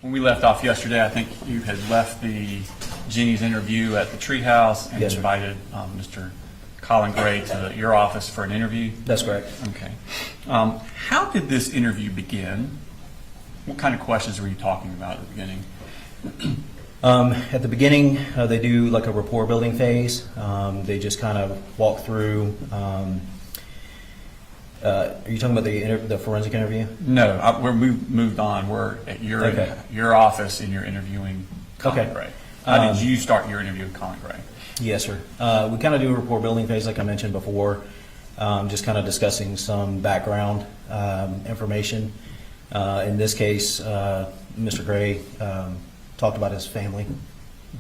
When we left off yesterday, I think you had left the Jenny's interview at the treehouse and Yes, sir. invited Mr. Colin Gray to your office for an interview. That's correct. Okay. How did this interview begin? What kind of questions were you talking about at the beginning? At the beginning, they do like a rapport building phase. They just kind of walk through. Are you talking about the forensic interview? No, we moved on. We're at your office and you're interviewing Colin Gray. How did you start your interview with Colin Gray? Yes, sir. We kind of do a rapport building phase, like I mentioned before, just kind of discussing some background information. In this case, Mr. Gray talked about his family.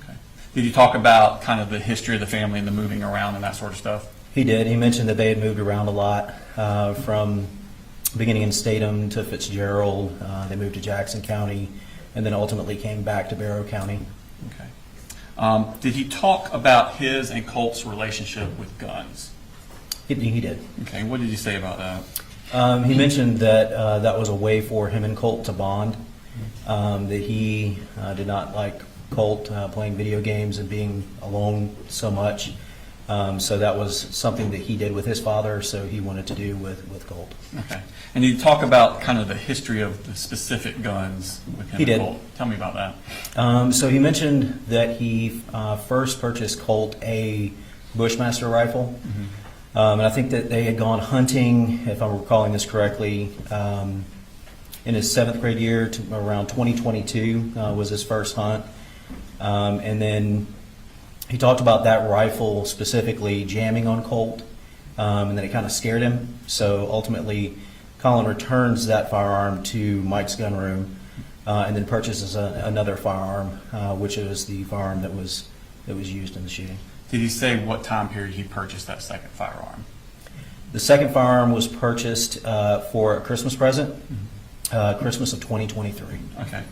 Okay. Did you talk about kind of the history of the family and the moving around and that sort of stuff? He did. He mentioned that they had moved around a lot from beginning in Statham to Fitzgerald. They moved to Jackson County and then ultimately came back to Barrow County. Okay. Did he talk about his and Colt's relationship with guns? He did. Okay. What did he say about that? He mentioned that that was a way for him and Colt to bond, that he did not like Colt playing video games and being alone so much. So that was something that he did with his father, so he wanted to do with Colt. Okay. And you talk about kind of the history of the specific guns with him He and did. Colt. Tell me about that. So he mentioned that he first purchased Colt a Bushmaster rifle. Mm-hmm. And I think that they had gone hunting, if I'm recalling this correctly, in his 7th grade year, to around 2022 was his first hunt. And then he talked about that rifle specifically jamming on Colt, and then it kind of scared him. So ultimately, Colin returns that firearm to Mike's gun room, and then purchases another firearm, which is the firearm that was used in the shooting. Did he say what time period he purchased that second firearm? The second firearm was purchased for a Christmas present, Christmas of 2023. Okay.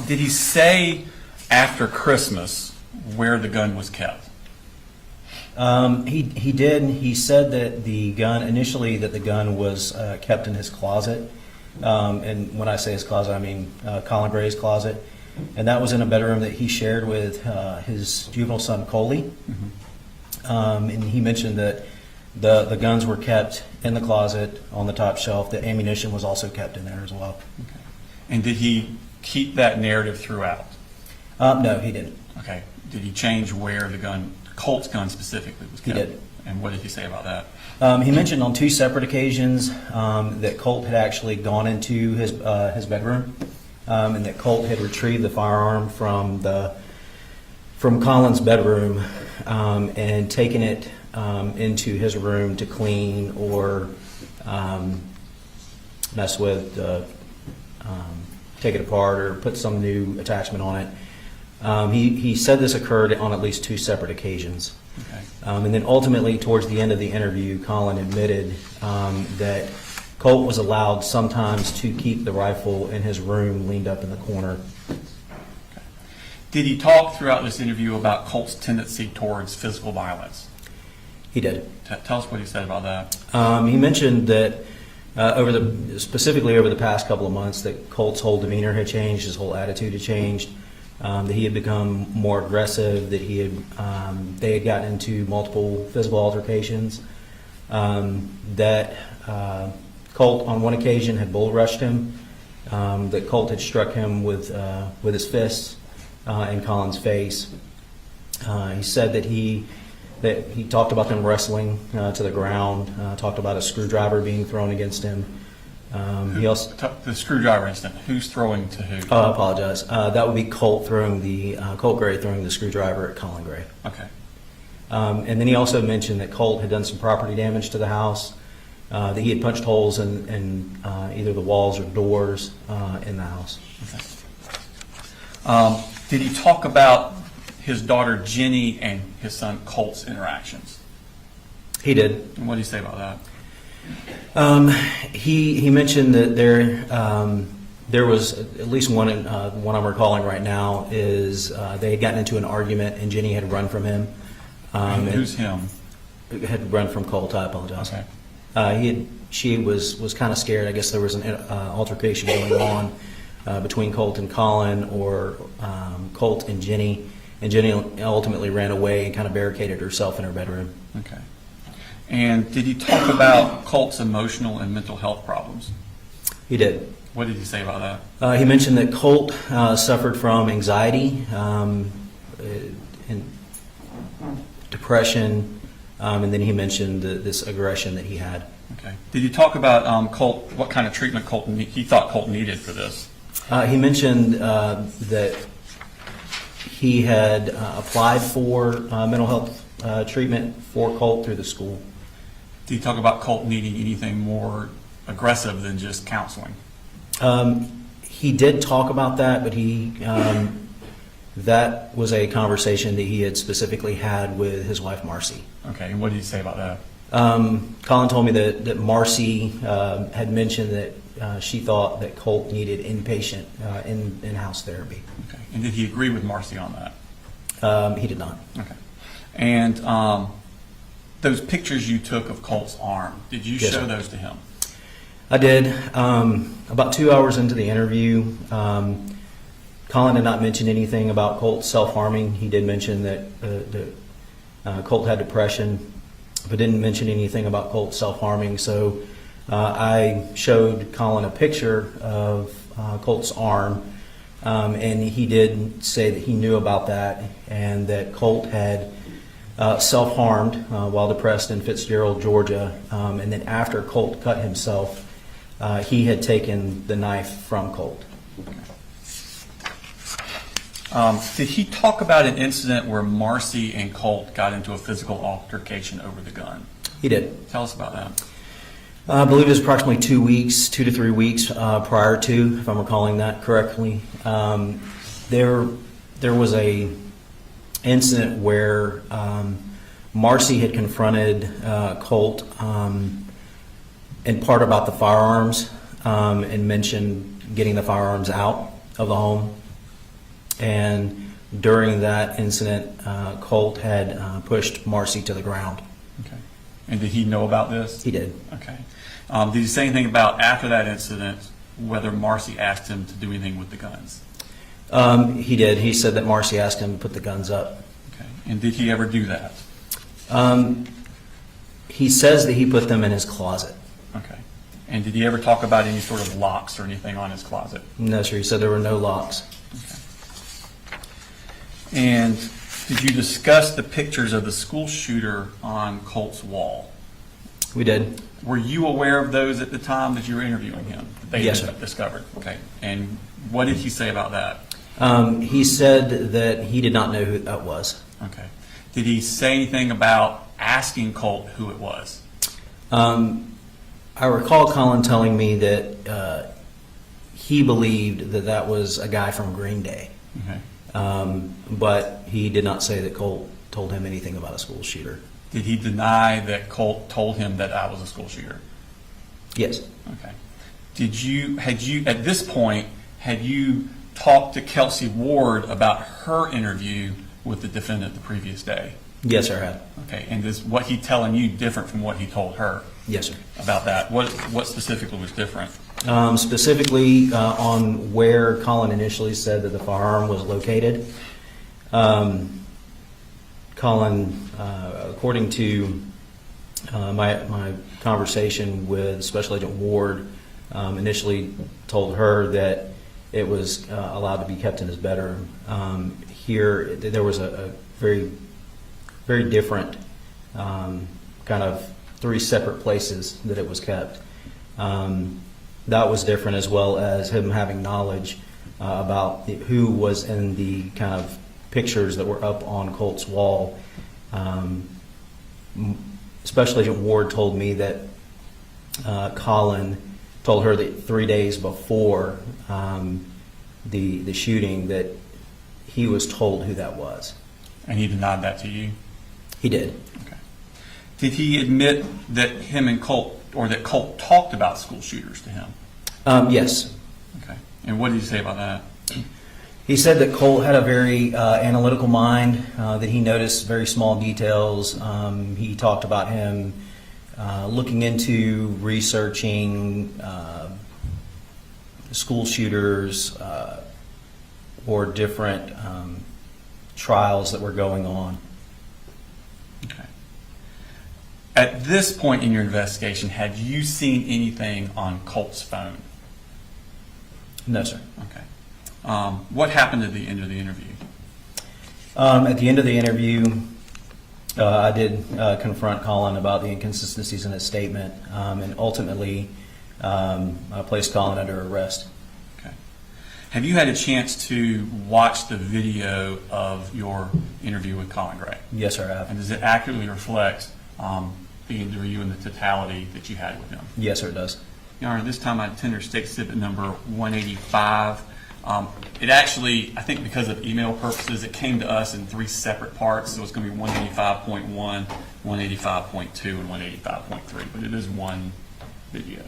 Did he say after Christmas where the gun was kept? He did. He said that the gun was kept in his closet. And when I say his closet, I mean Colin Gray's closet. And that was in a bedroom that he shared with his juvenile son, Colin. Mm-hmm. And he mentioned that the guns were kept in the closet on the top shelf. The ammunition was also kept in there as well. Okay. And did he keep that narrative throughout? No, he didn't. Okay. Did he change where the gun, Colt's gun specifically, was kept? He did. And what did he say about that? He mentioned on 2 separate occasions that Colt had actually gone into his bedroom, and that Colt had retrieved the firearm from Colin's bedroom and taken it into his room to clean or mess with, take it apart or put some new attachment on it. He said this occurred on at least 2 separate occasions. Okay. And then ultimately, towards the end of the interview, Colin admitted that Colt was allowed sometimes to keep the rifle in his room leaned up in the corner. Okay. Did he talk throughout this interview about Colt's tendency towards physical violence? He did. Tell us what he said about that. He mentioned that specifically over the past couple of months that Colt's whole demeanor had changed, his whole attitude had changed. That he had become more aggressive, that they had gotten into multiple physical altercations, that Colt on one occasion had bull rushed him, that Colt had struck him with his fists in Colin's face. He said that he talked about them wrestling to the ground, talked about a screwdriver being thrown against him. He also the screwdriver incident. Who's throwing to who? Oh, I apologize. That would be Colt Colt Gray throwing the screwdriver at Colin Gray. Okay. And then he also mentioned that Colt had done some property damage to the house, that he had punched holes in either the walls or doors in the house. Okay. Did he talk about his daughter Jenny and his son Colt's interactions? He did. And what did he say about that? He mentioned that there was at least one I'm recalling right now is they had gotten into an argument and Jenny had run from him. And who's him? Had run from Colt. I apologize. Okay. She was kind of scared. I guess there was an altercation going on between Colt and Colin or Colt and Jenny. And Jenny ultimately ran away and kind of barricaded herself in her bedroom. Okay. And did he talk about Colt's emotional and mental health problems? He did. What did he say about that? He mentioned that Colt suffered from anxiety and depression, and then he mentioned this aggression that he had. Okay. Did you talk about Colt, what kind of treatment he thought Colt needed for this? He mentioned that he had applied for mental health treatment for Colt through the school. Did he talk about Colt needing anything more aggressive than just counseling? He did talk about that, but that was a conversation that he had specifically had with his wife, Marcee. Okay, and what did he say about that? Colin told me that Marcee had mentioned that she thought that Colt needed inpatient in-house therapy. Okay, and did he agree with Marcee on that? He did not. Okay. And those pictures you took of Colt's arm, did you show those to him? I did. About 2 hours into the interview, Colin did not mention anything about Colt self-harming. He did mention that Colt had depression, but didn't mention anything about Colt self-harming. So I showed Colin a picture of Colt's arm, and he did say that he knew about that and that Colt had self-harmed while depressed in Fitzgerald, Georgia, and then after Colt cut himself, he had taken the knife from Colt. Did he talk about an incident where Marcee and Colt got into a physical altercation over the gun? He did. Tell us about that. I believe it was approximately 2 to 3 weeks prior to, if I'm recalling that correctly. There was a incident where Marcee had confronted Colt in part about the firearms and mentioned getting the firearms out of the home. And during that incident, Colt had pushed Marcee to the ground. Okay. And did he know about this? He did. Okay. Did he say anything about, after that incident, whether Marcee asked him to do anything with the guns? He did. He said that Marcee asked him to put the guns up. Okay. And did he ever do that? He says that he put them in his closet. Okay. And did he ever talk about any sort of locks or anything on his closet? No, sir. He said there were no locks. Okay. And did you discuss the pictures of the school shooter on Colt's wall? We did. Were you aware of those at the time that you were interviewing him? That they Yes, had sir. discovered. Okay. And what did he say about that? He said that he did not know who that was. Okay. Did he say anything about asking Colt who it was? I recall Colin telling me that he believed that that was a guy from Green Day. Okay. But he did not say that Colt told him anything about a school shooter. Did he deny that Colt told him that I was a school shooter? Yes. Okay. At this point, had you talked to Kelsey Ward about her interview with the defendant the previous day? Yes, sir, I had. Okay. And is what he telling you different from what he told her Yes, sir. about that? What specifically was different? Specifically on where Colin initially said that the firearm was located. Colin, according to my conversation with Special Agent Ward, initially told her that it was allowed to be kept in his bedroom. Here, there was a very, very different kind of 3 separate places that it was kept. That was different, as well as him having knowledge about who was in the kind of pictures that were up on Colt's wall. Special Agent Ward told me that Colin told her that 3 days before the shooting that he was told who that was. And he denied that to you? He did. Okay. Did he admit that him and Colt, or that Colt talked about school shooters to him? Yes. Okay. And what did he say about that? He said that Colt had a very analytical mind, that he noticed very small details. He talked about him looking into researching school shooters or different trials that were going on. Okay. At this point in your investigation, had you seen anything on Colt's phone? No, sir. Okay. What happened at the end of the interview? At the end of the interview, I did confront Colin about the inconsistencies in his statement, and ultimately I placed Colin under arrest. Okay. Have you had a chance to watch the video of your interview with Colin Gray? Yes, sir, I have. And does it accurately reflect the interview and the totality that you had with him? Yes, sir, it does. Your Honor, this time I tender State Exhibit number 185. It actually, I think because of email purposes, it came to us in 3 separate parts. So it's going to be 185.1, 185.2, and 185.3, but it is one video.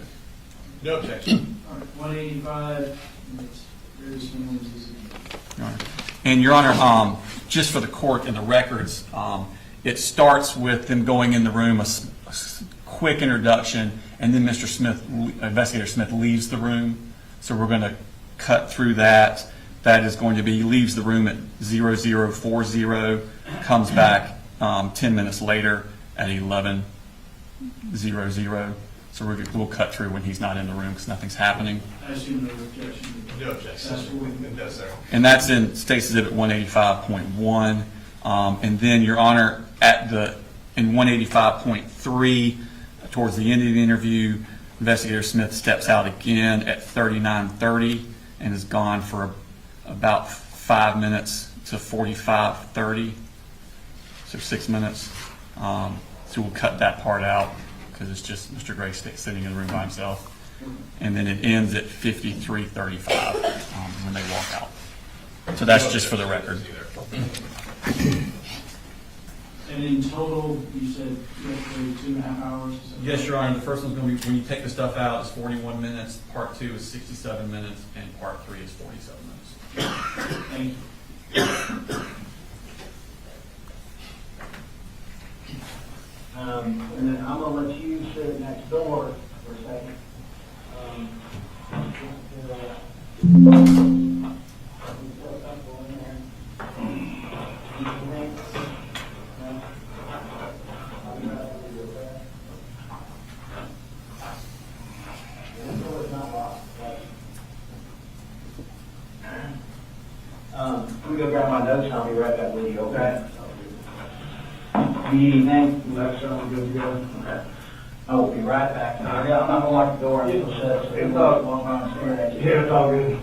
No objection. All right, 185, it's very similar to this. Your Honor. And Your Honor, just for the court and the records, it starts with them going in the room, a quick introduction, and then Mr. Smith, Investigator Smith, leaves the room. So we're going to cut through that. That is going to be, leaves the room at 0040, comes back 10 minutes later at 11:00. So we'll cut through when he's not in the room because nothing's happening. I assume no objection. No objection. No, sir. And that's in State's Exhibit 185.1. And then, Your Honor, in 185.3, towards the end of the interview, Investigator Smith steps out again at 39:30 and is gone for about 5 minutes to 45:30, so 6 minutes. So we'll cut that part out because it's just Mr. Gray sitting in the room by himself. And then it ends at 53:35 when they walk out. So that's just for the record. And in total, you said you have to wait 2.5 hours? Is that Yes, right? Your Honor. The first one's going to be, when you take the stuff out, is 41 minutes. Part 2 is 67 minutes, and Part 3 is 47 minutes. Thank you. And then I'm gonna let you sit next door for a second. Let me go grab my notes and I'll be right back with you, okay? Need anything? That's something good to go. Okay. I will be right back. Yeah, I'm not gonna lock the door until it says. It's all good. Yeah, it's all good.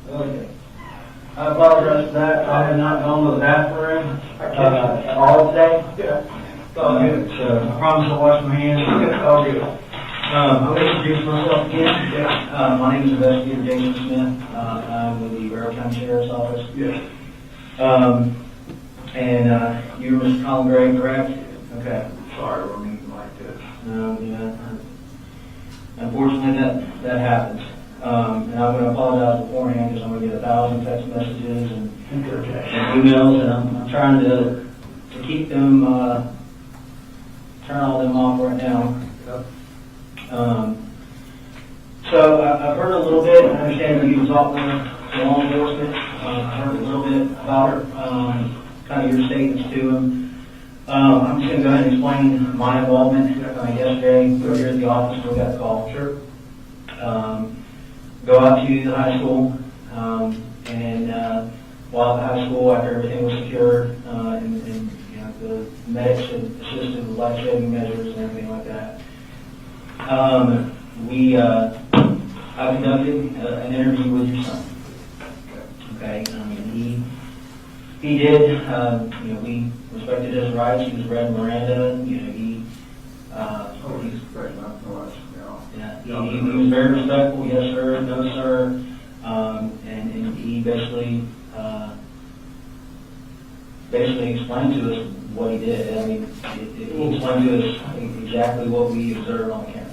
Okay. I apologize for that. I have not gone to the bathroom all today. It's all good. So I promise I'll wash my hands. It's all good. I'll introduce myself again. My name is Investigator Jason Smith. I'm with the Barrow County Sheriff's Office. And you were Mr. Colin Gray, correct? Okay. Sorry, we're meeting like this. Yeah. Unfortunately, that happens. And I'm going to apologize beforehand because I'm going to get 1,000 text messages and emails, and I'm trying to keep them, turn all them off right now. So I've heard a little bit. I understand that you talked with law enforcement. I heard a little bit about kind of your statements to them. I'm just going to go ahead and explain my involvement. Yesterday, we were here at the office. We got a call. Sure. Go out to the high school, and while at the high school, after everything was secured, and you know, the medics had assisted with life-saving measures and everything like that, I conducted an interview with your son. Okay, he did, you know, we respected his rights. He was read Miranda. You know, he's very much. Yeah, he was very respectful. Yes, sir. No, sir. And he he basically explained to us what he did. I mean, he explained to us exactly what we observed on the cameras.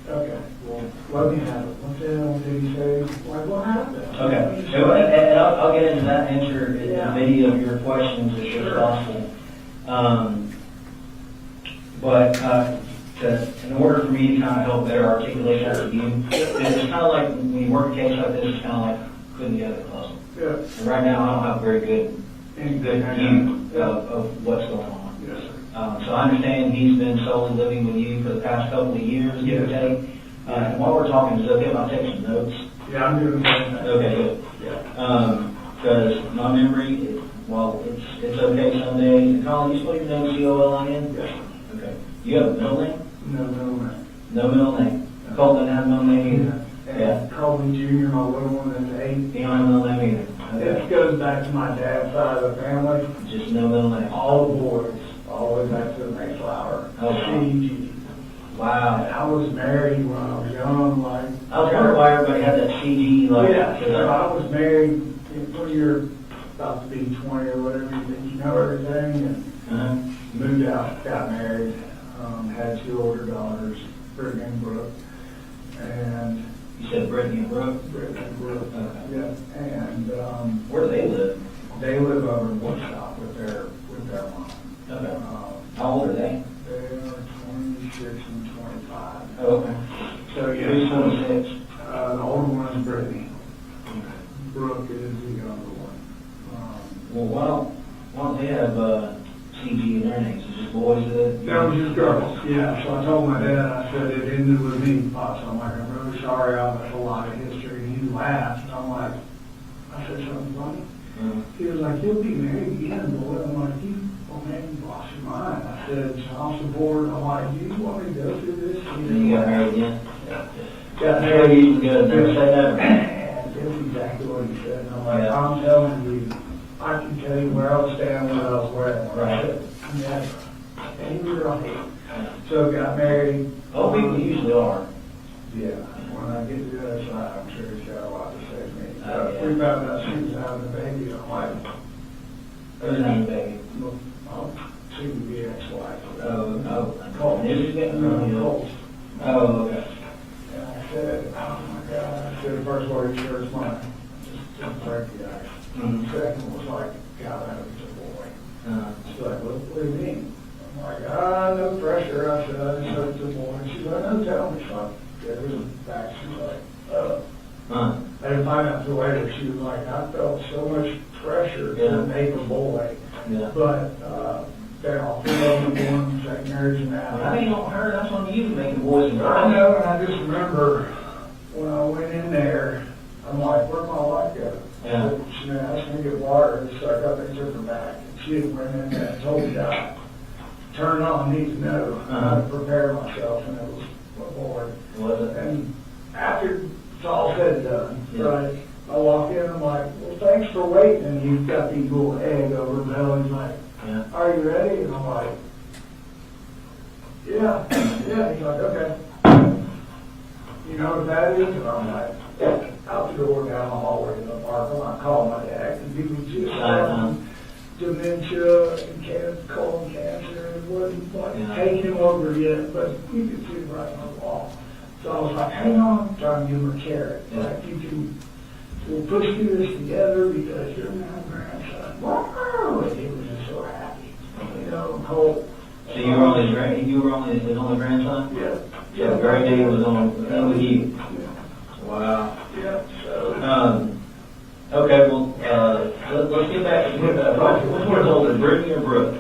Okay, well, let me have it. What the hell did he say? Like, what happened? Okay, so, and I'll get into that, answer Yeah. many of your questions as soon as possible. But in order for me to kind of help better articulate that to you, it's kind of like when you work a case like this, it's kind of like putting together a puzzle. Yeah. And right now, I don't have a very good view of what's going on. Yes, sir. So I understand he's been solely living with you for the past couple of years, give or take. And while we're talking, is it okay if I take some notes? Yeah, I'm doing that. Okay, good. Yeah. Because my memory, well, it's okay some days. Colin, you spell your name C-O-L-I-N? Yes. Okay. You have a middle name? No, man. No middle name. Colt doesn't have a middle name either. And Colin Jr., my little one, is 8. You don't have a middle name either. This Okay. goes back to my dad's side of the family. Just no middle name. All the boys, all the way back to the Mayflower. Oh, wow. CG. Wow. And I was married when I was young, like. I was wondering why everybody had that CG, like. Yeah, so I was married when you're about to be 20 or whatever, you think you know everything, and Uh-huh. moved out, got married, had 2 older daughters, Brittany and Brooke, and You said Brittany and Brooke? Brittany and Brooke, Okay. yeah, and Where do they live? they live over in Woodstock with their mom. Okay. Um, How old are they? They are 26 and 25. Oh, okay. So, yeah. Who's 26? The older one is Brittany. Brooke is the younger one. Well, why don't they have CG in their names? Is it just boys that? That was just girls. Yeah, so I told my dad, I said, it ended with me, Pops. I'm like, I'm really sorry, I have a lot of history. And he laughed. And I'm like, I said something funny. Mhm. He was like, you'll be married again, boy. I'm like, oh man, you lost your mind. I said, child support. I'm like, do you want me to go through this? Then you got married again? Got That's married. where you go. Never say never. That's exactly what he said. And I'm like, Yeah. I'm telling you, I can tell you where I was standing when I was wearing one. Right. Never. And he was right. So got married. Oh, people usually are. Yeah. When I get to the other side, I'm sure he's got a lot to say to me. Oh, yeah. We found out she was having a baby. I'm like, Who's having a baby? oh, she would be ex-wife. Oh. Colt. This is getting Colt. Oh, okay. And I said, oh my God. I said, the first word, sure is mine. Just break the ice. Mhm. Second was like, God, that was a boy. She's like, what do you mean? I'm like, no pressure. I said, I just said it's a boy. She's like, no, tell me. So I gave her the facts. She's like, Huh. I didn't find out until later. She was like, I felt so much pressure Yeah. to make a boy. Yeah. But they all 3 of them born second marriage and that. That ain't on her. That's on you making boys and I girls. know, and I just remember when I went in there, I'm like, where'd my wife go? Yeah. She asked me to get water, so I got they took her back. And she had went in there and told me that, turn on, need to know, how to prepare myself, and it was a boy. Was it? And after it's all said and done, Yeah. right, I walk in, I'm like, well, thanks for waiting, and he's got these little egg over the belly, he's like, Yeah. are you ready? And I'm like, yeah. He's like, okay. You know what that is? And I'm like, out the door, down the hallway in the park. I call my dad, because he was just dementia and colon cancer. It wasn't like taking him over yet, but you could see right on the wall. So I was like, hang on, I'm trying to give him a carrot. Like, we'll push through this together because you're my grandson. Wow! And he was just so happy. You know, Colt. So you were only his only grandson? Yeah. So the very day was on with you. Yeah. Wow. Yeah. So. Okay, well, let's get back to which one's older, Brittany or Brooke?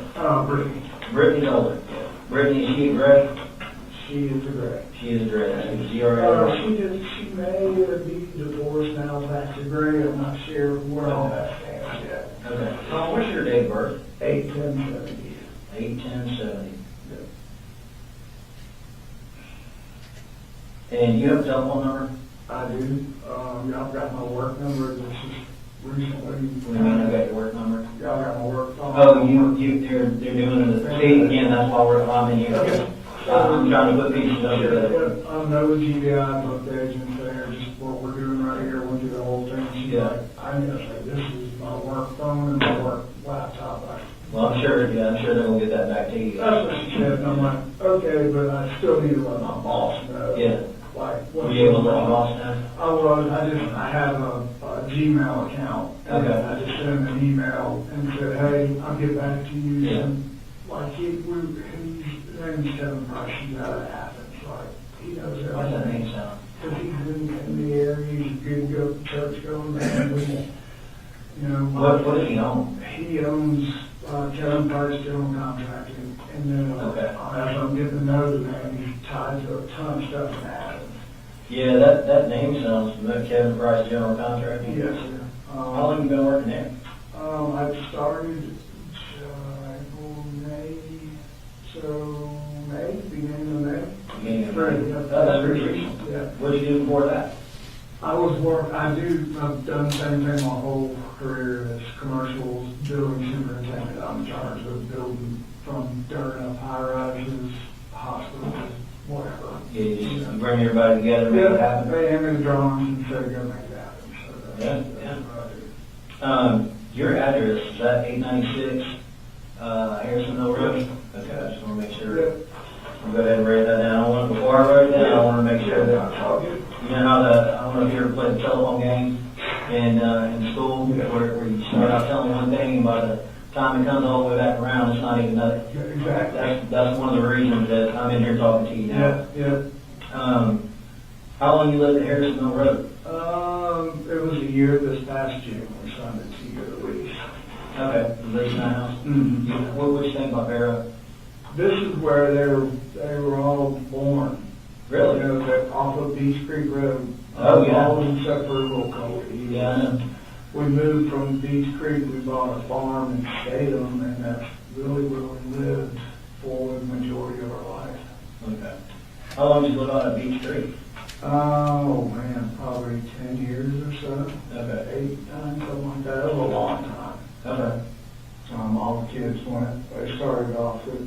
Brittany. Brittany's older. Brittany, is she a gray? She is a gray. She is a gray. Is she already? She may be divorced now, back to gray. I'm not sure where all that stands yet. Okay. Tom, what's your date of birth? 8/10/70. 8/10/70. And you have a telephone number? I do. Y'all got my work number. This is recently. We mean I got your work number? Y'all got my work phone. Oh, they're doing the, see, again, that's why I'm in here. Okay. I'm trying to put pieces together. I'm no GBI book agent there, just what we're doing right here, went through the whole thing. She's Yeah. like, I guess like, this is my work phone and my work laptop. Well, I'm sure they're gonna get that back to you. That's what she said, and I'm like, okay, but I still need to let my boss know. Yeah. Like, Were what's you able to going let on. your boss know? I have a Gmail account. And Okay. I just sent him an email and said, hey, I'll get back to you. Yeah. And like, his name's Kevin Price, he's out of Athens, like, he knows everything. What's that name sound? Because he's in the area, he's a good go church going man. You know, What does he own? he owns Kevin Price General Contracting, and then Okay. as I'm getting to know the man, he's tied to a ton of stuff in Athens. Yeah, that name sounds familiar. Kevin Price, General Contracting. Yes, sir. How long you been working there? I started May, so May, beginning of May. Beginning of Right, May. yeah. That's pretty recent. Yeah. What did you do before that? I've done the same thing my whole career as commercials, building superintendent. I'm in charge of building from dirt up high rises, hospitals, whatever. Yeah, you just bring everybody together, make it happen. They hand me the drawings and say, go make it happen. So that's what I do. Your address, is that 896 Harrison Mill Road? Okay, I just want to make sure. I'll go ahead and write that down. Before I write it down, I want to make sure that, I'll get it. you know how I don't know if you ever played the telephone game in school, where you start out telling one thing, and by the time it comes all the way back around, it's not even that. Exactly. That's one of the reasons that I'm in here talking to you now. Yeah. How long you lived at Harrison Mill Road? It was a year this past June, we signed a 2-year lease. Okay, the lease in the house. Mhm. What you think about Barrow? This is where they were all born. Really? You know, off of Beach Creek Road. Oh, yeah. All except for little Colt. Yeah, I know. We moved from Beach Creek, we bought a farm in Statham, and that's really where we lived for the majority of our life. Okay. How long did you live out at Beach Creek? Oh, man, probably 10 years or so. Okay. 8, 9, something like that. It was a long time. Okay. All the kids they started off at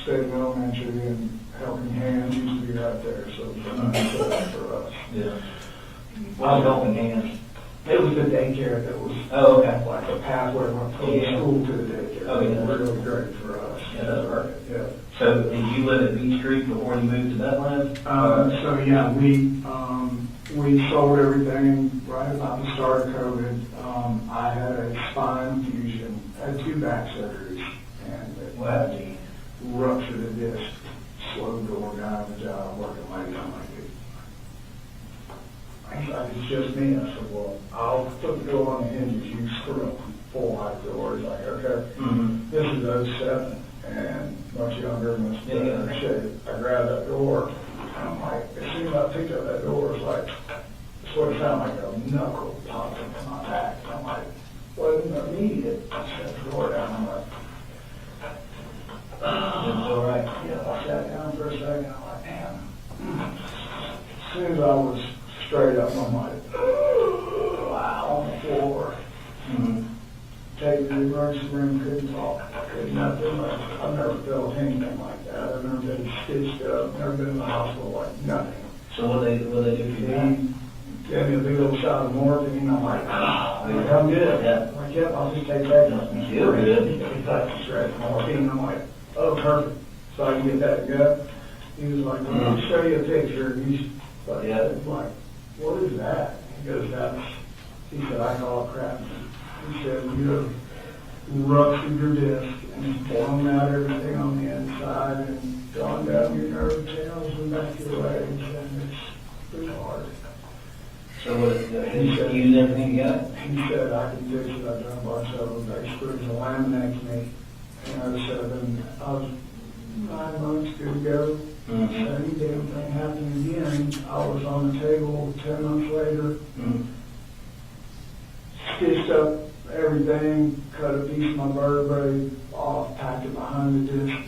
State Elementary, and Helping Hands used to be right there, so it was nice for us. Yeah. What was Helping Hands? It was the daycare that was Oh, okay. like a pathway from the Yeah. school to the daycare. Oh, yeah. It was really great for us. Yeah, that's right. Yeah. So did you live at Beach Creek before you moved to Bethlehem? So yeah, we sold everything right about the start of COVID. I had a spine fusion, had 2 back surgeries, and it What happened to you? ruptured a disc, slowed the organ out of the job, working late. I'm like, it's just me. I said, well, I'll put the door on the hinges, you screw up full height door. He's like, okay. Mm-hmm. This is '07, and much younger than this. Yeah. Shit, I grabbed that door, and I'm like, as soon as I picked up that door, it was like, it's what it sounded like, a knuckle popped into my back. And I'm like, wasn't immediate. I set the door down, I'm like, It was all right. yeah, I sat down for a second, I'm like, man. As soon as I was straight up, I'm like, wow, on the floor. Mm-hmm. Take it to the emergency room, couldn't talk, couldn't nothing. Like, I've never felt anything like that. I've never been stitched up, never been in the hospital, like nothing. So what they do for you now? He gave me a big old shot of morphine. I'm like, I'm good. Yeah. I'm like, yep, I'll just take that. You feel good. He's like, stretch morphine. I'm like, oh, perfect. So I can get that to go. He was like, let me show you a picture. He's like, Yeah. I'm like, what is that? He goes, he said, I call it crap. He said, you have ruptured your disc and blown out everything on the inside and gone down your nerve channels and back your legs, and it's pretty hard. So what, you use everything you got? He said, I can fix it. I've done a bunch of them. They screwed the laminectomy. I was 9 months good to go. Mm-hmm. Same damn thing happened again. I was on the table 10 months later, Mm-hmm. stitched up everything, cut a piece of my vertebrae off, packed it behind the disc,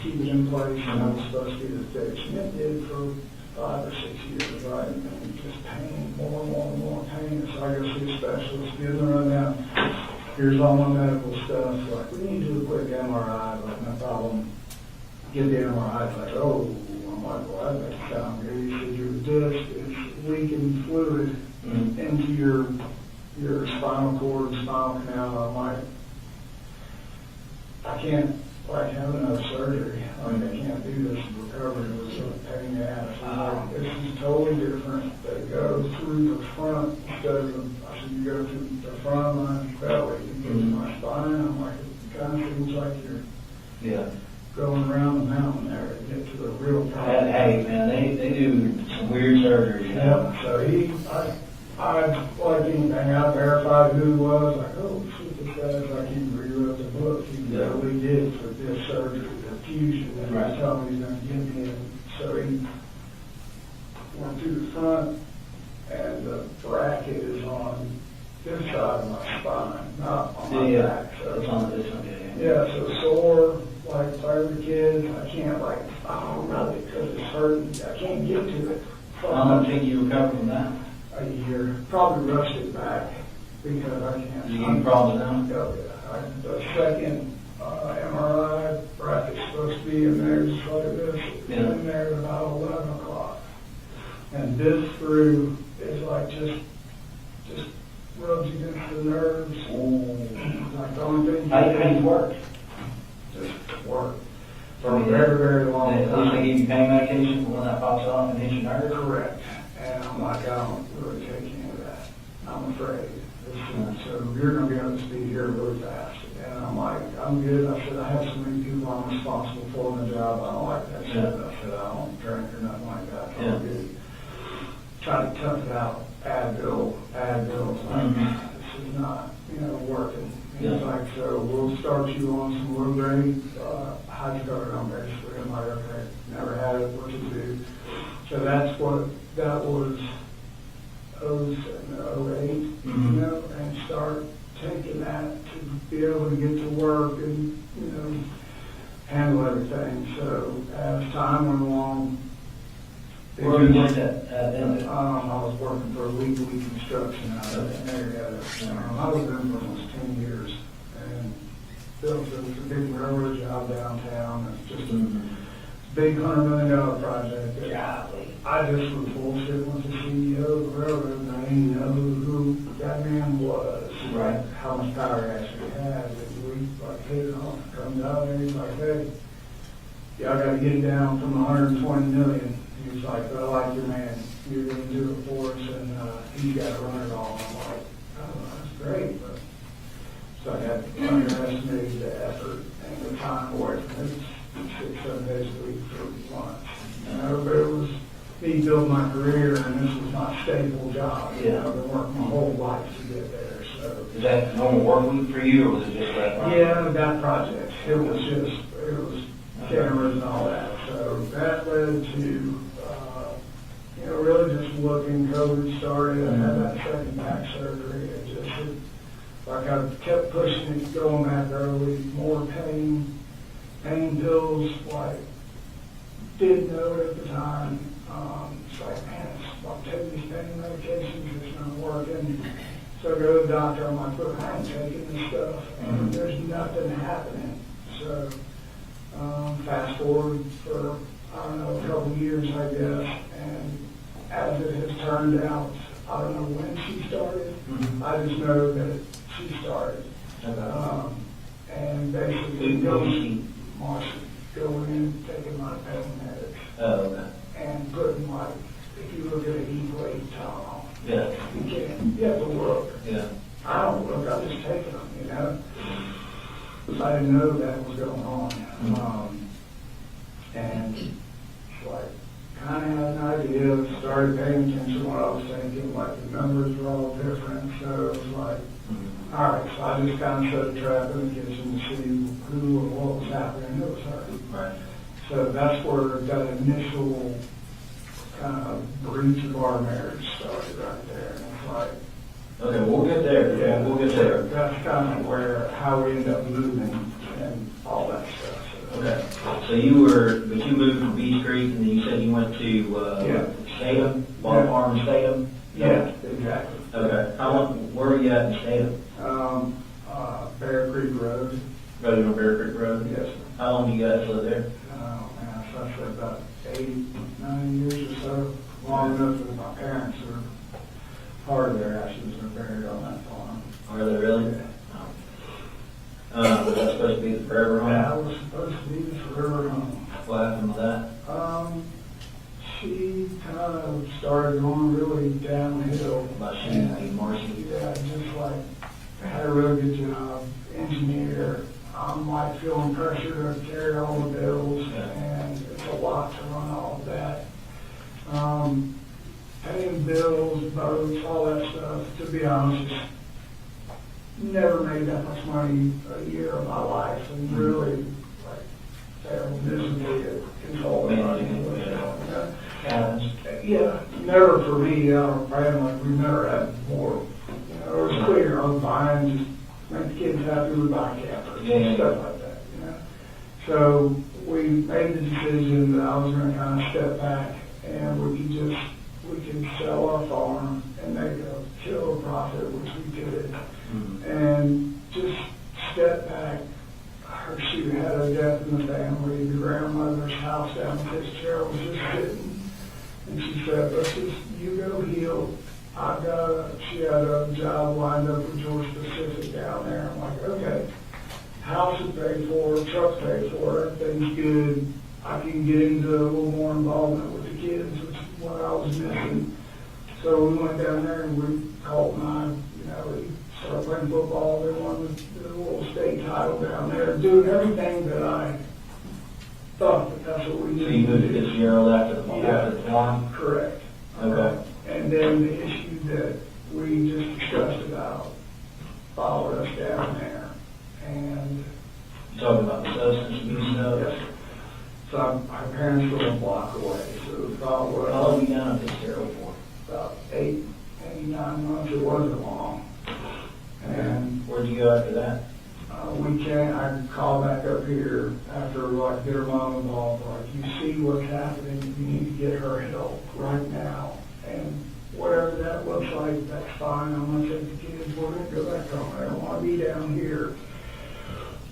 keep it in place, and I was supposed to get it fixed. And it did for 5 or 6 years, right? And just pain, more and more and more pain. So I go see a specialist, give them a rundown. Here's all my medical stuff. Like, we need to do a quick MRI. Like, no problem. Get the MRI. It's like, oh, I'm like, well, that makes sound good. He said, your disc is leaking fluid into your your spinal cord and spinal canal. I'm like, I can't like have another surgery. Like I can't do this recovery. It was a pain in the ass. I'm like, this is totally different. They go through the front instead of, I said, you go through the front of my belly and get to my spine. I'm like, it kind of feels like you're Yeah. going around the mountain there to get to the real problem. Hey, man, they do some weird surgery, you know? Yeah, so I like anything, I verified who he was, like, oh, shit, this guy's like, he rewrote the book, he really did for this surgery, the fusion that he was telling me he's gonna give me. And so he went through the front, and the bracket is on this side of my spine, not on my back. So It's on this one, yeah, so sore, like play with the kids, I can't like, oh, rub it because it's hurting, I can't get to it. How long think you recover from that? A year, probably rushed it back because I can't. You getting problems now? Oh, yeah. The second MRI bracket's supposed to be in there just like this. It's in there at about 11 o'clock. And this screw is like just rubs against the nerves. Like the only thing. How do you work? Just work. For a very, very long At least they time. give you pain medication for when that pops off and hits your nerve? Correct. And I'm like, I don't really take any of that. I'm afraid. So you're going to be on the speed here really fast. And I'm like, I'm good. I said, I have so many people I'm responsible for in the job. I don't like that shit. I said, I don't drink or nothing like that. I'm good. Try to tough it out. Advil. Like, this is not, working. He's like, so we'll start you on some low grade hydrocodone basically. I'm like, okay, never had it. What to do? So that was 07, 08, and start taking that to be able to get to work and, handle everything. So as time went along, Where were you working at then? I was working for Legally Construction out of Marietta. I was there for almost 10 years and built a big railroad job downtown. It's just a big $100 million project. I just was bullshit with the CEO of the railroad, and I didn't know who that man was. Right. How much power he actually had. And we like hit it off, come down there, he's like, hey, y'all gotta get it down from 120 million. He was like, but I like your man. You're gonna do it for us, and he's gotta run it all. I'm like, oh, that's great, but so I had underestimated the effort and the time away from it. 6-7 days a week for months. But it was me building my career, and this was my stable job. Yeah. I've been working my whole life to get there. So Is that a normal work week for you, or was it just that? yeah, that project. It was cameras and all that. So that led to really just looking. COVID started. I had that second back surgery. Like I kept pushing it, going back early, more pain pills, like, didn't know it at the time. It's like, man, I'm taking these pain medications, it's not working. So I go to the doctor, I'm like, look, I ain't taking this stuff, and there's nothing happening. So fast forward for, I don't know, a couple years, I guess, and as it has turned out, I don't know when she started, I just know that she started. And basically, Marcee, going in, taking my pain meds. Oh, okay. And putting like, if you look at a heat wave Tylenol, Yeah. you can't, you have to look. Yeah. I don't look, I just take them, So I didn't know that was going on. And like, kind of had an idea, started paying attention to what I was thinking, like the numbers were all different, so it was like, all right, so I just kind of set a trap in the kitchen to see who or what was happening. It was her. Right. So that's where that initial kind of breach of our marriage started right there. And it's like, Okay, we'll get there. yeah, We'll get there. That's kind of how we end up moving and all that stuff. So, Okay. So you moved from Beach Creek, and then you said you went to Statham, Ball Farm, Statham. yeah, exactly. Okay. How long? Where were you at in Statham? Barrow Creek Road. Right on Barrow Creek Road. Yes, sir. How long do you guys live there? Oh man, so I said about 89 years or so. Long enough that my parents are part of their ashes are buried on that supposed to be the forever home? That was supposed to be the forever home. What happened with that? She kind of started going really downhill. About shooting Marcee? Yeah, just like, had a really good job, engineer. I'm like feeling pressure to carry all the bills, and it's a lot to run all of that. Paying bills, boats, all that stuff, to be honest, just never made that much money a year of my life, and really, like, failed miserably at controlling money. Yeah, never for me, our family, we never had more. You know, it was clear, I was buying, just make the kids happy, we buy campers, stuff like that, you know. So we made the decision that I was gonna kind of step back, and we could sell our farm and make a killer profit, which we did. And just step back. She had a death in the family. The grandmother's house down in Fitzgerald was just hidden. And she said, let's just, you go heal. She had a job lined up with Georgia Pacific down there. I'm like, okay, house is paid for, truck's paid for, everything's good. I can get into a little more involvement with the kids, which is what I was missing. So we went down there and Colt and I, you know, we started playing football. They won the little state title down there, doing everything that I thought that that's what we So did. you moved to Fitzgerald after the farm? Correct. Okay. And then the issue that we just discussed about followed us down there. And You talking about the substance abuse stuff? yes, so my parents were a block away, so we thought, How well, long have you done at Fitzgerald for? about 8, maybe 9 months. It wasn't long. And Where'd you go after that? I called back up here after like their mom involved, like, you see what's happening, you need to get her help right now. And whatever that looks like, that's fine. I'm gonna take the kids, we're gonna go back home. I don't wanna be down here.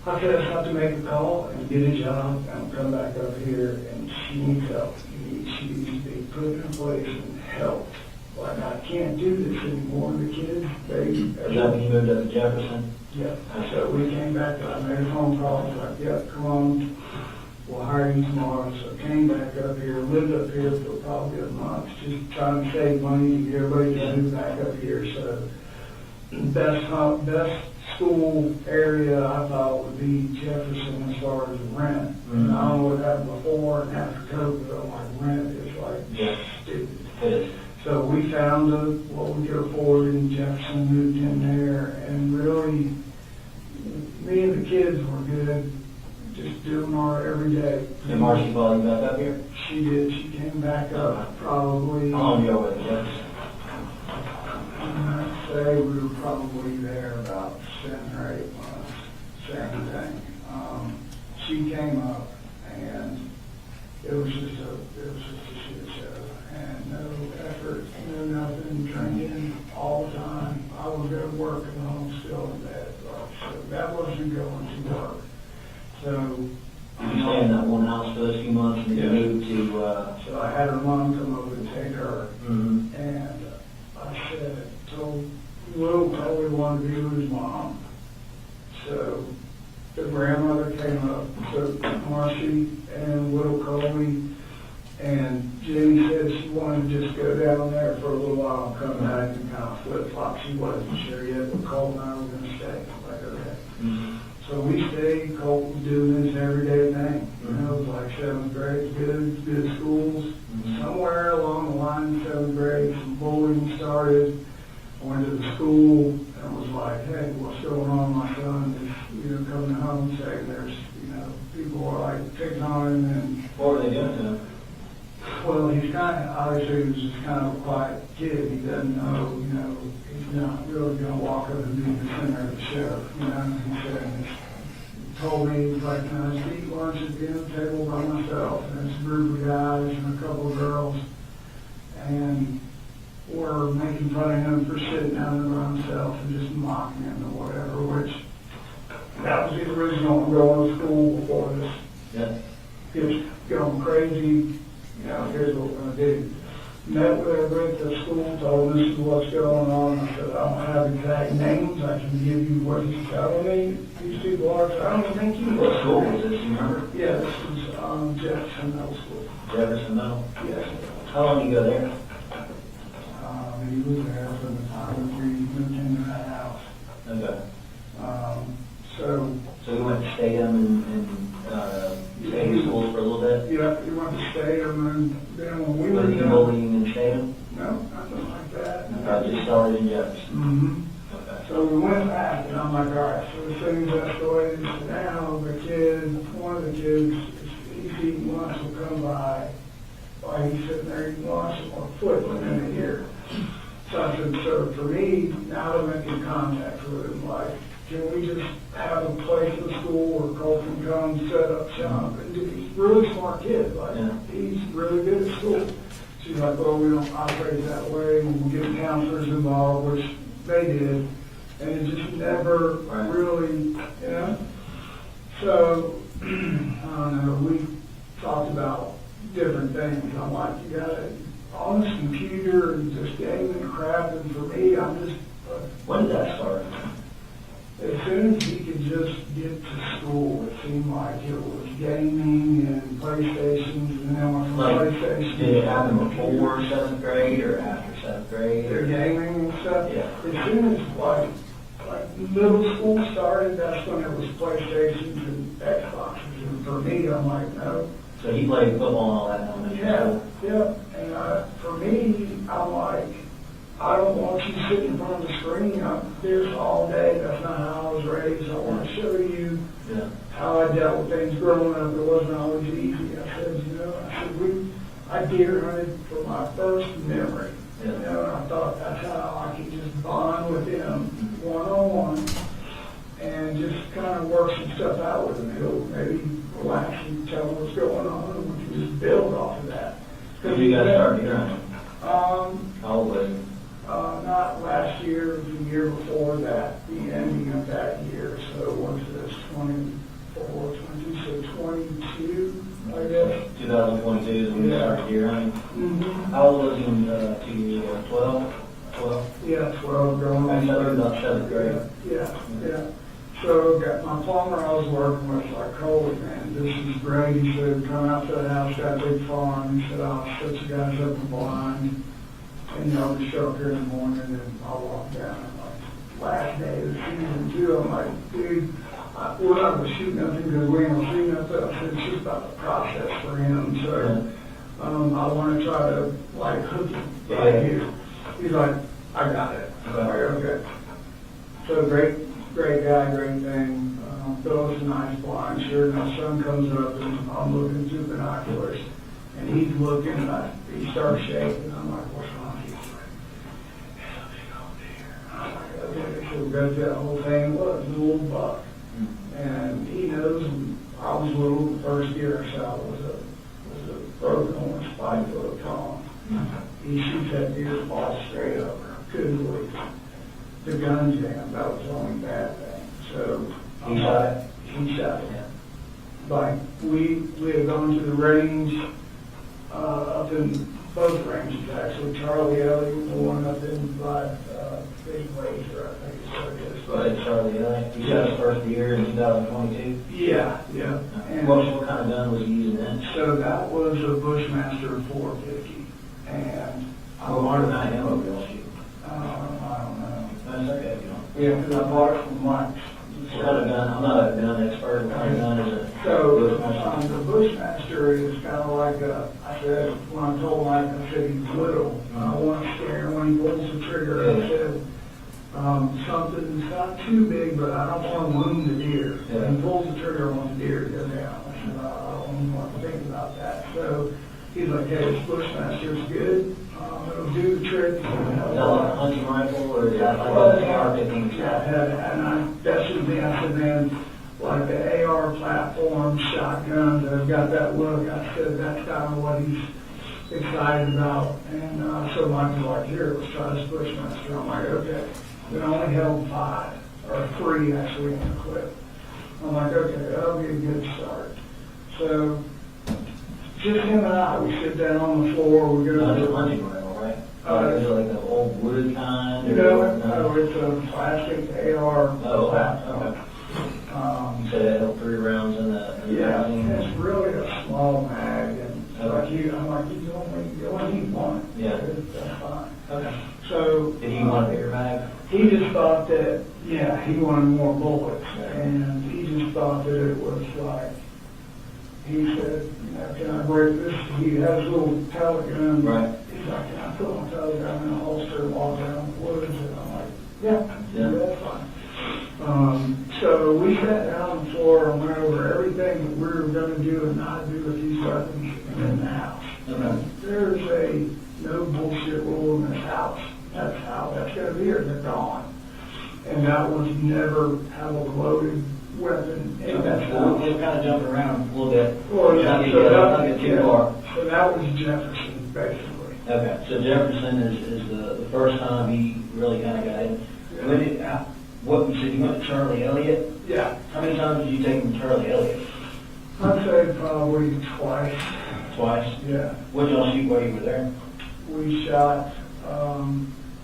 I said, I have to make a call and get a job and come back up here, and she needs help. She needs to be put in place and helped. Like, I can't do this anymore. The kids, Is that when you moved up to Jefferson? yeah. So we came back, I made a phone call, it's like, yep, come on, we'll hire you tomorrow. So came back up here, lived up here for probably a month, just trying to save money to get everybody to move back up here. So best school area I thought would be Jefferson as far as rent. And I don't know what happened before and after COVID, but like rent is like stupid. It is. So we found what we could afford in Jefferson, moved in there, and really, me and the kids were good, just doing our every day. And Marcee followed you back up here? She did. She came back up probably, How long you over at Jefferson? I'd say we were probably there about 7 or 8 months, same thing. She came up, and it was just a shit show. And no effort, no nothing, drinking all the time. I would go to work and home still in bed. So that wasn't going to work. So, You stayed in that one house for those few months and then you moved to, so I had her mom come over and take her. mhm. And I told Will probably wanted to be with his mom. So the grandmother came up, so Marcee and Will Colin. And Jenny said she wanted to just go down there for a little while and come back and kind of flip-flop. She wasn't sure yet, but Colt and I were going to stay. Like, okay. Mhm. So we stayed. Colt was doing his everyday thing. You know, it was like 7th grade, good schools. Somewhere along the line, 7th grade, some bullying started. I went to the school and was like, hey, what's going on? My son is, coming home saying there's, people are like picking on him and What were they doing to him? well, he's obviously he was just kind of a quiet kid. He doesn't know, he's not really going to walk up and be the center of the show. He said, he told me, he's like, can I just eat lunch at the end of the table by myself? And there's a group of guys and a couple of girls, and we're making fun of him for sitting down there by himself and just mocking him or whatever, which that was the original going to school before this. Yeah. He was going crazy. Here's what we're going to do. met with everybody at the school, told them this is what's going on. I said, I don't have exact names, I can give you what he's telling me these people are. So I don't even think you What school was this, you remember? Yeah, this is Jefferson Middle School. Jefferson Middle? Yes. How long you go there? He was there from the time we moved into that house. Okay. So, So you went to Statham and Statham schools for a little bit? yeah, he went to Statham, and then when we Was were he young, bullying in Statham? no, nothing like that. Okay, just started in Jefferson. Mm-hmm. Okay. So we went back, and I'm like, all right, so as soon as escalated to now, the kid, one of the kids, he's eating lunch will come by, while he's sitting there eating lunch, and will flip within a year. So I said, so for me, now to make contact with him, like, can we just have a place in the school where Colt can come set up shop? And he's a really smart kid, like, Yeah. he's really good at school. She's like, well, we don't operate that way, and we'll get counselors involved, which they did, and it just never Right. really, you know? So, I don't know, we talked about different things. I'm like, you gotta, on this computer and just gaming and crap, and for me, I'm just, When did that start? as soon as he could just get to school, it seemed like it was gaming and PlayStations, and then when Like, PlayStation. did it happen before 7th grade or after 7th grade? Their gaming and stuff. Yeah. As soon as like middle school started, that's when it was PlayStations and Xboxes. And for me, I'm like, no. So he played football and all that in elementary Yeah, school? yeah. And for me, I'm like, I don't want you sitting in front of the screen. I'm this all day. That's not how I was raised. I want to show you Yeah. how I dealt with things growing up. It wasn't always easy. I said, you know, I deer hunted for my first memory. Yeah. You know, and I thought that's how I could just bond with him one-on-one and just kind of work some stuff out with him. He'll maybe relax and tell him what's going on, and we can just build off of that. When did you guys start deer hunting? How old was you? Not last year, the year before that, the ending of that year. So what's this, 24, 22, so 22, I guess. 2022 is when you started deer hunting. Mm-hmm. How old was you in 2 years? 12? 12? Yeah, 12 growing I started up. about 7th grade. Yeah, yeah. So got my plumber I was working with, like, Colin, man, this is great. He said, come out to the house, got a big farm. He said, I'll set you guys up a blind. And y'all just show up here in the morning and I'll walk down. And like, last day of the season too, I'm like, dude, we're not going to shoot nothing because we ain't going to shoot nothing. I said, it's just about the process for him. So I want to try to, like, hook him right here. He's like, I got it. I'm like, okay. So great guy, great thing. Built us a nice blind. Sure enough, sun comes up and I'm looking through binoculars. And he's looking and he starts shaking. I'm like, what's wrong? He's like, it's a big old deer. I'm like, okay. So we got that whole thing. It was a little buck. And he knows I was little. The first deer I shot was a broken horn, 5 foot tall. He shoots that deer's ball straight over. Couldn't believe it. The gun jammed. That was the only bad thing. So He shot it? He shot it. Like we had gone to the range up in both ranges actually. Charlie Ellie, the one up in by Big Laser, I think is what it is. Go ahead, Charlie. You shot his first deer in 2022? Yeah, yeah. And What kind of gun was he using then? so that was a Bushmaster 450, and What kind of ammo did y'all shoot? I don't know. That's okay, you know. Yeah, because I bought it from Mike's. What kind of gun? I'm not a gun expert. What kind of gun is it? So, Bushmaster? the Bushmaster is kind of like I said, when I told Mike, I said he's little. I want to scare him when he pulls the trigger. I said, something that's not too big, but I don't want to wound the deer. When he pulls the trigger, I want the deer to go down. I said, I don't even want to think about that. So, he's like, hey, this Bushmaster's good. It'll do the trick. Is that like a hunting rifle or is that like a AR-15 shot? And that's the thing I said, man, like the AR platform, shotguns, they've got that look. I said that's kind of what he's excited about. And so Mike was like, here, let's try this Bushmaster. I'm like, okay. We only held 5, or 3 actually in the clip. I'm like, okay, that'll be a good start. So just him and I, we sit down on the floor, we go Not to a the hunting rifle. Is it like the old wood kind? You know, no, it's a plastic AR Oh, laptop. okay. Um, So they held 3 rounds in the Yeah, magazine? it's really a small mag, and I'm like, you only need one. Yeah. That's fine. Okay. So. Did he want a bigger bag? He just thought that, yeah, he wanted more bullets, and he just thought that it was like, he said, you know, can I break this? He has a little pellet gun. Right. He's like, can I put my pellet gun in a holster and walk around the woods? And I'm like, yeah, that's fine. So we sat down on the floor and went over everything that we were going to do and not do with these weapons in the house. Okay. There's a no bullshit rule in this house. That's how that's going to be, or they're gone. And that was never have a loaded weapon in that Okay, so we're house. kind of jumping around a little bit. Well, yeah, Not so get too far. so that was Jefferson, basically. Okay, so Jefferson is the first time he really kind of got in. When did, what, you said you went to Charlie Elliott? Yeah, How many times did you take him to Charlie Elliott? I'd say probably twice. Twice? Yeah, What did y'all shoot while you were there? we shot.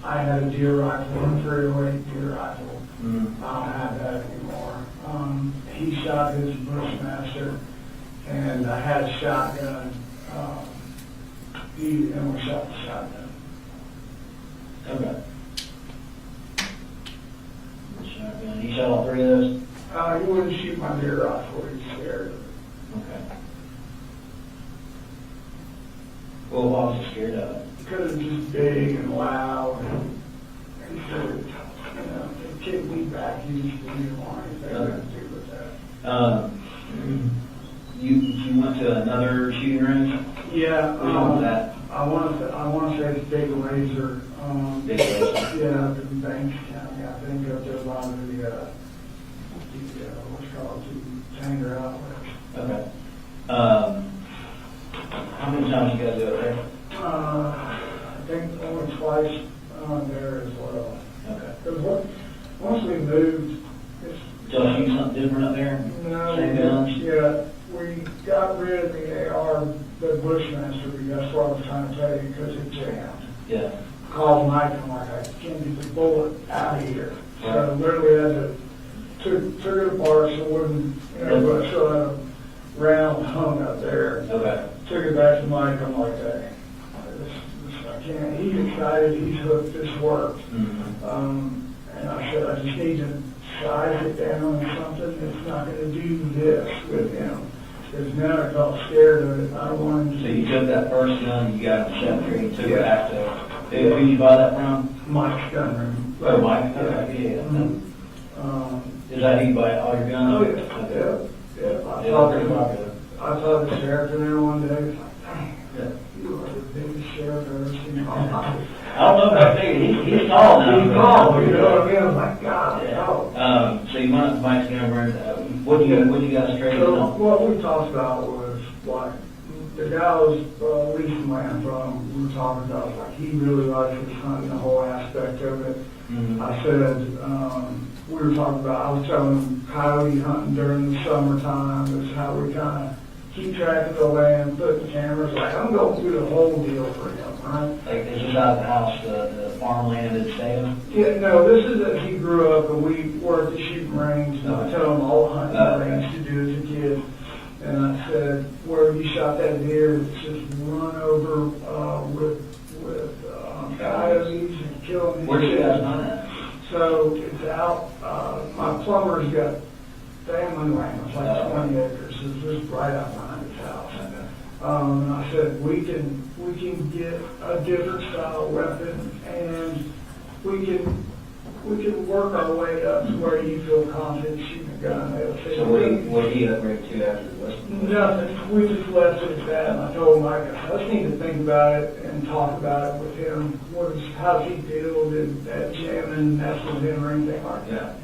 I had a deer rifle, a 308 deer rifle. Mm-hmm. I don't have that anymore. He shot his Bushmaster, and I had a shotgun. And we shot the shotgun. Okay. Shotgun. He shot all 3 of those? He wouldn't shoot my deer rifle. He was scared of it. Okay. Well, why was he scared of it? Because it was just big and loud. And he said, you know, it kicked me back. He just didn't want anything to do with that. You went to another shooting range? Yeah. Which one was that? I want to say it's Big Laser. Big Laser. Yeah, in Banks County. I think up there by the what's called the Tanger outlets. Okay. How many times you guys go there? I think only twice there as well. Okay. Because once we moved, it's Did y'all shoot something different up there? no, Same guns? yeah, we got rid of the AR, the Bushmaster. That's what I was trying to tell you because it jammed. Yeah. Called Mike, I'm like, I can't get the bullet out of here. So I literally had to took it apart so it wouldn't, you know, but I still had a round hung up there. Okay. Took it back to Mike, I'm like, hey, this I can't. He's excited, he's hooked, this worked. Mm-hmm. And I said, I just need to size it down or something that's not going to do this with him. Because now I got scared of it. I don't want him So to you took that first gun you got in the Sept and you took it back to, who did you buy that from? Mike's gun room. Oh, Mike? Okay, yeah. Mm-hmm. Is that who you buy all your guns? Oh, yeah, Okay. yeah. I Yeah, talked pretty to popular. I talked to the sheriff in there one day. It's like, dang, Yeah. you are the biggest sheriff I've ever seen. I don't know if I figured, he's tall now. He's tall, you know what I mean? I was like, God, Yeah. no. So you went up to Mike's gun room, what do you guys trade So on? what we talked about was like, the guy was leasing land from, we were talking about like, he really likes his hunting, the whole aspect of it. Mhm. I said, we were talking about, I was telling him coyote hunting during the summertime is how we kind of keep track of the land, put the cameras, like, I'm going through the whole deal for him, right? Like, is this out of the house, the farmland in Salem? Yeah, no, this is that he grew up and we were at the shooting range and I tell him all the hunting range to do as a kid. And I said, where you shot that deer, it's just run over with coyotes and killing his Where do you guys kids. hunt at? So it's out, my plumber's got family land, it's like 20 acres, it's just right out behind his house. And I said, we can get a different style weapon and we can work our way up to where you feel confident shooting a gun. So what did he upgrade to after the Western? Nothing, we just left it at that, and I told Mike, I just need to think about it and talk about it with him. How does he feel, did that jamming mess with him or anything like that?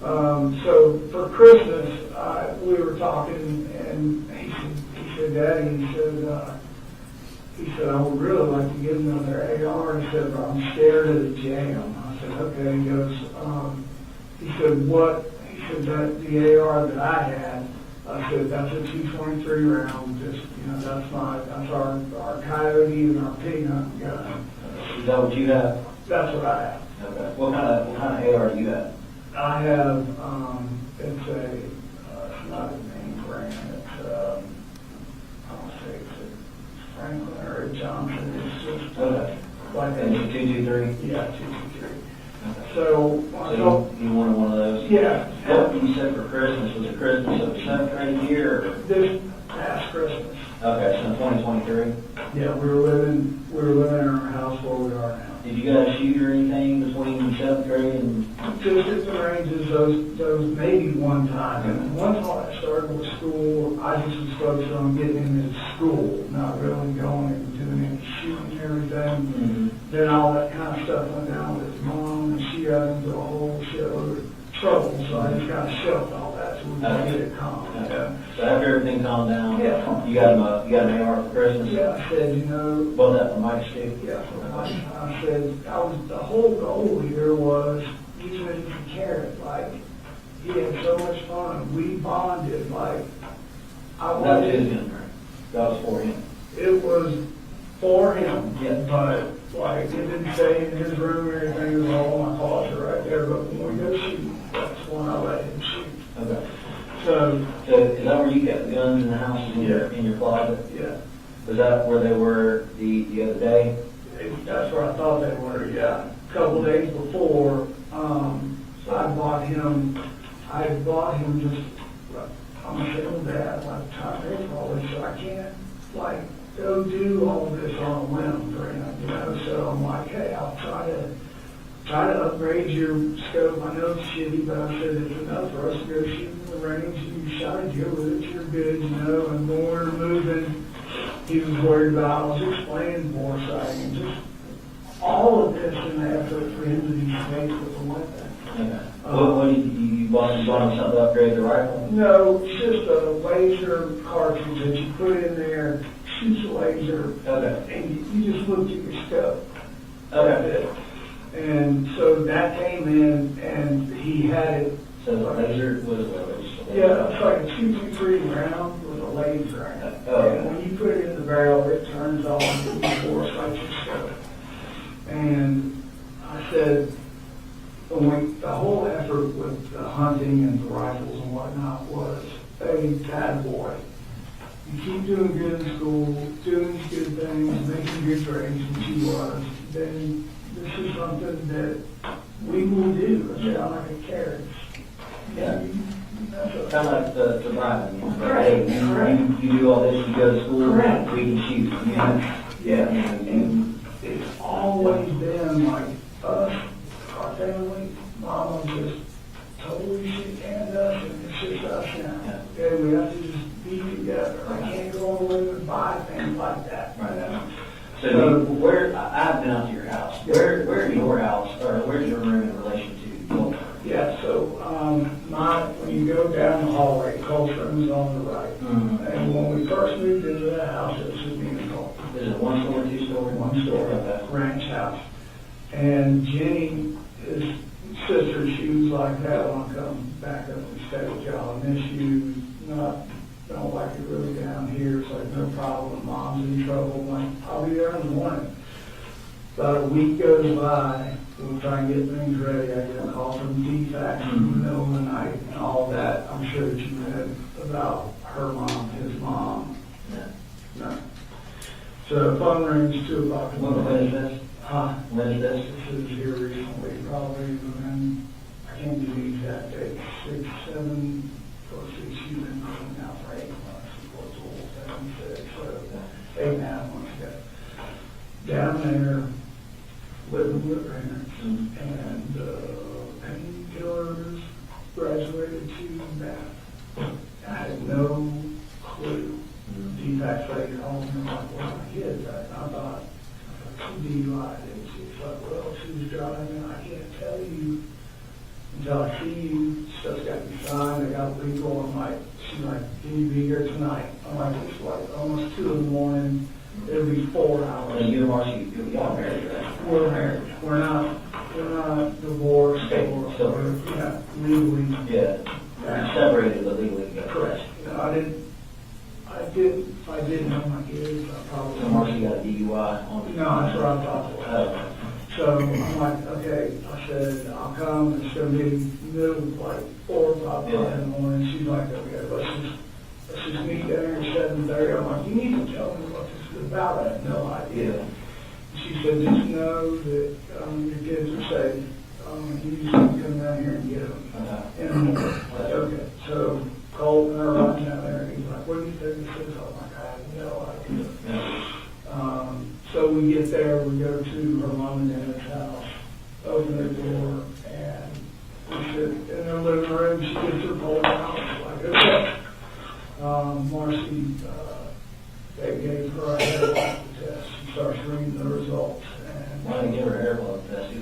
So for Christmas, we were talking, and he said, Daddy, he said, I would really like to get another AR. He said, but I'm scared of the jam. I said, okay. He goes, he said, what? He said, that the AR that I had, I said, that's a 223 round. Just, you know, that's our coyote and our pig hunting gun. Is that what you have? That's what I have. Okay. What kind of AR do you have? I have, it's not a name brand, it's, I don't say it's a Franklin or a Johnson, it's just, Okay. like And a, 223? yeah, 223. Okay. So, So you wanted one of those? yeah, What you said for Christmas, was it Christmas of the 7th grade year? Or? this past Christmas, Okay, so 2023. yeah, we were living in our house where we are now. Did you guys shoot or anything between 7th grade and? Just at the ranges, those maybe one time. And once I started with school, I just was focused on getting into school, not really going and doing any shooting and everything. Then all that kind of stuff went down with his mom, and she got into a whole shitload of trouble, so I just kind of shelved all that so we could get it calm. Okay. So after everything calmed down, Yeah. you got an AR for Christmas? Yeah, I said, you know, Bought that from Mike Stick? yeah, I said, the whole goal here was, even if he cared, like, he had so much fun, we bonded, like, I That was wanted, his gun, right? That was for him. it was for him, Yeah. but, like, it didn't stay in his room or anything, it was all in my closet right there, but when we go shoot, that's when I let him shoot. Okay. So, So is that where you kept the guns in the house, in your closet? yeah, Was that where they were the other day? that's where I thought they were, yeah. A couple days before, I bought him just, I'm a single dad, like, time to college, so I can't, like, go do all of this on a whim for him, you know, so I'm like, hey, I'll try to upgrade your scope. I know it's shitty, but I said it's enough for us to go shoot in the range. You shot a deer with it, you're good, you know, and when we were moving, he was worried about, I was explaining foresight and just all of this in the effort for him to be safe with a weapon. Okay. What did you bought him something to upgrade the rifle? No, it's just a laser cartridge that you put in there, shoots a laser, Okay. and you just look at your scope. Okay. And so that came in, and he had it. So the laser was Yeah, it's like a 223 round with a laser in it. Oh. And when you put it in the barrel, it turns on and you force like your scope. And I said, the whole effort with the hunting and the rifles and whatnot was, hey, bad boy, you keep doing good in school, doing these good things, making good grades, which he was, then this is something that we will do. I said, I'm not going to care. Yeah. That's a- Kind of like the Brian, you know, Correct, hey, correct. you do all this, you go to school, Correct. we can shoot, you know? Yeah, And and it's always been like us, our family, Mama just totally shit canned us, and it's just us now. Okay, we have to just be together. I can't go on with and buy things like that. Right now. So where, I've been out to your house, where's your house, or where's your room in relation to Colt? Yeah, so, when you go down the hallway, Colt's room is on the right. And when we first moved into the house, it was just me and Colt. Is it one story, two story? One story, Okay. ranch house. And Jenny, his sister, she was like, Dad, I want to come back up and stay with y'all. I miss you. Don't like it really down here. It's like, no problem. Mom's in trouble. I'm like, I'll be there in the morning. About a week goes by. We'll try and get things ready. I get a call from DFAX in the middle of the night and all that. I'm sure that you read about her mom, his mom. Yeah. No. So phone rings 2 o'clock in the When morning. is this? Huh? When is this? This is here recently, probably when, I can't give you the exact date, 6, 7, or 6, you've been going out for 8 months, before it's all 7, 6, so 8.5 months ago. Down there, living with parents, and painkillers, graduated to math. I had no clue. DFAX lady called me, like, where are my kids at? And I thought, DUI, and she's like, well, she was driving, I can't tell you until I see you, stuff's got to be signed, I got legal, I'm like, she's like, can you be here tonight? I'm like, it's like almost 2 in the morning, it'll be 4 hours. And you and Marcee, y'all married, right? We're married, we're not divorced, Okay, or, so- yeah, legally. Yeah. You're separated, but legally together. Correct. You know, if I didn't know my kids, I So probably. Marcee got a DUI on. No, that's what I thought. Oh, So I'm like, okay, I said, I'll come, it's gonna be middle, like 4 or 5 o'clock in the morning. She's like, okay, let's just meet there at 7:30. I'm like, you need to tell me what this is about, I have no idea. She said, just know that your kids are safe. You just need to come down here and get them. And I'm like, okay. So Colt and I are running down there, and he's like, what do you think this is? I'm like, I have no idea. So we get there, we go to her mom and dad's house, open their door, and we sit in their living room. She gets her phone out, like, okay. Marcee, they gave her a hair blood test. She starts reading the results. And Why did they give her a hair blood test?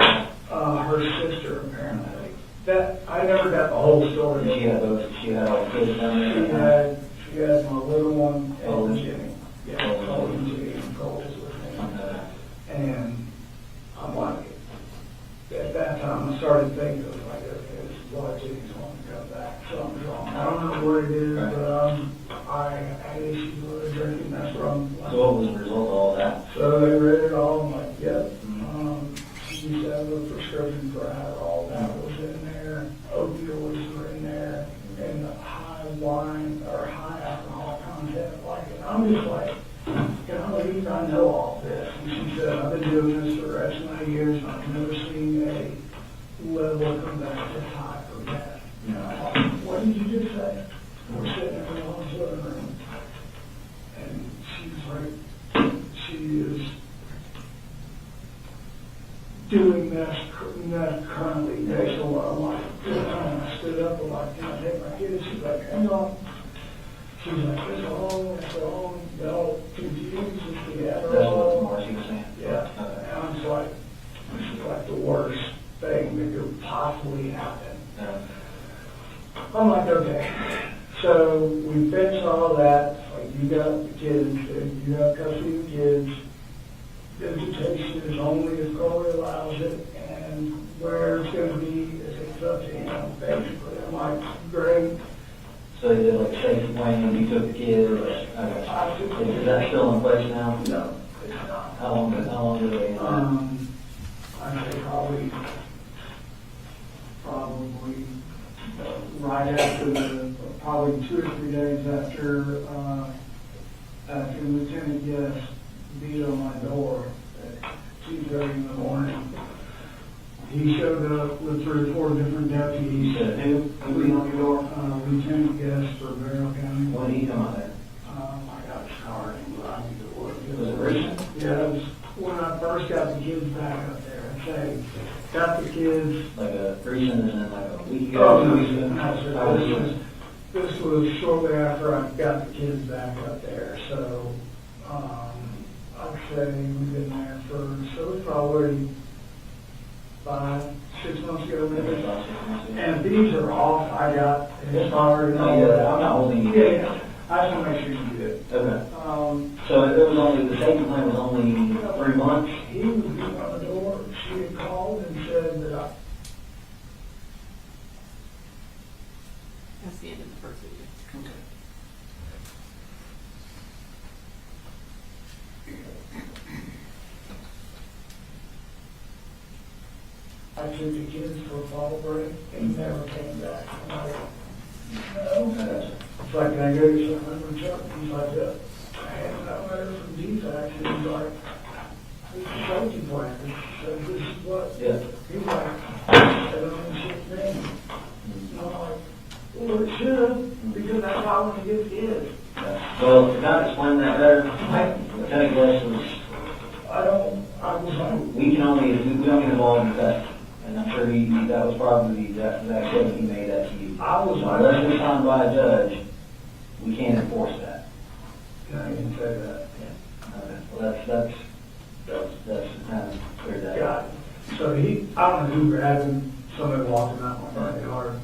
her sister, apparently. That, I never got the whole story. She had all the kids down there? She had my little one Oh, and Jimmy. Jimmy. Yeah, Colt and Jimmy, and Colt was with me. And I'm like, at that time, I started thinking, I was like, okay, this is why Jimmy's wanting to come back. Something's wrong. I don't know what it is, but I had issues with her drinking, that's wrong. So what was the result of all that? So they read it all, I'm like, yep. She used to have a prescription for Adderall, that was in there, opioids were in there, and the high wine or high alcohol content, like, and I'm just like, can I believe I know all this? And she said, I've been doing this for the rest of my years, and I've never seen a level come back this high for that. You know, I'm like, what did you just say? We're sitting in her mom's living room, and she's like, she is doing this currently nationwide. I'm like, I stood up, I'm like, can I take my kids? She's like, hang on. She's like, it's all, y'all confused with the That's Adderall. what Marcee was saying? Yeah, and I'm just like, this is like the worst thing that could possibly happen. Yeah. I'm like, okay. So we fixed all that, like, you got the kids, you have custody of the kids. Visitation is only if Colin allows it, and where it's gonna be is it's up to him, basically. I'm like, great. So they did like a safety plan, you took the kids, okay. Is that still in place now? No, it's not. How long do they? I'd say probably right after probably 2 or 3 days after Lieutenant Guest beat on my door at 2:30 in the morning. He showed up with 3 or 4 different deputies. Who beat on your door? Lieutenant Guest for Barrow County. When did he come out there? I got his card and I need to work. Was it recent? Yeah, it was when I first got the kids back up there. I say, got the kids. Like a recent and then like a week ago? Oh, 2 no, weeks ago? How was it? this was shortly after I got the kids back up there. So, I'd say we've been there so it's probably 5, 6 months ago maybe. And if these are off, I got his card and all that. I'm not holding you. Yeah, I just want to make sure you do it. Okay. So it was only, the safety plan was only 3 months? He was beating on the door. She had called and said that That's the end of the first video. I took the kids for a fall break and never came back. I'm like, no. It's like, can I go to something from Chuck? He's like, I had a letter from DFAX, and he's like, this is a safety plan. So this is what, Yeah. he's like, I don't know shit name. And I'm like, well, it should, because that's how I want to get kids. Well, to kind of explain that better, Lieutenant Guest was, I was like, we don't get involved with that. And I'm sure that was probably the exact statement he made that to you. I was like, Unless we're signed by a judge, we can't enforce that. I didn't say that. Okay. Well, that's kind of clear that Yeah. out. So I don't know who grabbed him, somebody walking out my front yard.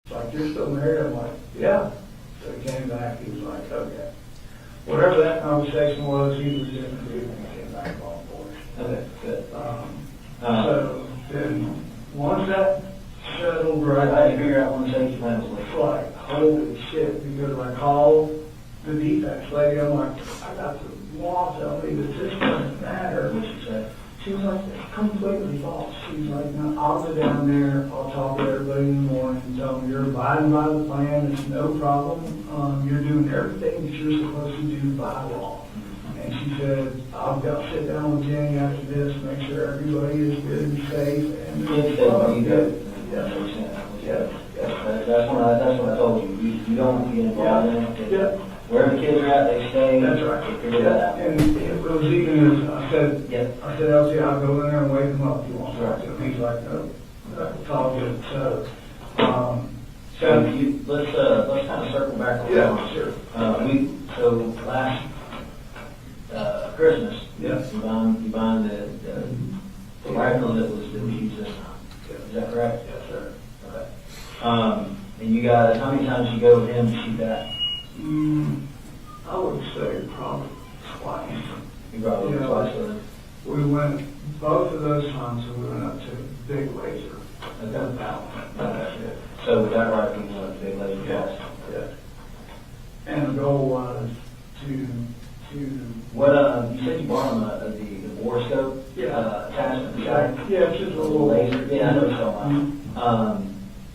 It's like, you're still married? I'm like, yeah. So he came back, he was like, okay. Whatever that conversation was, he was different dude when he came back on board. Okay, good. So then, once that settled I right, didn't figure out when the safety plan was it's like. like, holy shit, because I called the defense lady, I'm like, I got the law telling me that this doesn't matter. I'll go down there, I'll talk to everybody in the morning and tell them you're abiding by the plan, it's no problem. You're doing everything that you're supposed to do by law. And she said, I'll sit down with Jenny after this, make sure everybody is good and safe. And Yes, sir, you do. Yes. That's what I told you. You don't get involved in it. Yeah. Wherever the kids are at, they stay. That's right. They figure it out. And it was even as I said, Yep. Elsie, I'll go in there and wake him up if you want. Right. And he's like, no, it's all good. So, So let's kind of circle back around. Yeah, sure. So last Christmas, Yes. you buying the rifle that was used this time. Is that correct? Yes, sir. Okay. And you guys, how many times you go with him to shoot that? I would say probably twice. You brought him Yeah. twice with him. We went, both of those times, we went up to Big Laser. Okay. That's it. So with that rifle, you went to Big Lady twice. Yeah. And the goal was to What, you said you bought him the bore scope? Yeah. Attachment? yeah, it's just a little laser? Yeah, I know what you're talking about.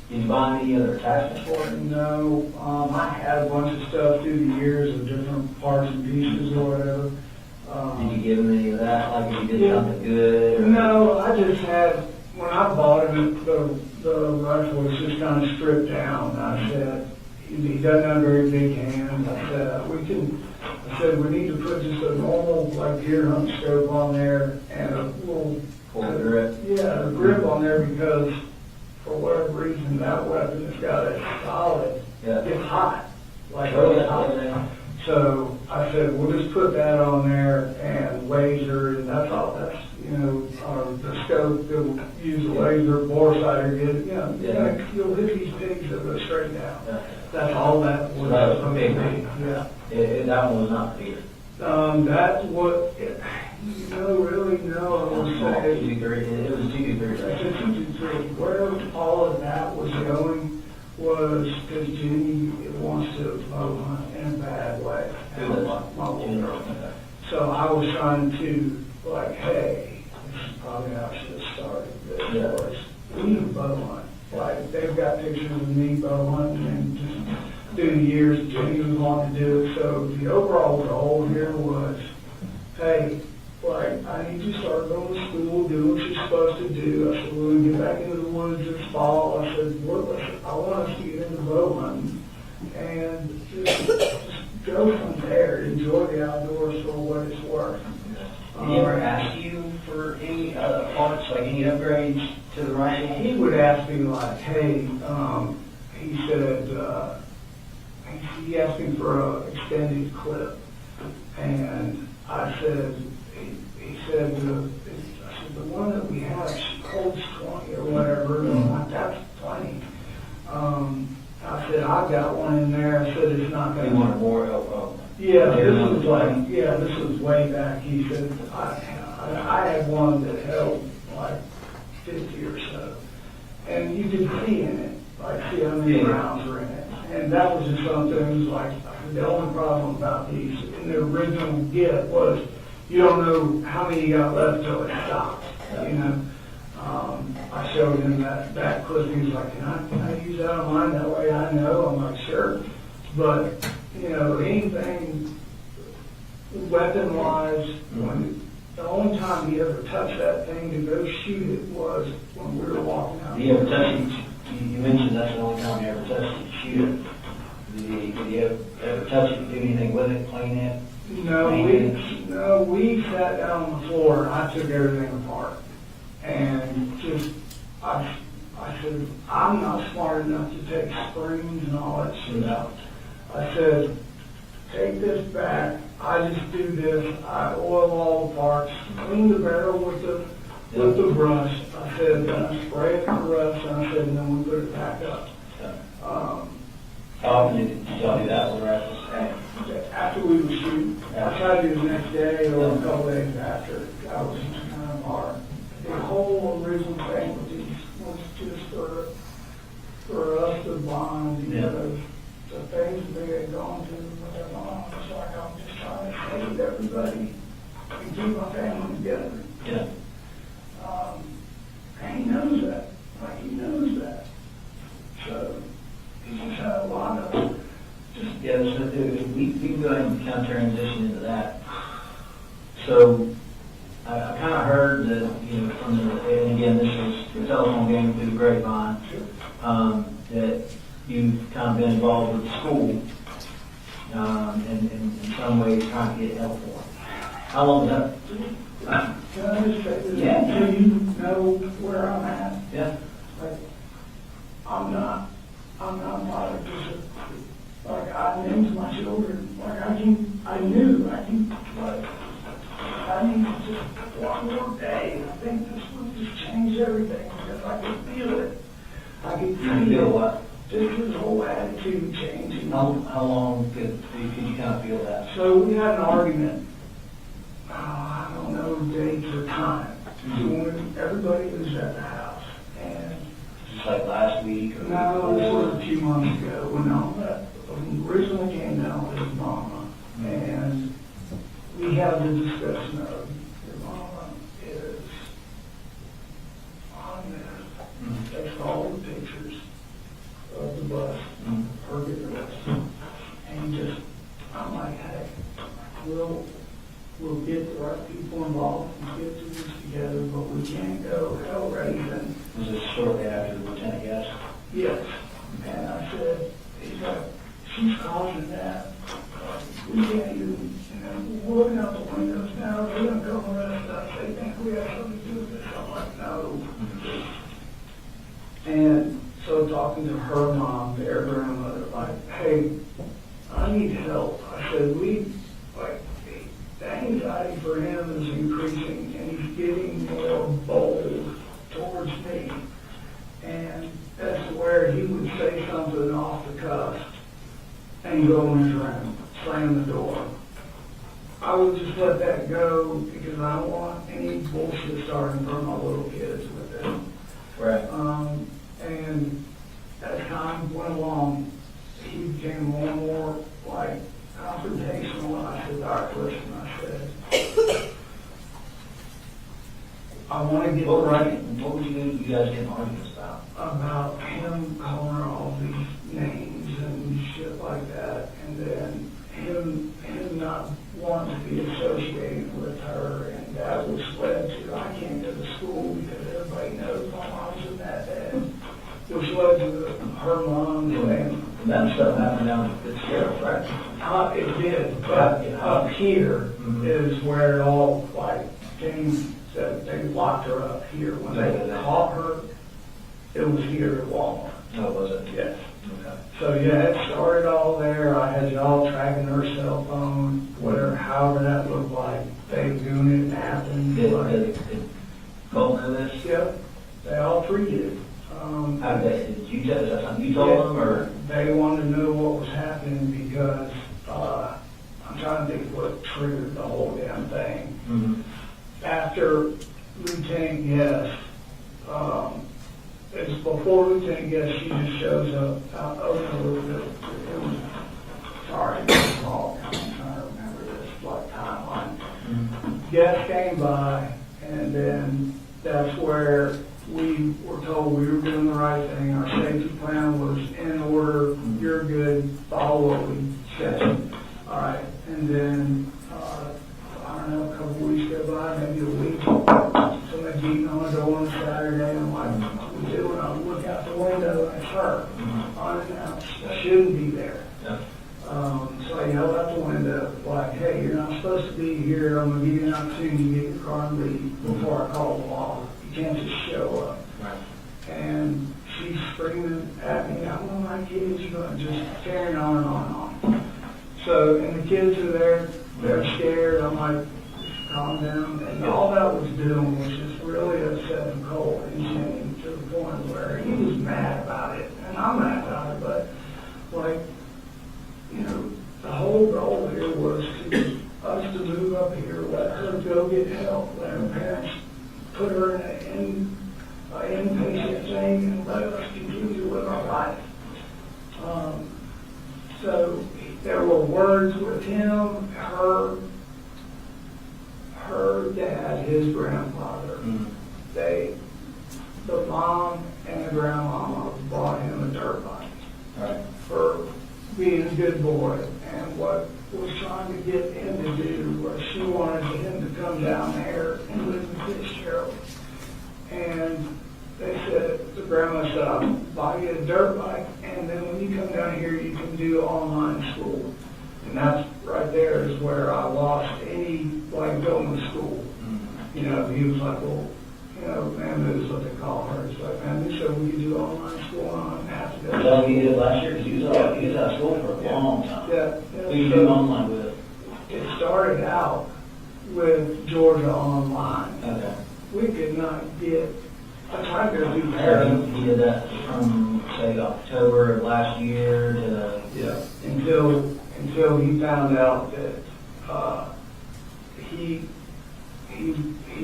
Did you buy any other attachments for it? No, I had a bunch of stuff through the years of different parts and pieces or whatever. Did you give him any of that, like if you did Yeah. something good? Or? No, I just had, when I bought him, the rifle was just kind of stripped down. I said, he doesn't have very big hands. I said, we need to put just a normal, like, deer hunt scope on there and a little, For the grip? yeah, a grip on there because for whatever reason, that weapon has got a solid, Yeah. it's hot. Like, Oh, it's yeah, hot. yeah. So I said, we'll just put that on there and laser, and that's all, that's, the scope, it'll use a laser, bore sighter, Yeah. you'll hit these pigs that go straight down. Yeah. That's all that was So that was supposed big. to be, yeah. That one was not big. That's what, really, no, I would say. 223. It was 223. Where all of that was going was because Jenny wants to bow hunt in a bad way. Who does? My little girl. So I was trying to, like, hey, this is probably how I should have started this. Yeah. Was, we need to bow hunt. Like, they've got pictures of me bow hunting and just through the years, Jenny was wanting to do it. So the overall goal here was, hey, like, I need you to start going to school, do what you're supposed to do. I said, we're going to get back into the woods this fall. I said, I want us to get into bow hunting and just go from there, enjoy the outdoors for what it's worth. Did he ever ask you for any parts, like any upgrades to the rifle? He would ask me like, hey, he said, he asked me for an extended clip. And I said, he said, I said, the one that we have holds 20 or whatever. And I'm like, that's plenty. I said, I've got one in there. I said, it's not going He wanted more. Yeah, this was way back. He said, I had one that held like 50 or so. And you could see in it, like, see how many rounds were in it. And that was just something, it was like, the only problem about these in the original get was you don't know how many you got left till it stops, I showed him that clip, he was like, can I use that on mine? That way I know. I'm like, sure. But, anything weapon-wise, when the only time he ever touched that thing to go shoot it was when we were walking out. Did he ever touch it? You mentioned that's the only time you ever touched it, shoot it. Did you ever touch it, do anything with it, clean it? No, we sat down on the floor and I took everything apart. And just, I said, I'm not smart enough to take springs and all that shit out. I said, take this back, I just do this, I oil all the parts, clean the barrel with the brush. I said, spray it with the brush, and I said, and then we put it back up. How often did y'all do that with rifles? After we would shoot, I tried to do the next day or a couple days after. I was kind of hard. The whole original thing with these was just for us to bond, the things that they had gone through with their mom. It's like I'm just trying to save everybody and keep my family together. Yeah. And he knows that. Yeah, so we can go ahead and kind of transition into that. So I kind of heard that, you know, from the, and again, this is the telephone game through the grapevine, that you've kind of been involved with the school, in some ways trying to get help for them. How long is that? Can I just say this? Yeah. Do you know where I'm at? Yeah. Like, I'm not bothered to, like, I named my children, like, I knew, like, I need just one more day. I think this would just change everything, because I could feel it. I could You feel feel what? just his whole attitude changing. How long could you kind of feel that? So we had an argument, I don't know dates or time, when everybody was at the house, and Just like last week or? no, this was a few months ago, when I originally came down with his mama, and we had the discussion of, your mama is on there, takes all the pictures of the bus, her getting arrested, and just, I'm like, hey, we'll get the right people involved and get through this together, but we can't go hell raising. Was it shortly after the lieutenant guest? Yes. And I said, he's like, she's causing that. We can't even, we're looking out the windows now, they're gonna come arrest us, they think we have something to do with this. I'm like, no. And so talking to her mom, their grandmother, like, hey, I need help. I said, like, the anxiety for him is increasing, and he's getting more bold towards me. And that's where he would say something off the cuff and go in his room, slam the door. I would just let that go because I don't want any bullshit starting from my little kids with it. Right. And as time went along, he became more and more like confrontational. And I said, all right, listen, I said, I want to get right What would you guys get in arguments about? him calling her all these names and shit like that, and then him not wanting to be associated with her, and that was led to, I can't go to school because everybody knows my mom's in that bed, which led to her mom saying, That stuff happened down at Fitzgerald, right? it did, but up here is where it all, like, came, that they locked her up here. When they caught her, it was here at Walmart. No, was it? Yes. Okay. So, yeah, it started all there. I had y'all tracking her cell phone, whatever, however that looked like. They were doing it, napping. Did Colt know this? Yep, they all three did. How did you tell, is that something you told them, or? They wanted to know what was happening because, I'm trying to think what triggered the whole damn thing. Mm-hmm. After Lieutenant Guest, it's before Lieutenant Guest, she just shows up out over it was, sorry, it's small, I'm trying to remember this, like, timeline. Guest came by, and then that's where we were told we were doing the right thing, our safety plan was in order, you're good, follow what we said. All right, and then, I don't know, a couple weeks go by, maybe a week, somebody beating on the door on a Saturday, and I'm like, what we do? And I look out the window, and it's her, unannounced, shouldn't be there. Yeah. So I yelled out the window, like, hey, you're not supposed to be here, I'm gonna give you an opportunity to get your car and leave before I call the law. You can't just show up. Right. And she's screaming at me, I want my kids, just carrying on and on and on. So, and the kids are there, they're scared, I'm like, calm down. And all that was doing was just really upsetting Colt and Shane to the point where he was mad about it, and I'm mad about it, but, like, you know, the whole goal here was to us to move up here, let her go get help, let her parents put her in an inpatient thing, and let us continue to live our life. So there were words with him, her dad, his grandfather. The mom and the grandmama bought him a dirt bike Right. for being a good boy, and what was trying to get him to do was she wanted him to come down there and live in Fitzgerald. And they said, the grandma said, I'll buy you a dirt bike, and then when you come down here, you can do online school. And that's right there is where I lost any, like, going to school. You know, he was like, well, you know, Mammoo is what they call her. It's like, Mammoo said we could do online school, and I don't have to go. Is that what you did last year? Because he was out of school for a long time. Yeah. Who you do online with? It started out with Georgia Online. Okay. We could not get, I tried to go do So parents. he did that from, say, October of last year to... Yeah. Until he found out that, he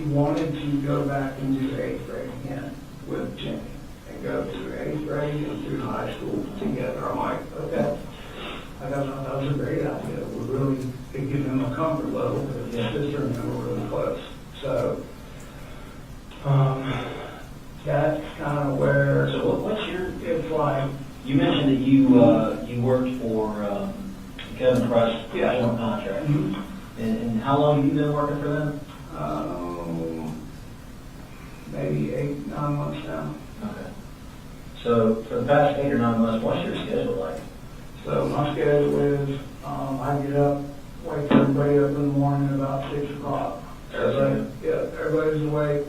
wanted to go back and do 8th grade again with Jimmy and go through 8th grade and through high school together. I'm like, okay. I thought that was a great idea. It would really give him a comfort level because his sister and him were really close. So, that's kind of where. So what's your... It's like, You mentioned that you worked for Kevin Price, Yeah. joint contract. mhm. And how long have you been working for them? Maybe 8, 9 months now. Okay. So for the past 8 or 9 months, what's your schedule like? So my schedule is, I get up, wake everybody up in the morning about 6 o'clock. Everybody's awake.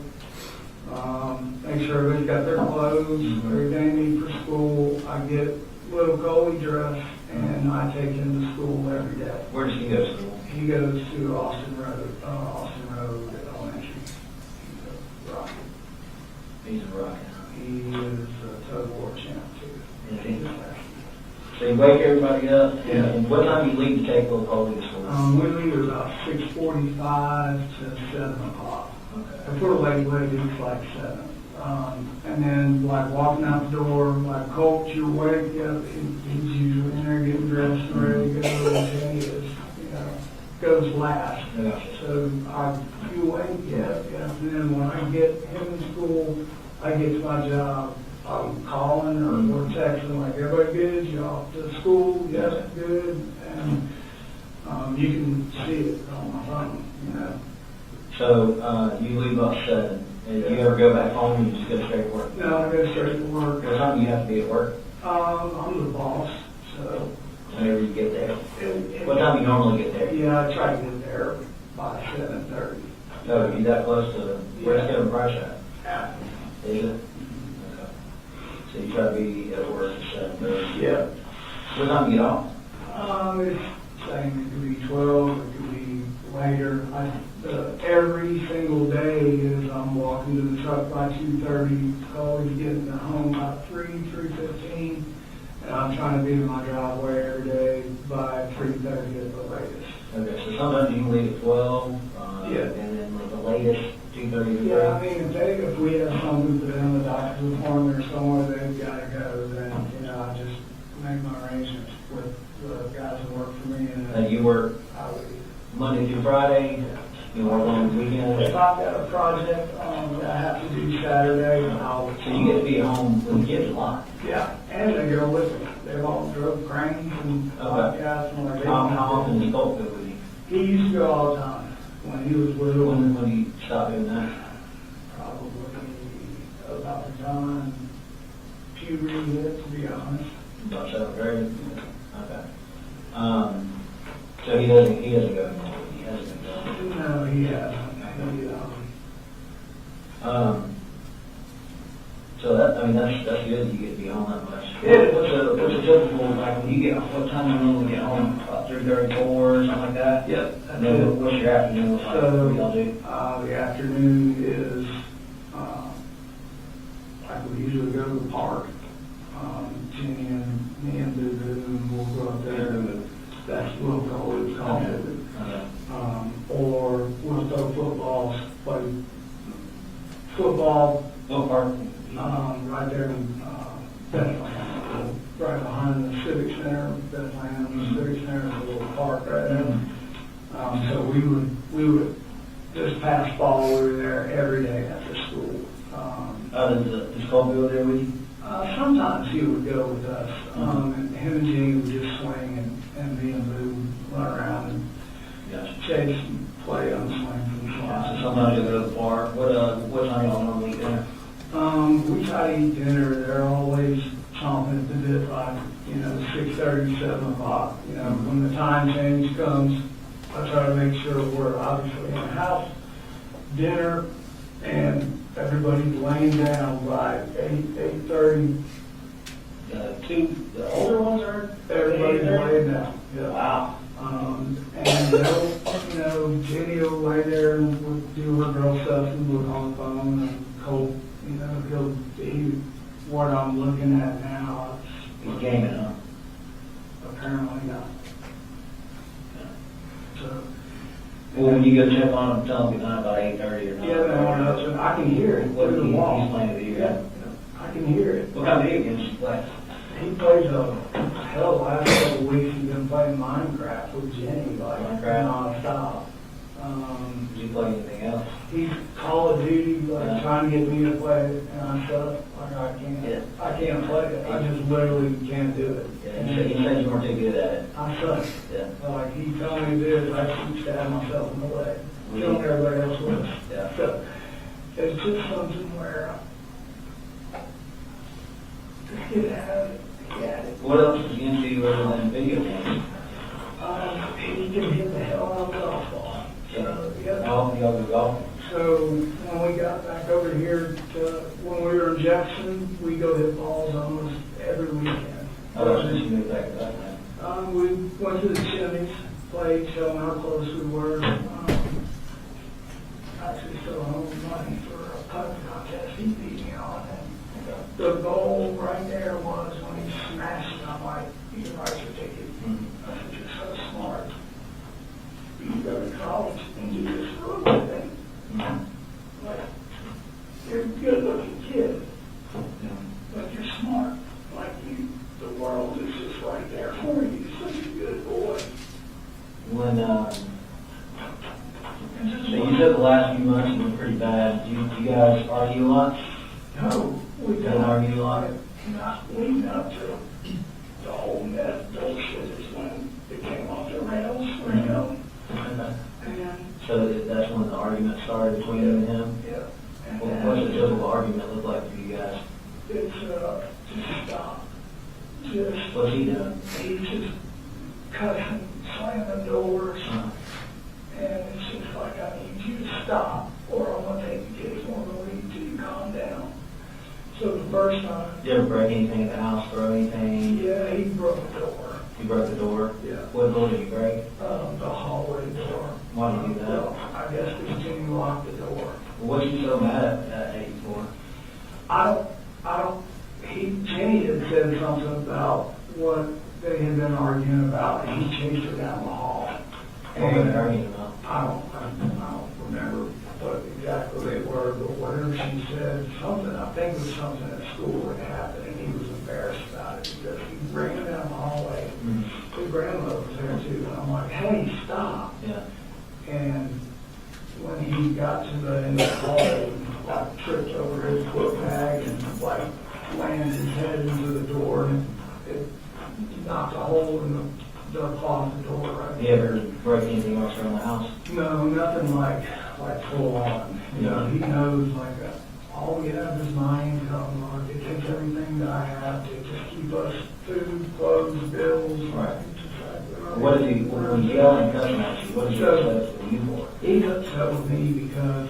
Make sure everybody's got their clothes, everything they need for school. I get little Colin dressed and I take him to school every day. Where does he go to school? He goes to Austin Road Elementary. Rocky. He's a rocket. He is a tug war champ too. Is he? So you wake everybody up, Yeah. and what time do you leave to take little Colin to school? We leave at about 6:45 to 7 o'clock. Okay. If we're late, it's like 7. And then like walking out the door, like Colt, you're awake, yeah, he's usually in there getting dressed and ready to go, and he is, goes last. Yeah. So you awake, yeah. And then when I get him in school, I get to my job, I'm calling or we're texting, like, everybody good, you off to school, yes, good, and, you can see it on my phone, So you leave about 7. And do you ever go back home and you just go straight to work? No, I go straight to work. What time do you have to be at work? I'm the boss, so. Whenever you get there. and- What time do you normally get there? Yeah, I try to get there by 7:30. Oh, you that close to where's Kevin Price at? Yeah. Is it? Okay. So you try to be at work at 7:30. Yeah. What time do you get off? It's saying it could be 12, it could be later. Every single day is I'm walking to the truck by 2:30, always getting home by 3:15, and I'm trying to be in my driveway every day by 3:30 at the latest. Okay, so sometimes you can leave at 12, Yeah. and then like the latest 2:30 to 3. Yeah, I mean, if we have something for them, the doctor's appointment or somewhere they've got to go, then, I just make my arrangements with the guys who work for me, and You work I would. Monday through Friday, you work on the weekend. If I've got a project that I have to do Saturday, I'll. So you get to be home with the kids a lot. Yeah, and they go with me. They've all drove cranes and Okay. podcasts and like. How often does Colt go with you? He used to go all the time when he was little. When do you stop doing that? Probably about the time puberty hit, to be honest. About 7th grade? Okay. So he doesn't go anymore. He hasn't been going. No, he hasn't. So that's good. You get to be home that much. Yeah. What's a typical, like when you get, what time do you normally get home? About 3:34 or something like that? Yep. And then what's your afternoon like? What do y'all do? The afternoon is, like we usually go to the park. Jenny and me and Boo and we'll go up there and that's what we'll call it. Okay. Or we'll throw footballs, play football, What park? right there in, Bethlehem, right behind the Civic Center, Bethlehem, the Civic Center is a little park right there. So we would, this past fall, we were there every day after school. Does Colt go there with you? Sometimes he would go with us, and him and Jenny would just swing 6:30, 7 o'clock. You know, when the time change comes, I try to make sure we're obviously in the house, dinner, and everybody's laying down by 8:30. The older ones are? Everybody's laying down. Yeah. Wow. And they'll, you know, Jenny will lay there and will do her girl stuff and look on the phone, and Colt, you know, he'll be what I'm looking at now. He's gaming, huh? Apparently not. So, Well, when you go check on him, tell him good night about 8:30 or 9. yeah, no, I can hear it What through the he's wall. playing video Yeah, game? I can hear it. What kind of video games you play? He plays hell, last couple of weeks he's been playing Minecraft with Jenny, like, Minecraft? nonstop. Do you play anything else? He's Call of Duty, like, Yeah. trying to get me to play it, and I said, like, Yeah. I can't play it, I just literally can't do it. Yeah, you said you weren't too good at it. I suck. Yeah. Like, he told me this, I keep stabbing myself in the leg, killing everybody else with it. Yeah. So, it's just something where, just get at it, get it. What else is he into other than video games? He can hit the hell out of the golf ball. So, yeah. How often y'all go golfing? So when we got back over here to, when we were in Jackson, we go hit balls almost every weekend. How much did you move back to that, man? We went to the Chimneys, played, showing how close we were. Actually still home money for a putting contest he beat me on. And the goal right there was when he smashed it, I'm like, you can write your ticket. I said, you're so smart. You can go to college and do this for a living. Like, you're a good-looking kid, but you're smart. Like you, the world is just right there for you. You're such a good boy. When, so you said the last few months have been pretty bad. Do you guys argue a lot? No, we You don't argue a lot? Not leading up to the whole meth bullshit is when it came off the rails, you know. And, So that's when the argument started between you and him? yeah. And What's a typical argument look like for you guys? it's, just stop. Just, What's he doing? he's just cutting, slamming doors. Uh, And it's just like, I need you to stop, or I'm gonna take the kids one of the week till you calm down. So the first time, Did you ever break anything in the house, throw anything? yeah, he broke the door. You broke the door? Yeah. What door did you break? The hallway door. Why did you do that? Well, I guess because Jimmy locked the door. What you so mad at 84? Jenny had said something about what they had been arguing about, and he chased her down the hall. What were they arguing about? I don't remember what exactly they were, but whatever she said, something, I think it was something at school that happened, and he was embarrassed about it, because he ran down the hallway. His grandmother was there too, and I'm like, hey, stop. Yeah. And when he got to the end of the hallway, like tripped over his book bag and like landed his head into the door, and it knocked a hole in the closet door right Did you ever break anything else around the house? No, nothing like full on. You know, he knows like all we have is my income. Like, it takes everything that I have to just keep us food, clothes, bills. Right. What did he, when you yell and cuss at you, what did you upset with you for? He's upset with me because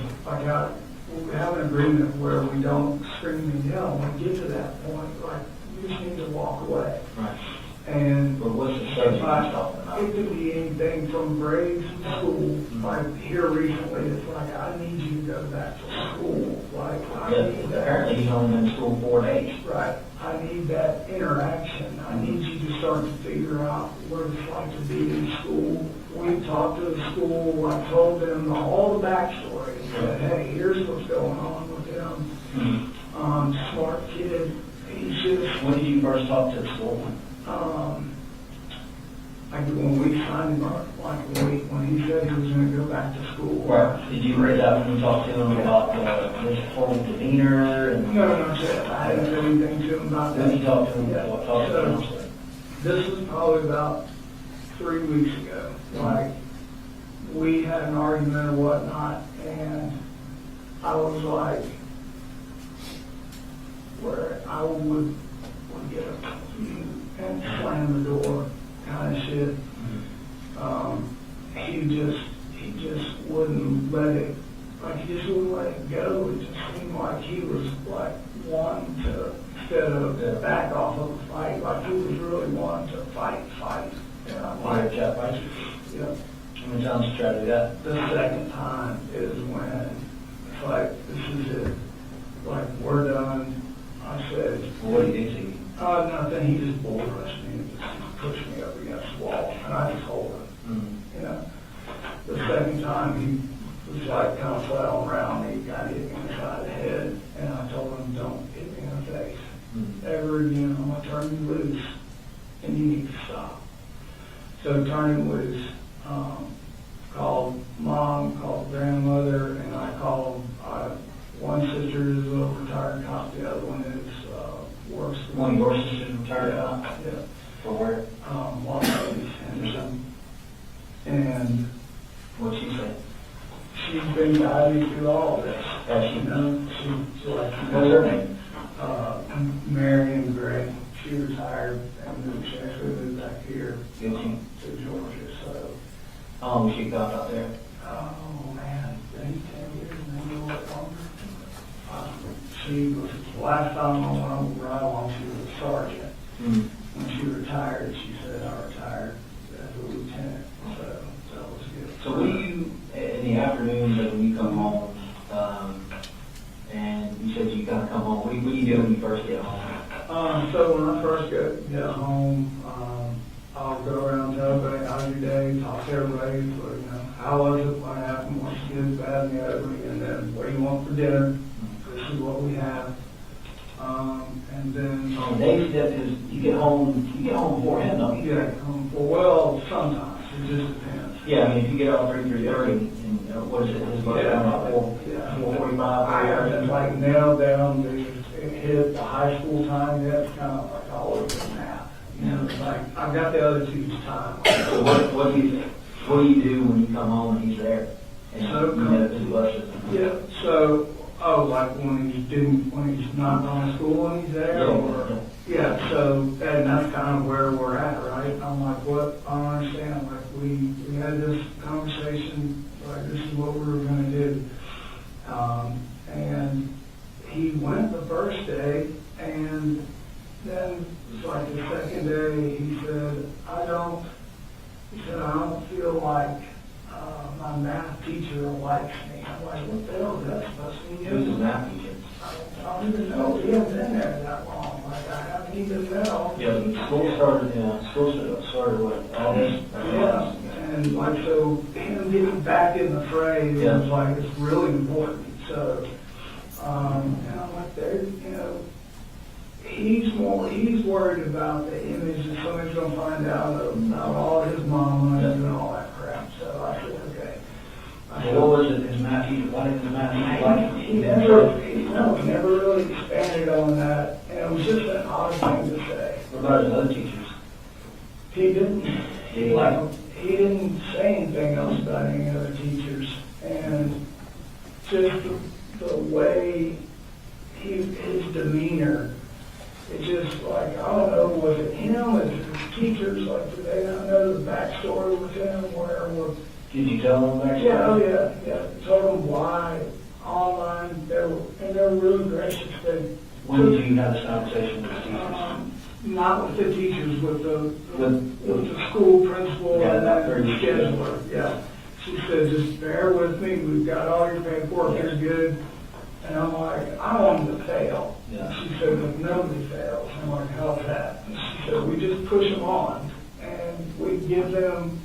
we have an agreement where we don't scream and yell. When we get to that point, like, we just need to walk away. Right. And But what's the subject you're talking it about? could be anything from grades in school, like here recently, it's like, I need you to go back to school, like, I Yeah, need that. apparently he's only been in school 4 days. Right, I need that interaction, I need you to start to figure out what it's like to be in school. We talked to the school, I told them all the backstory, said, hey, here's what's going on with him. Smart kid, he's just, When did you first talk to the school? like when we signed him up, like when he said he was gonna go back to school. Did you read that when you talked to him about his whole demeanor and? No, I hadn't said anything to him about When that. did you talk to him? Yeah. What talked to him? So, this was probably about 3 weeks ago. Like, we had an argument or whatnot, and I was like, where I would get a, and slam the door kind of shit. He just wouldn't let it, like he just wouldn't let it go. It just seemed like he was like wanting to, instead of back off of the fight, like he was really wanting to fight. And I'm like, Fight. yeah. How many times you try to do that? The second time is when it's like, this is it. Like, we're done. I said, What do you do to you? nothing. He just bull rushed me and just pushed me up against the wall. And I just hold him. You know, the second time he was like kind of flat on around me, got hit me in the side of the head. And I told him, don't hit me in the face. Ever again, I'm going to turn you loose. And you need to stop. So turn him loose. Called mom, called grandmother, and I called one sister is a retired cop, the other one is works. One of your sisters retired cop? Yeah. For where? And What'd she say? she's been guiding me through all of this. Has she? You know, she's like, What's her name? Marion Gray. She retired and moved, she actually moved back here Guilty. to Georgia. So, How long was she cop out there? oh man, maybe 10 years, maybe a little longer. She was, the last time I went on the ride along, she was a sergeant. When she retired, she said, I retired as a lieutenant. So that was good. So what do you, in the afternoons, like when you come home, and you said you kind of come home, what do you do when you first get home? So when I first get home, I'll go around tell everybody how's your day, talk to everybody, but, you know, how was it, what happened, what's good, bad, and the ugly, and then what do you want for dinner? This is what we have. And then On the day step is you get home before him, don't you? yeah, well, sometimes it just depends. Yeah, I mean, if you get out 3:30, and what is it, his bus down about 4:45? I haven't like nailed down hit the high school time yet. It's kind of like all over the map. You know, it's like I've got the other two's time. So what do you do when you come home and he's there? And So, you know, his bus is. Yeah. So, like when he's not going to school and he's there, or yeah. So, and that's kind of where we're at, right? I'm like, what? I don't understand. Like we had this conversation. Like this is what we were going to do, and he went the first day, and then it's like the second day he said, I don't feel like my math teacher likes me. I'm like, what the hell is that supposed to mean? Who's his math teacher? I don't even know. He hasn't been there that long. Like I haven't even know. Yeah, school started what, August? Yeah, and like so him getting back in the fray was like it's really important. So and I'm like, there, you know, he's worried about the image that somebody's gonna find out about all his mama and all that crap. So I said, okay. What was it, his math teacher? Why didn't his math teacher like him? He never really expanded on that, and it was just an odd thing to say. What about his other teachers? He didn't. He liked them? He didn't say anything else about any other teachers, and just the way his demeanor, it just like, I don't know, was it him, was it his teachers, like, did they not know the backstory with him, where was... Did you tell them back? Yeah, oh yeah. Told them why, online, they were really gracious. When did you have this conversation with the teachers? Not with the teachers, with the school principal and the scheduler. Yeah. She said, just bear with me. We've got all your paperwork. You're good. And I'm like, I want him to fail. Yeah. She said, but nobody fails. I'm like, how's that? And she said, we just push them on, and we give them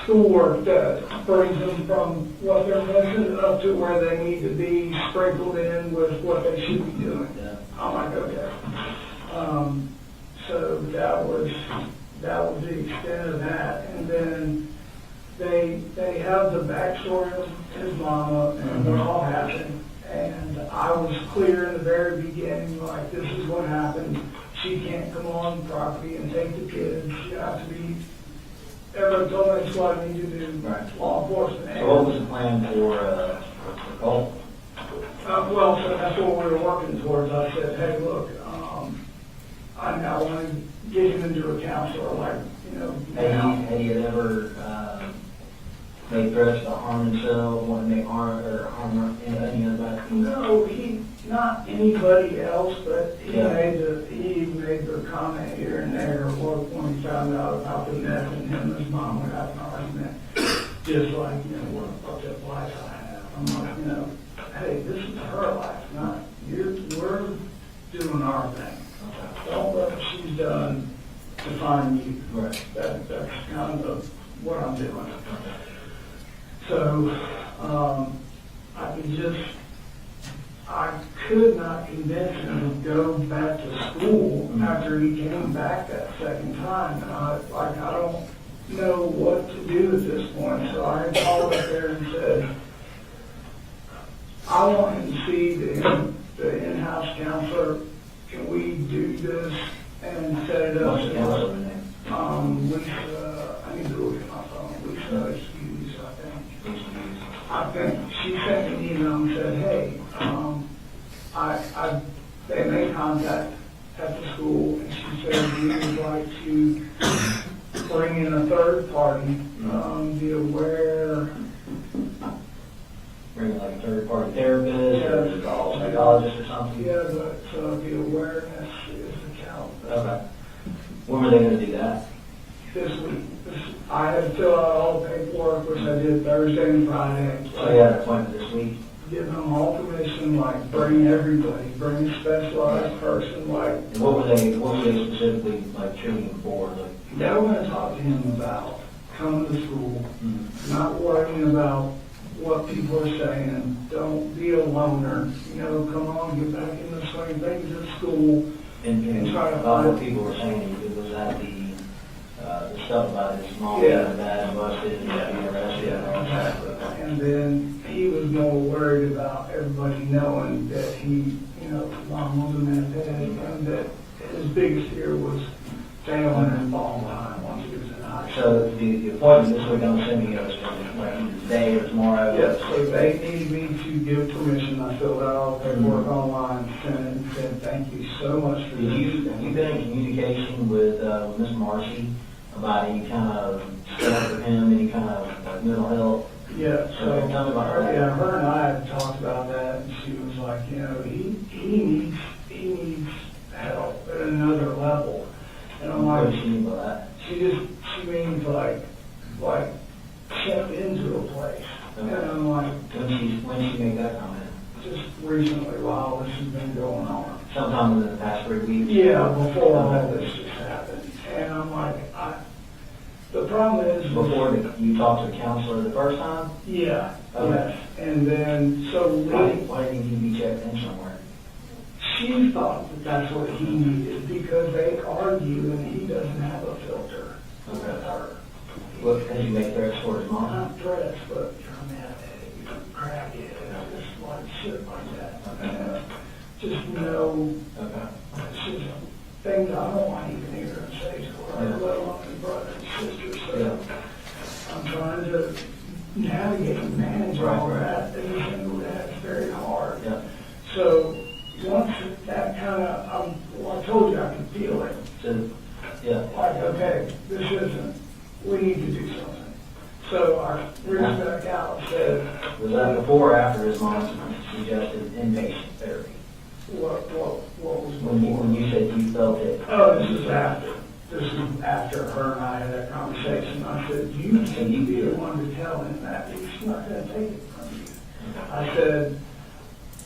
schoolwork that brings them from what they're missing up to where they need to be, sprinkled in with what they should be doing. Yeah. I'm like, okay. So that was the extent of that. And then they have the backstory of his mama, and what all happened. And I was clear in the very beginning, like, this is what happened. She can't come on the property and take the kids. You have to be, everybody told me that's what I need to do. Right. Law enforcement. So what was the plan for Colt? Well, so that's what we were working towards. I said, hey, look, I now want to a counselor like, now. Had he ever made threats about harming himself, want to make harm any other? No, not anybody else, but he Yeah. made the comment here and there, or when he found out about the meth and him and his mom would have an argument, just like, what a fucked up life I have. I'm like, hey, this is her life, not we're doing our thing. Don't let what she's done define you. Right. That's kind of what I'm doing. So, I could not convince him to go back to school after he came back that second time. And I don't know what to do at this point. So I called up there and said, I want him to see the in-house counselor. Can we do this and set it up? What's the counselor name? Lisa, I need to look at my phone. Lisa Hughes, I think she sent me an email and said, hey, they made contact at the school, and she said we would like to bring in a third party, be aware. Bring like a third party therapist or psychologist or something? Yeah, but the awareness is the count. Okay. When were they going to do that? This week. I had to fill out all the paperwork, which I did Thursday and Friday. So you had an appointment this week? Give them all permission, like bring everybody, bring a specialized person, like. And what were they specifically like treating him for? Like, They were going to talk to him about coming to school, not worrying about what people are saying. Don't be a loner. Come on, get back in the swing of things at school. and try to about what find. people were saying, it was that the stuff about his mom Yeah. being bad and busted and being arrested and all that. And then he was more worried about everybody knowing that he, mom was a meth head, and that his biggest fear was failing and falling behind once he was in high school. So the appointment this week, I'm assuming it was like either today or tomorrow? Yes, so they needed me to give permission. I filled out all the paperwork online, and said, thank you so much for Have you this. been in communication with Miss Marcee about any kind of stuff for him, any kind of like mental health? Yeah, so, Okay, tell me about that. yeah, her and I had talked about that, and she was like, he needs help at another level. And I'm What like, does she mean by that? she means like step into a place. And I'm like, When she made that comment? just recently while this has been going on. Sometime within the past 3 weeks? Yeah, before all this just happened. And I'm like, the problem is. Before you talked to a counselor the first time? Yeah, Okay. yes. And then, so Why didn't he be checked in somewhere? she thought that that's what he needed because they argue and he doesn't have a filter with her. What, has he made threats for his mom? Not threats, but you're mad at it, crack it, just like shit like that. Just no, Okay. it's just things I don't want to even hear him say to her, let alone his brother and sister. So I'm trying to navigate and manage all that, and that's very hard. Yeah. So once that kind of, I told you I could feel it. So, yeah. Like, okay, this isn't, we need to do something. So I reached back out and said, Was that before or after his mom suggested inpatient therapy? what was When you said you felt it? Oh, this is after. This is after her and I had that conversation. I said, you need to be the one to tell him that. He's not going to take it from you. I said,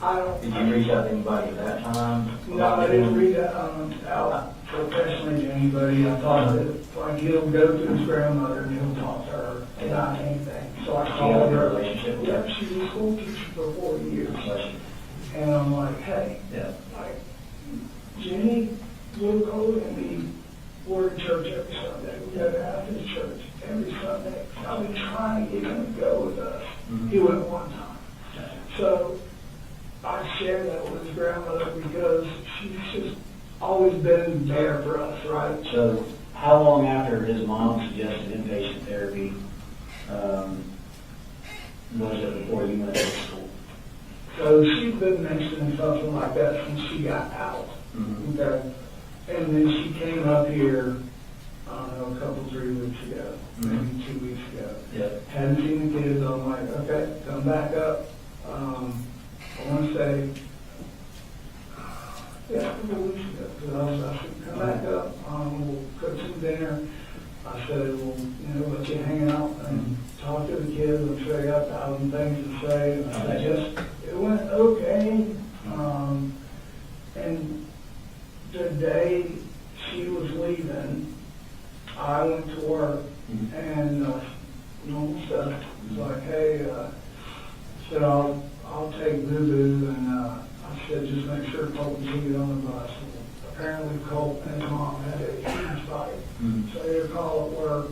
I don't. Did you reach out to anybody at that time? No, I didn't read that out professionally to anybody. I thought that, like, he'll go to his grandmother and he'll talk to her about anything. So I Do you called have a her. relationship with her? Yeah, she was a school teacher for 4 years. Bless you. And I'm like, hey, Yeah. like, Jenny, Blue Colt, and me, we're in church every Sunday. We go to Athens church every Sunday. I've been trying to get him to go with us. He went one time. So I share that with his grandmother because she's just always been there for us, right? So, how long after his mom suggested inpatient therapy was it before you went to school? So she's been mentioning something like that since she got out. Mm-hmm. Okay. And then she came up here a couple, 3 weeks ago, maybe 2 weeks ago. Yep. Hadn't seen the kids, I'm like, okay, come back up. I want to say, yeah, a couple weeks ago, because I said, come back up, we'll cook some dinner. I said, we'll, let you hang out and talk to the kids. I'm sure you got 1,000 things to say. And I said, it went okay. And the day she was leaving, I went to work and normal stuff. It was like, hey, said I'll take Boo-Boo, and I said just make sure Colt can get on the bus. Apparently Colt and his mom had a huge fight. So they had a call at work.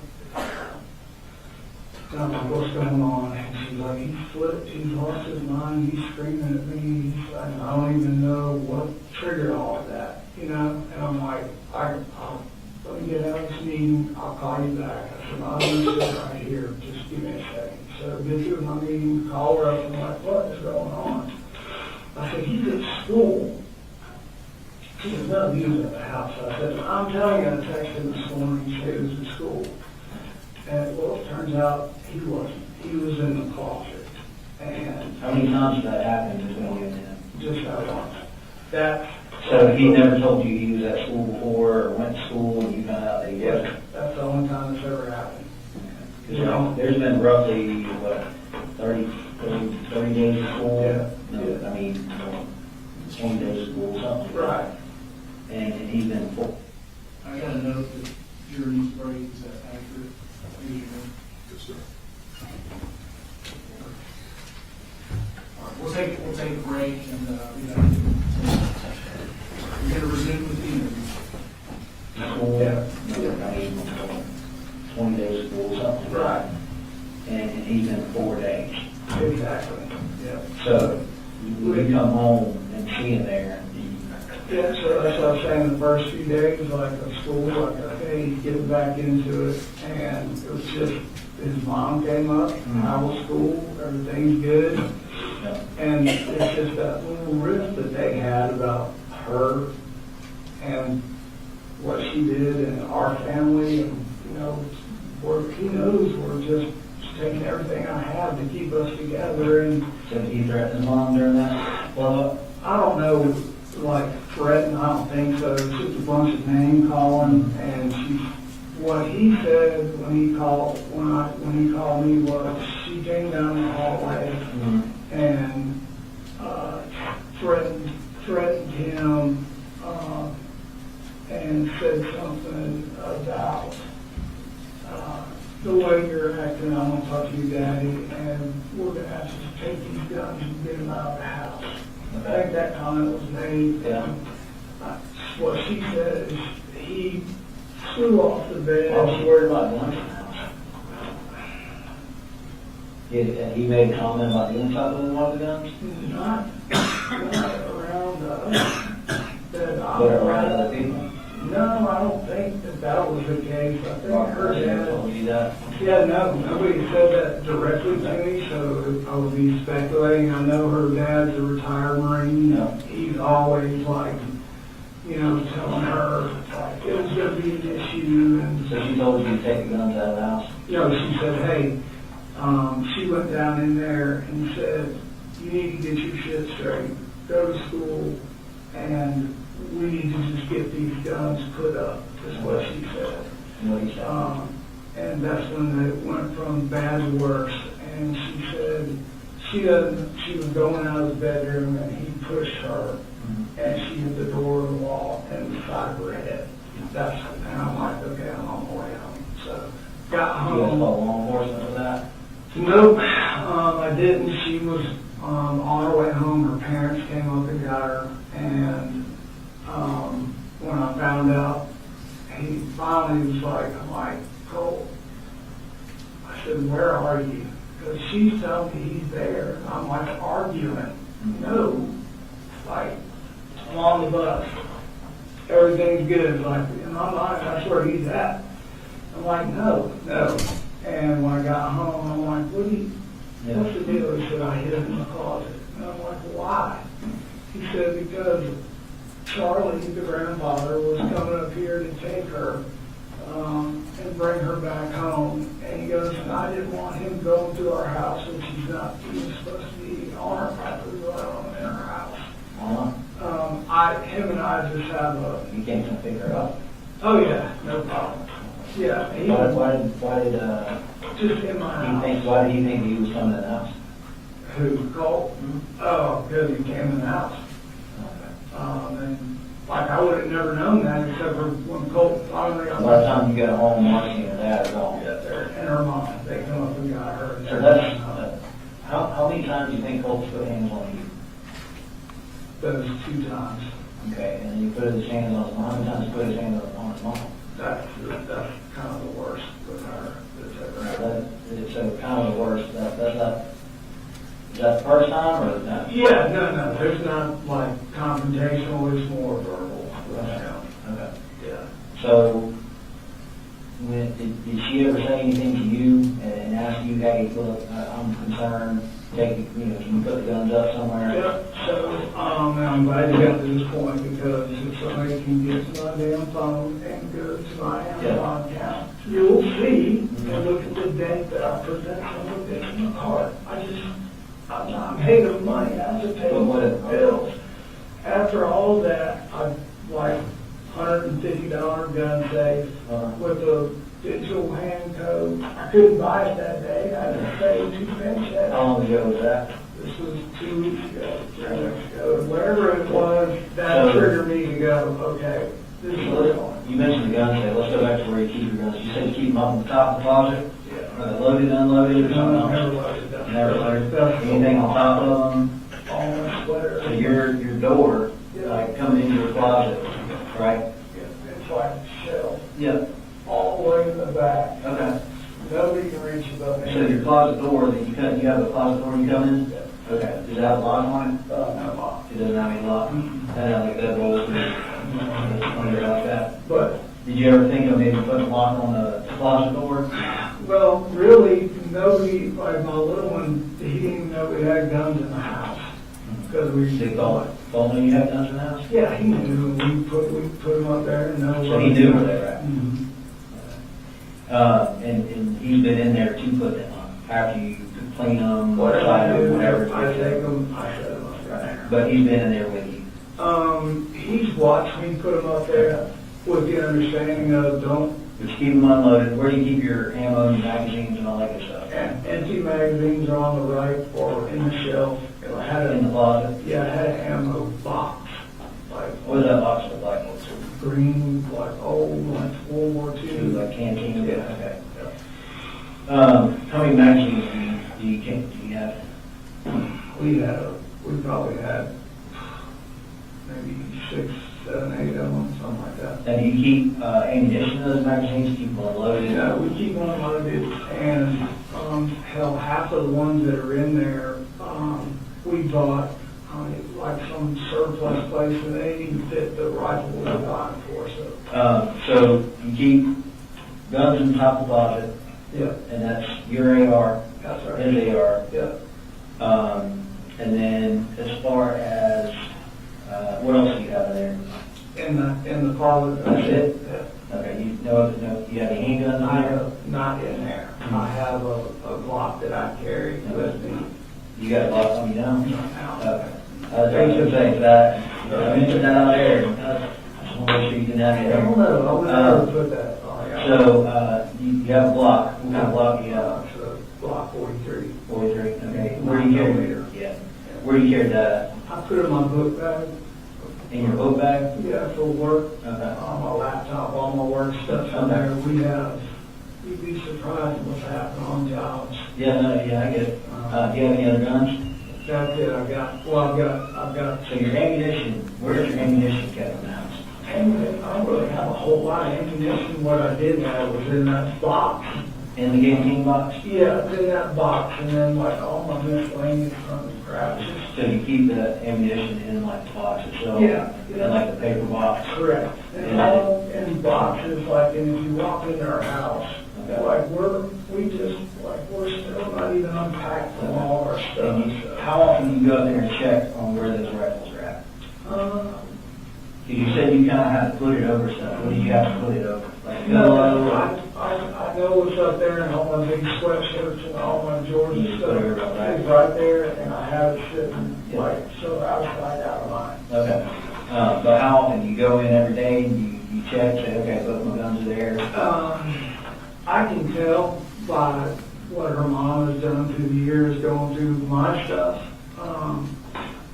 And I'm like, what's going on? And she's like, he's flipped, he's lost his mind, he's screaming at me. He's like, I don't even know what triggered all of that, And I'm like, let me get out of this meeting, I'll call you back. I said, I'm going to sit right here, just give me a second. So get through my meeting, call her up, and I'm like, what is going on? I said, he's at school. She said, no, he was at the house. I said, I'm telling you, I texted him this morning, he said he was at school. And well, it turns out he wasn't. He was in the closet. And How many times did that happen between you and him? just that once. That. So he never told you he was at school before or went to school and you found out that he wasn't? Yeah, that's the only time it's ever happened. Because there's been roughly, 30 days of school? Yeah. No, I mean, 20 days of school, something. Right. And he's been full. I got a note that Journey's break, is that accurate? Yes, sir. All right, we'll take a break and, we're gonna resume with the interview. School, Yeah. I mean, 20 days of school, something. Right. And he's been 4 days. Exactly. Yeah. So you come home and see him there. Yeah, so that's what I was saying, the first few days, like of school, like, okay, he's getting back into it, and it was just, his mom came up, how was school, everything's good, and it's just that little rift that they had about her and what she did and our family, and, he knows we're just taking everything I have to keep us together, and So he threatened his mom during that? well, I don't know, like threatened, I don't think so. It's just a bunch of name calling, and what he said when he called me was she came down the hallway and threatened him and said something about the way you're acting. I'm gonna talk to your daddy, and we're gonna have to take these guns and get them out of the house. I think that comment was made. Yeah. What she said is he flew off the bed. I was worried about going to the house. He made a comment about doing something with one of the guns? Not around that But around other people? No, I don't think that was the case. I think her dad. Told you that? Yeah, no, nobody said that directly to me, so I would be speculating. I know her dad's a retired Marine. Yeah. He's always like, telling her like it was going to be an issue, and So she told you to take the guns out of the house? she said, hey, she went down in there and said, you need to get your shit straight, go to school, and we need to just get these guns put up, is what she said. What he said? And that's when it went from bad to worse. And she said she was going out of the bedroom and he pushed her and she hit the door of the wall and the side of her head. And I'm like, okay, I'm on my way home. So got You guys home. call law enforcement for that? Nope, I didn't. She was on her way home. Her parents came up and got her. And when I found out, he finally was like, I'm like, Colt. I said, where are you? Because she's telling me he's there. And I'm like arguing. No. Like, I'm on the bus. Everything's good. Like, in my mind, that's where he's at. I'm like, no. And when I got home, I'm like, what's the deal? He said, I hid him in the closet. And I'm like, why? He said, because Charlie, the grandfather, was coming up here to take her and bring her back home. And he goes, and I didn't want him going through our house, which he's not even supposed to be on our property, let alone in our house. Him and I just have a, You can't come pick her up. oh yeah, no problem. Yeah, he, Why did, just in my house. why did he think he was coming to the house? Who, Colt? Oh, because he came in the house. And like I would have never known that except for when Colt finally got By the time you got home, Marcee and her dad are gone. and her mom, they come up and got her. So that's, how many times do you think Colt's put hands on you? Those 2 times. Okay, and then you put his hands on his mom, how many times you put his hands on his mom? That's kind of the worst with her that's ever happened. So kind of the worst, that's not, is that the first time or not? Yeah, no, there's not like confrontational, it's more verbal. Okay. Yeah. So, did she ever say anything to you and ask you, hey, look, I'm concerned, can you put the guns up somewhere? Yeah, so, and I'm glad you got to this point because if somebody can get to my damn phone and go to my Amazon account, you'll see and look at the date that I put that on the bit in the cart. I'm not paid of money, I just pay the bills. After all that, I like $150 gun safe with a digital hand code. I couldn't buy it that day, I just paid 2 paychecks. How long ago was that? This was 2 weeks ago, 3 weeks ago, whatever it was, that triggered me to go, okay, this is what's going. You mentioned the gun safe. Let's go back to where you keep your guns. You said you keep them up on the top of the closet? Yeah. Are they loaded, unloaded, or something else? Never loaded them. Never loaded. Anything on top of them? All my sweater. So your door, like coming into your closet, right? It's like a shell, Yeah. all the way in the back. Okay. Nobody can reach above me. So your closet door that you have a closet door you come in? Okay. Does it have a lock on it? No lock. It doesn't have any lock? That has like that roll through under like that. But, Did you ever think of maybe putting a lock on the closet door? well, really, nobody, like my little one, he didn't even know we had guns in the house. Because we. Did he call me you have guns in the house? Yeah, he knew, we put him up there and no. So he knew where they were at? Mhm. And he's been in there to put them on, after you clean them, Whatever slide I them, do, whatever. I take them, I set them up right there. But he's been in there with you. He's watched me put them up there with the understanding of don't, Just keep them unloaded. Where do you keep your ammo and magazines and all that good stuff? and empty magazines are on the right or in the shelf. I had In the a, closet? yeah, I had an ammo box, like What does that box look like? green, like old, like World War II. Like canteen? Yeah. Okay. How many magazines do you have? We probably had maybe 6, 7, 8 of them, something like that. And do you keep ammunition in those magazines? Keep them unloaded? Yeah, we keep them unloaded, and hell, half of the ones that are in there, we bought like some surplus place, and they didn't even fit the rifle we were buying for. So you keep guns in the top of the closet, Yeah, and that's your AR, that's right. his AR. Yeah. And then as far as what else do you have in there? In the closet. That's it? Yeah. Okay, you have any handguns in I there? have not in there. I have a Glock that I carry with me You got a lock on you now? now. Okay. I was going to say that. I mentioned that out there. I just want to make sure you can have I it don't there. know, I would never put that on. So you have a Glock. What kind of Glock do you have? It's a Glock 43. 43. Okay. Where do you carry it? Yeah. Where do you carry that? I put it in my book bag. In your book bag? Yeah, for work. Okay. On my laptop, all my work stuff's in there. You'd be surprised what's happening on jobs. Yeah, I get it. Do you have any other guns? That's it, I've got, So your ammunition, where's your ammunition kept in the house? ammunition. I don't really have a whole lot of ammunition. What I did have was in that box. In the canteen box? Yeah, it's in that box, and then like all my miscellaneous crap. So you keep the ammunition in like the box itself? Yeah. In like the paper box? Correct. And all in boxes, like, and if you walk into our house, Okay. like we're still not even unpacked from all our stuff. And how often do you go out there and check on where those rifles are at? Uh, Because you said you kind of had to put it over stuff. What do you have to put it over? Like a No, pillow? I coats up there and all my big sweatshirts and all my Jordan You stuff. put it right back. It's right there, and I have it sitting like, so outside out of line. Okay. But how often, you go in every day and you check, say, okay, both my guns are there? I can tell by what her mom has done through the years going through my stuff.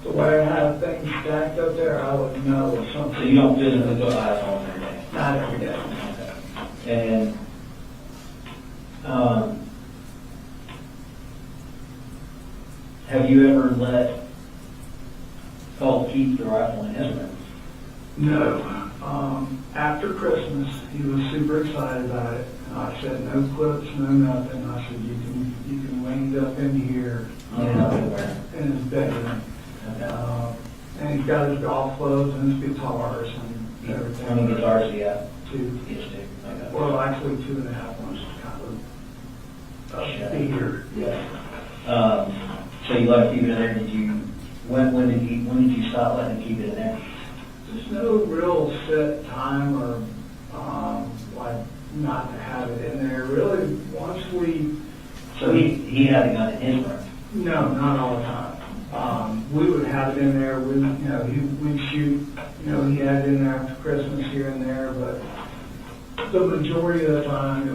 The way I have things stacked up there, I would know if something. So you don't physically go by the phone every day? Not every day. And, have you ever let Colt keep the rifle in his room? No. After Christmas, he was super excited about it. And I said, no clips, no nothing. I said, you can wind up in here, in his bedroom. And he's got his golf clubs and his guitars and everything. How many guitars do you have? Two. He has two. Okay. Well, actually 2.5 ones, kind of a speeder. Yeah. So you let him keep it in there, when did you stop letting him keep it in there? There's no real set time or, like, not to have it in there. Really, once we, So he had a gun in his room? no, not all the time. We would have it in there, we'd shoot, he had it in there after Christmas here and there, but the majority of the time,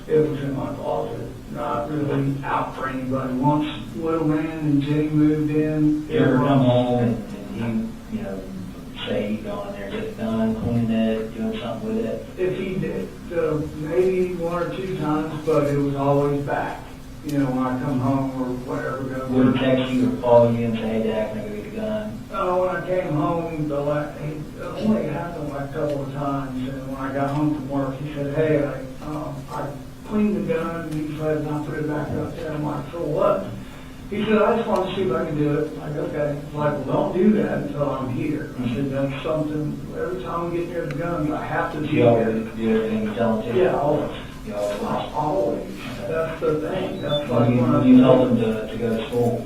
it was in my closet, not really out for anybody. Once Little Man and Jenny moved in. You ever come home and say he'd gone in there, get it done, cleaning it, doing something with it? If he did, maybe 1 or 2 times, but it was always back. When I come home or whatever. Would he text you or call you and say, hey, Dad, can I go get the gun? When I came home, it only happened like a couple of times, and when I got home from work, he said, hey, I cleaned the gun, and he said, and I put it back up there. I'm like, for what? He said, I just want to see if I can do it. I'm like, okay. He's like, well, don't do that until I'm here. I said, that's something, every time we get near the guns, I have to Do do you always it. do everything you tell him to? Yeah, always. You always? Always. That's the thing. That's like When you told him to go to school,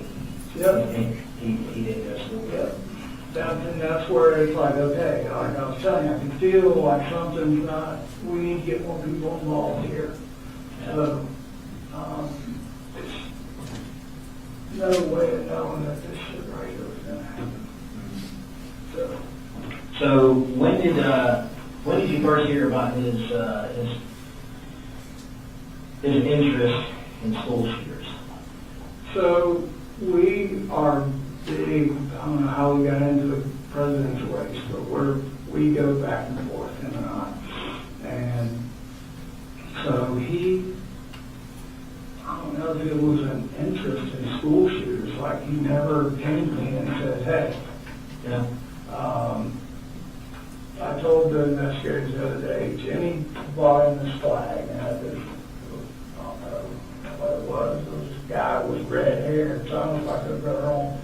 Yep. he didn't go to school? Yep. That's where it's like, okay, like I was telling you, I can feel like something's not, we need to get more people involved here. So, it's no way of knowing that this shit right here was gonna happen. So when did you first hear about his interest in school shooters? So we are big, I don't know how we got into the presidential race, but we go back and forth, him and I. And so I don't know if it was an interest in school shooters, like he never came to me and said, hey. Yeah. I told the investigators the other day, Jimmy bought him this flag, and had this, I don't know what it was, this guy with red hair, so I don't know if I could put her on.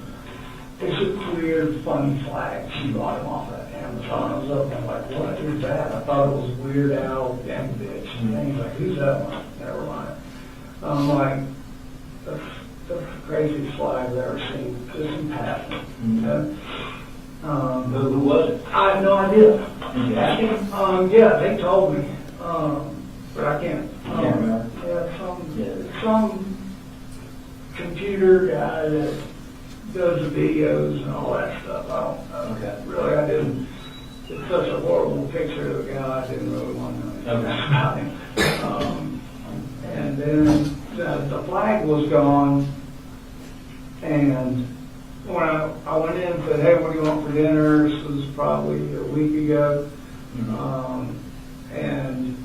It's a weird, funny flag. She bought him off of Amazon. I was up, and I'm like, what is that? I thought it was Weird Al Yankovic. And he's like, who's that one? Never mind. I'm like, that's the craziest flag I've ever seen. Just in passing. Who was it? I have no idea. Did you ask him? Yeah, they told me, but I can't. Can't remember? Yeah, some computer guy that does the videos and all that stuff. I don't know. Okay. Really, I didn't. It's such a horrible picture of the guy. I didn't really want to know anything about him. And then the flag was gone, and when I went in and said, hey, what do you want for dinner? This was probably a week ago. And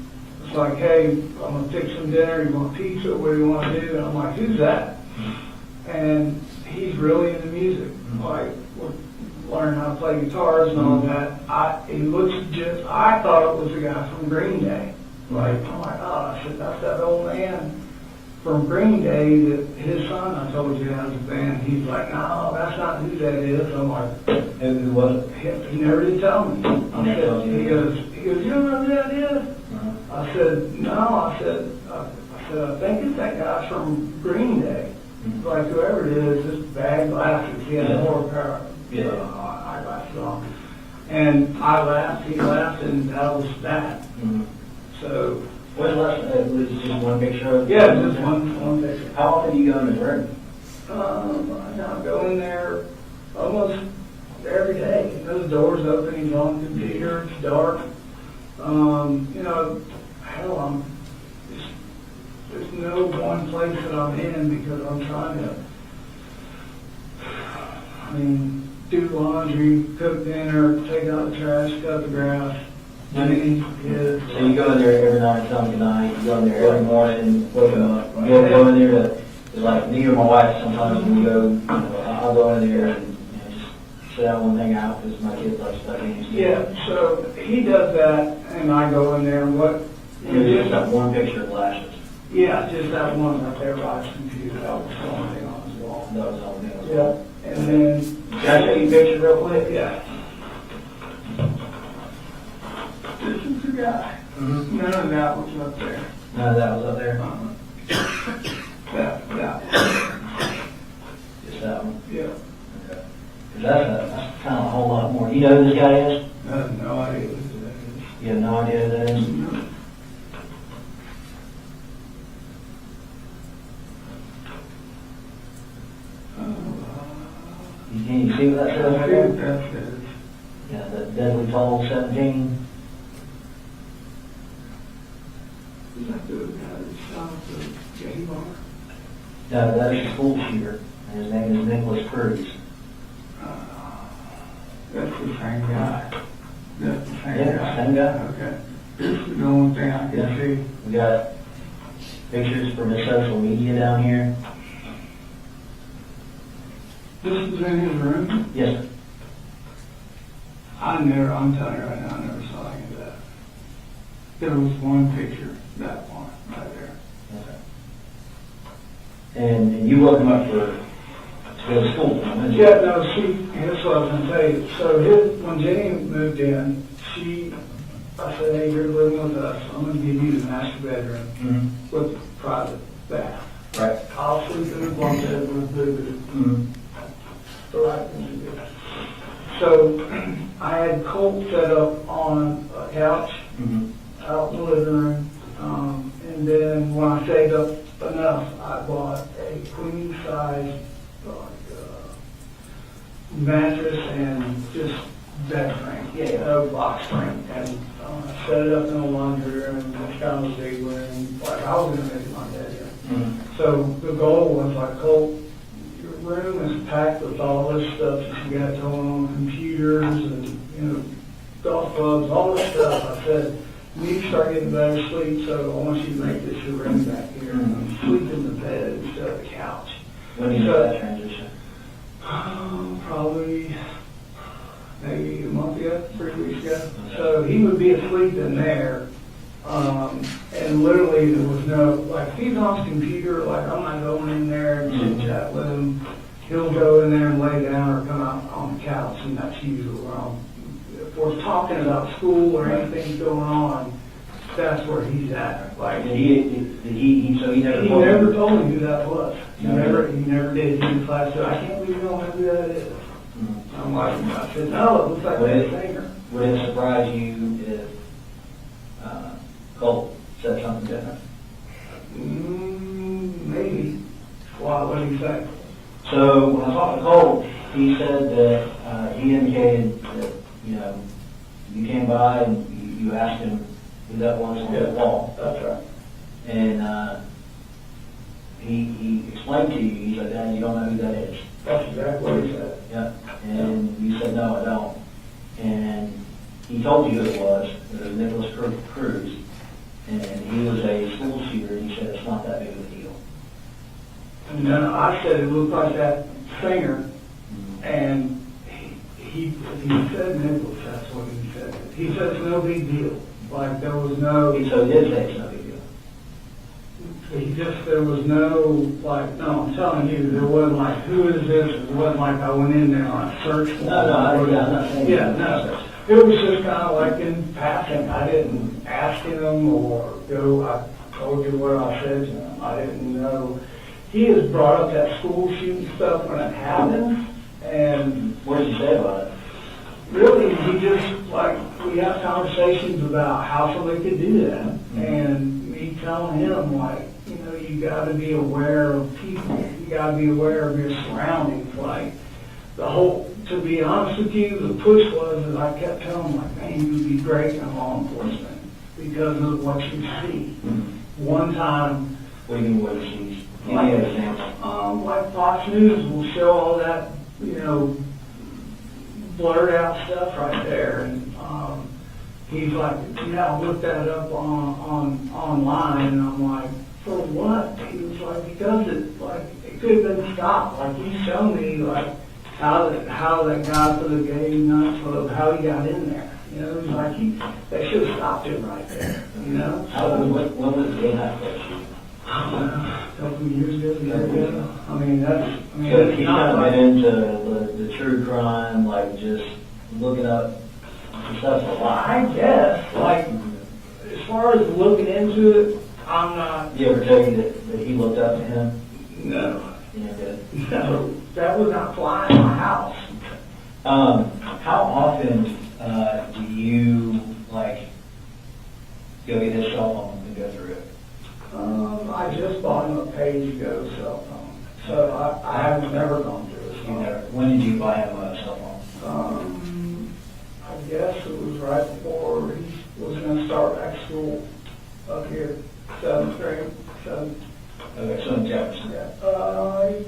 it's like, hey, I'm going to fix some dinner. You want pizza? What do you want to do? And I'm like, who's that? And he's really into music. Like, we're learning how to play guitars and all that. He looks just, I thought it was the guy from Green Day. Like, I'm like, oh, I said, that's that old man from Green Day that his son, I told you, has a band. He's like, no, that's not who that is. I'm like, Who was it? he never did tell me. I Never told said, you? he goes, you don't know who that is? I said, no. I said, I think it's that guy from Green Day. Like whoever it is, just bad glasses. He had Yeah. more power. Yeah. Eyeglasses on. And I laughed, he laughed, and that was that. So When's the last, was it just one picture of? Yeah, just one picture. How often do you go in his room? I go in there almost every day. Those doors open, he's on the computer, it's dark. You know, hell, there's no one place that I'm in because I'm trying to, do laundry, cook dinner, take out the trash, cut the grass, clean kids. So you go in there every night, tell me tonight, you go in there every morning, wake up, go in there to, like me or my wife, sometimes when we go, I'll go in there and just sit down and hang out because my kids like studying. Yeah, so he does that, and I go in there, and what? Just that one picture of lashes. Yeah, just that one right there by his computer, that was the only thing on his wall. That was all it was. Yeah, and then, Can I show you a picture real quick? yeah. This is the guy. Mm-hmm. None of that was up there. No, that was up there. Yeah, Just that one. yeah. Okay. 'Cause that's kind of a whole lot more. You know who this guy is? I have no idea who that You have no idea who that is? is. Can you see what that says I right think there? that's it. Yeah, the deadly toll 17. Is that the guy that shot the gay bar? No, that is a school shooter, and his name is Nikolas Cruz. That's the same guy. That's the same Yeah, guy. same guy. Okay. This is the only thing I Yeah. can see. We got pictures from his social media down here. This is in his room? Yes, sir. I'm telling you right now, I never saw any of that. There was one picture, that one, right there. Okay. And you woke him up to go to school, didn't you? Yeah, no, that's what I was gonna tell you. So when Jenny moved in, I said, hey, you're living with us, I'm gonna give you the master bedroom Mm-hmm. with private bath. Right. I'll sleep in the bunk bed with the Mm-hmm. the right thing to do. So I had Colt set up on a couch Mm-hmm. out in the living room. And then when I saved up enough, I bought a queen size mattress and just bed frame, no box frame. And set it up in the laundry room and just kind of a big room, like I was gonna make it my bedroom. Mm-hmm. So the goal was like, Colt, your room is packed with all this stuff that you got going on, computers and, golf clubs, all this stuff. I said, you need to start getting better sleep, so I want you to make this your room back here. And sleep in the bed instead of the couch. When do you make that transition? Probably maybe a month ago, 3 weeks ago. So he would be asleep in there. And literally there was no, like, if he's on his computer, like, I'm not going in there and chit chat with him. He'll go in there and lay down or come out on the couch, and that's usually where if we're talking about school or anything going on, that's where he's at. Like, So he never he told never you? told me who that was. He No. never did. He in class said, I can't believe you don't know who that is. Mhm. I'm like, I said, no, it looks like that singer. Would it surprise you if Colt said something different? Maybe. Why, what do you say? So when I talked to Colt, he said that he indicated that, you came by and you asked him who that was on the wall. That's right. And he explained to you, he said, Dad, you don't know who that is. That's exactly what he said. Yeah. And you said, no, I don't. And he told you who it was Nikolas Cruz. And he was a school shooter, and he said it's not that big of a deal. And then I said it looked like that singer, and he said Nicholas, that's what he said. He said it's no big deal. Like, there was no, So he did say it's no big deal. there was no, like, no, I'm telling you, there wasn't like, who is this? It wasn't like I went in there on a search warrant. I'm not saying Yeah, that. no. It was just kind of like in passing. I didn't ask him or go, I told you what I said to him. I didn't know. He has brought up that school shooting stuff when it happened, and What did you say about it? really, he just, like, we have conversations about how somebody could do that. And, telling him, like, you know, you gotta be aware of people, you gotta be aware of your surroundings, like, the whole, to be honest with you, the push was that I kept telling him, like, man, you'd be great in law enforcement because of what you see. One time, What do you mean, what is he? Give me an example. like Fox News will show all that, you know, blurred out stuff right there, and, he's like, yeah, I looked that up online, and I'm like, for what? He was like, because it could have been stopped. Like, he showed me, like, how that guy for the gay nightclub, how he got in there. You know, he's like, they should have stopped him right there, you know? When was the gay nightclub shooting? A couple of years ago. I mean, So it's he's not not like, been into the true crime, like just looking up stuff a lot. I guess, like, as far as looking into it, I'm not, Did he ever tell you that he looked up to him? no, Yeah, good. no, that would not fly in my house. How often do you like go get his cell phone and go through it? I just bought him a page-ago cell phone, so I have never gone through his You phone. never. When did you buy him a cell phone? I guess it was right before he was gonna start back school up here, 7th grade, 7th. Okay, so in Jefferson. Yeah. Okay.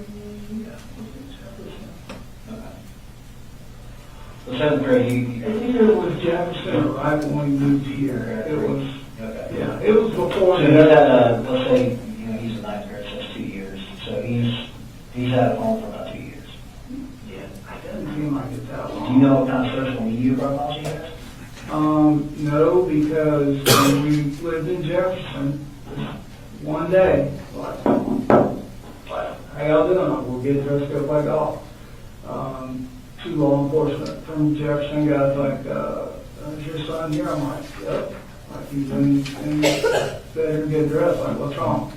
So 7th grade, I think it was Jefferson right when we moved here. It was, okay. yeah, it was before. So he's had let's say, you know, he's in 9th grade, so that's 2 years. So he's had a phone for about 2 years. Yeah, it doesn't seem like it's that long. Do you know what kind of social media profile she has? No, because when we lived in Jefferson, one day, like, how y'all doing? We'll get dressed, go play golf. Two law enforcement from Jefferson guys like, is your son here? I'm like, yep. Like, he's in better get dressed. Like, what's wrong?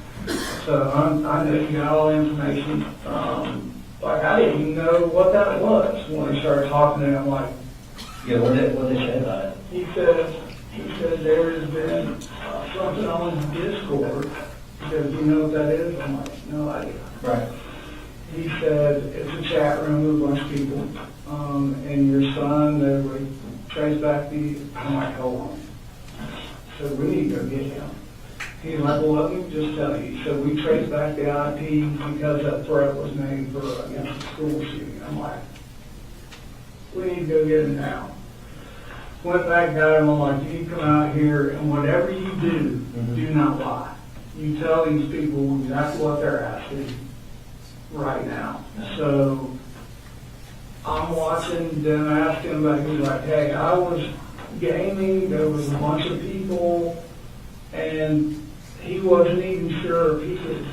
So I knew he got all the information. Like, I didn't even know what that was when he started talking to him. Like, Yeah, what did they say about it? he said there has been something on his Discord. He said, do you know what that is? I'm like, no idea. Right. He said, it's a chat room with a bunch of people, and your son, they would trace back the, I'm like, hold on. So we need to go get him. He's like, well, let me just tell you. So we traced back the IP because that threat was made for against the school shooting. I'm like, we need to go get him now. Went back, got him, I'm like, you need to come out here, and whatever you do, do not lie. You tell these people exactly what they're asking right now. So I'm watching them asking about, he's like, hey, I was gaming, there was a bunch of people, and he wasn't even sure if he could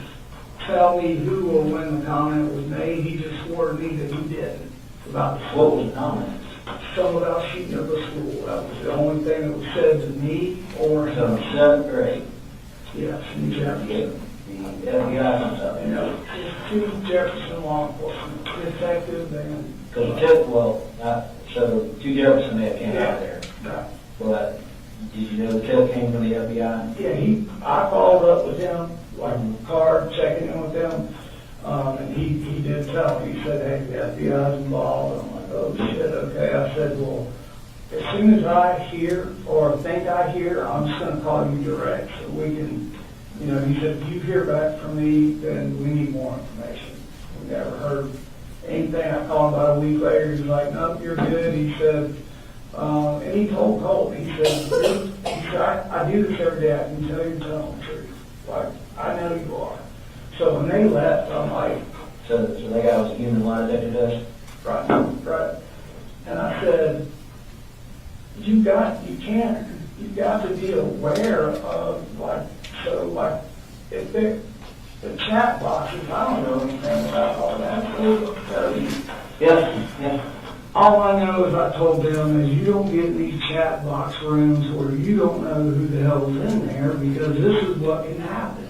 tell me who or when the comment was made. He just swore to me that he didn't. About the What was the comment? something about shooting up a school. That was the only thing that was said to me or So him. 7th grade. Yes, in Jefferson. The FBI comes up. You know, just two Jefferson law enforcement detectives and. Because so the 2 Jefferson may have came out there. Right. But did you know the tip came from the FBI? Yeah, I followed up with him, like car checking in with him, and he did tell me. He said, hey, the FBI's involved. I'm like, oh shit, okay. I said, well, as soon as I hear or think I hear, I'm just going to call you direct so we can, you know, he said, if you hear back from me, then we need more information. We never heard anything. I called him about a week later. He was like, no, you're good. He said, and he told Colt, he said, I do this every day. I can tell you're telling the truth. Like, I know you are. So when they left, I'm like, So that guy was a human lie detector test? right. And I said, you've got to be aware of, like, so, like, if the chat boxes, I don't know anything about all that. So, tell you. Yeah. All I know is I told them is you don't get in these chat box rooms where you don't know who the hell's in there because this is what can happen.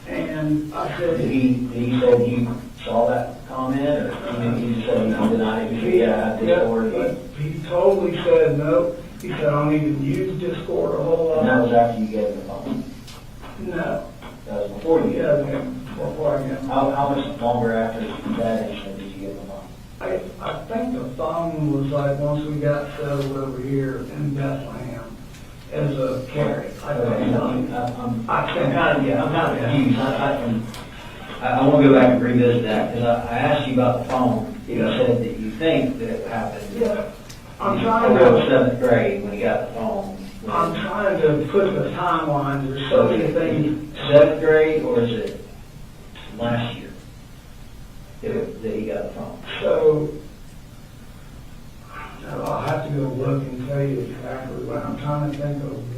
And I said, Did he say he saw that comment, or he just said he denied it? Yeah, Discord, but he totally said no. He said I don't even use Discord a whole lot. and that was after you gave him the phone. No, That was before you. yeah, before I get How much longer after that incident did you get the phone? I think the phone was like once we got settled over here in Bethlehem as a carry. I Okay, think. I'm kind of confused. I want to go back and revisit that, because I asked you about the phone. You said that you think that it happened. Yeah, I'm trying Around to, seventh grade when he got the phone. I'm trying to put the timeline, there's so many things. Seventh grade, or is it last year that he got the phone? So, I'll have to go look and tell you exactly, but I'm trying to think of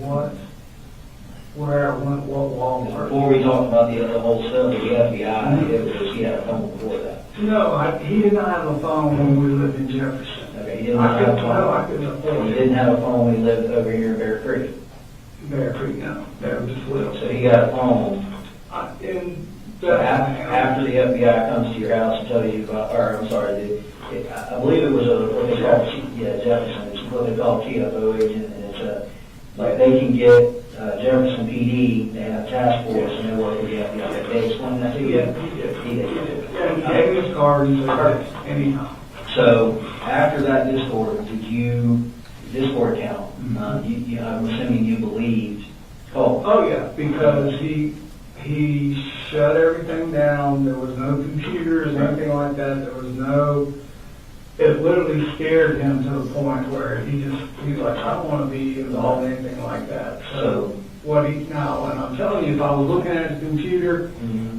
where I went, what Walmart. Before we talked about the whole stuff with the FBI, he had a phone before that. No, he did not have a phone when we lived in Jefferson. Okay, he didn't have a I phone. couldn't afford He it. didn't have a phone when he lived over here in Bear Creek. Bear Creek, no, they were just little. So he got a phone. In So after the FBI comes to your house and tells you about, or I'm sorry, I believe it was what they call, Jefferson, it's what they call a TFO agent, and it's like they can get Jefferson PD, they have a task force, and they work with the FBI. They explain that to you? He did. Yeah, he gave me his card and said, anytime. So after that Discord account, I'm assuming you believed Colt. Oh, yeah, because he shut everything down, there was no computers or anything like that, there was no, it literally scared him to the point where he's like, I don't want to be involved in anything like that. So now, and I'm telling you, if I was looking at his computer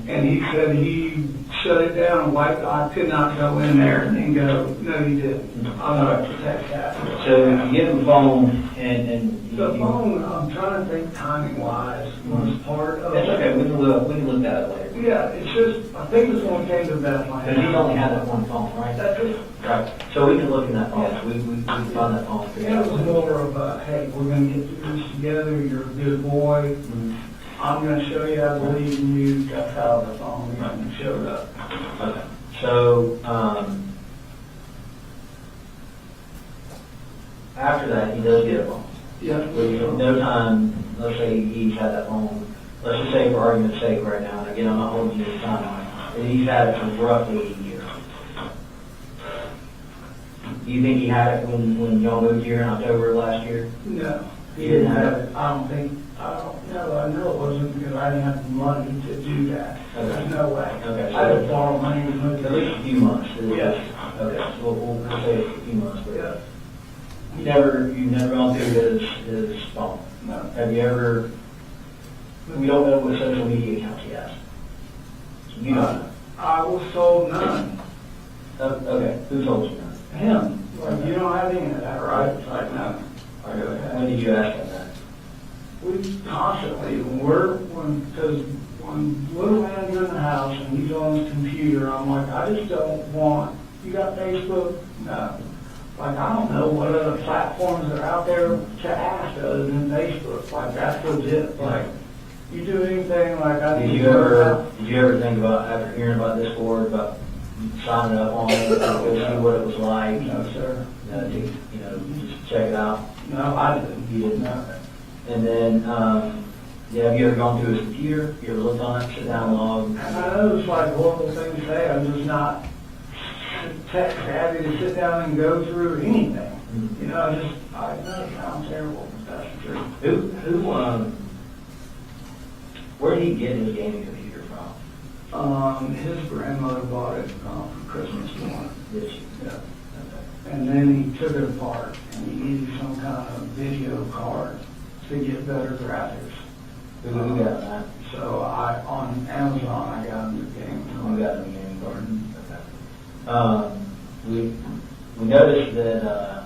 and he said he shut it down, I could not go in there and go, no, you didn't. I'm going to protect that. So you give him the phone and The phone, I'm trying to think timing wise, was part of. That's okay, we can look at it later. Yeah, it's just, I think this one came to Bethlehem. Because he's only had that one phone, right? That's it. Right. So we can look in that phone, we can find that phone. Yeah, it was more of a, hey, we're gonna get through this together, you're a good boy, I'm gonna show you I believe in you, that's how the phone showed up. Okay. So, after that, he does get a phone. Yeah. With no time, let's say he's had that phone, let's just say for argument's sake right now, and again, I'm not holding you to the timeline, and he's had it for roughly a year. Do you think he had it when y'all moved here in October of last year? No, he You didn't didn't have have it, I don't know, I know it wasn't because I didn't have the money to do that. There's no way. Okay. I had to borrow money and move At least a few months. Yes. Okay, so we'll say a few months, but Yeah, you've never gone through his phone. no. Have you ever, we don't know what social media accounts he has. You don't. I was told none. Okay, who told you that? Him, like, you don't have any of that, right? It's like, no. I go, When did you ask him that? We constantly, because when little man's in the house and he's on his computer, I'm like, I just don't want, you got Facebook? No. Like, I don't know what other platforms are out there to ask other than Facebook. Like, that's legit. Like, you do anything like I Did need you to learn ever think about, after hearing about this board, about signing up on it, go see what it was like? No, sir. Just check it out. No, I didn't. You didn't? No. And then, have you ever gone through his computer? You ever looked on it, sit down and log? And I know it's like a horrible thing to say, I'm just not tech savvy to sit down and go through anything. You know, I know it sounds terrible, but that's the truth. Where did he get his gaming computer from? His grandmother bought it for Christmas one. Did she? Yeah. Okay. And then he took it apart and he needed some kind of video card to get better graphics. Who got that? So on Amazon, I got him the game. Who got the gaming card? Okay. We noticed that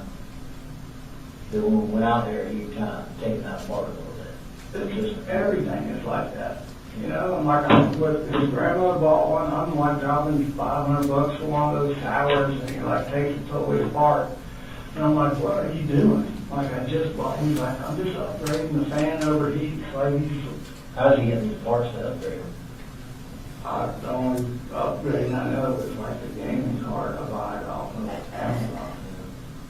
when we went out there, you kind of taken that apart a little bit. It's just everything is like that. You know, I'm like, his grandmother bought one, I'm like dropping $500 for one of those towers, and he like takes it totally apart. And I'm like, what are you doing? Like, I just bought, he's like, I'm just upgrading the fan overheats. Like, How did he get these parts to upgrade them? the only upgrade I know is like the gaming card I buy it off of Amazon.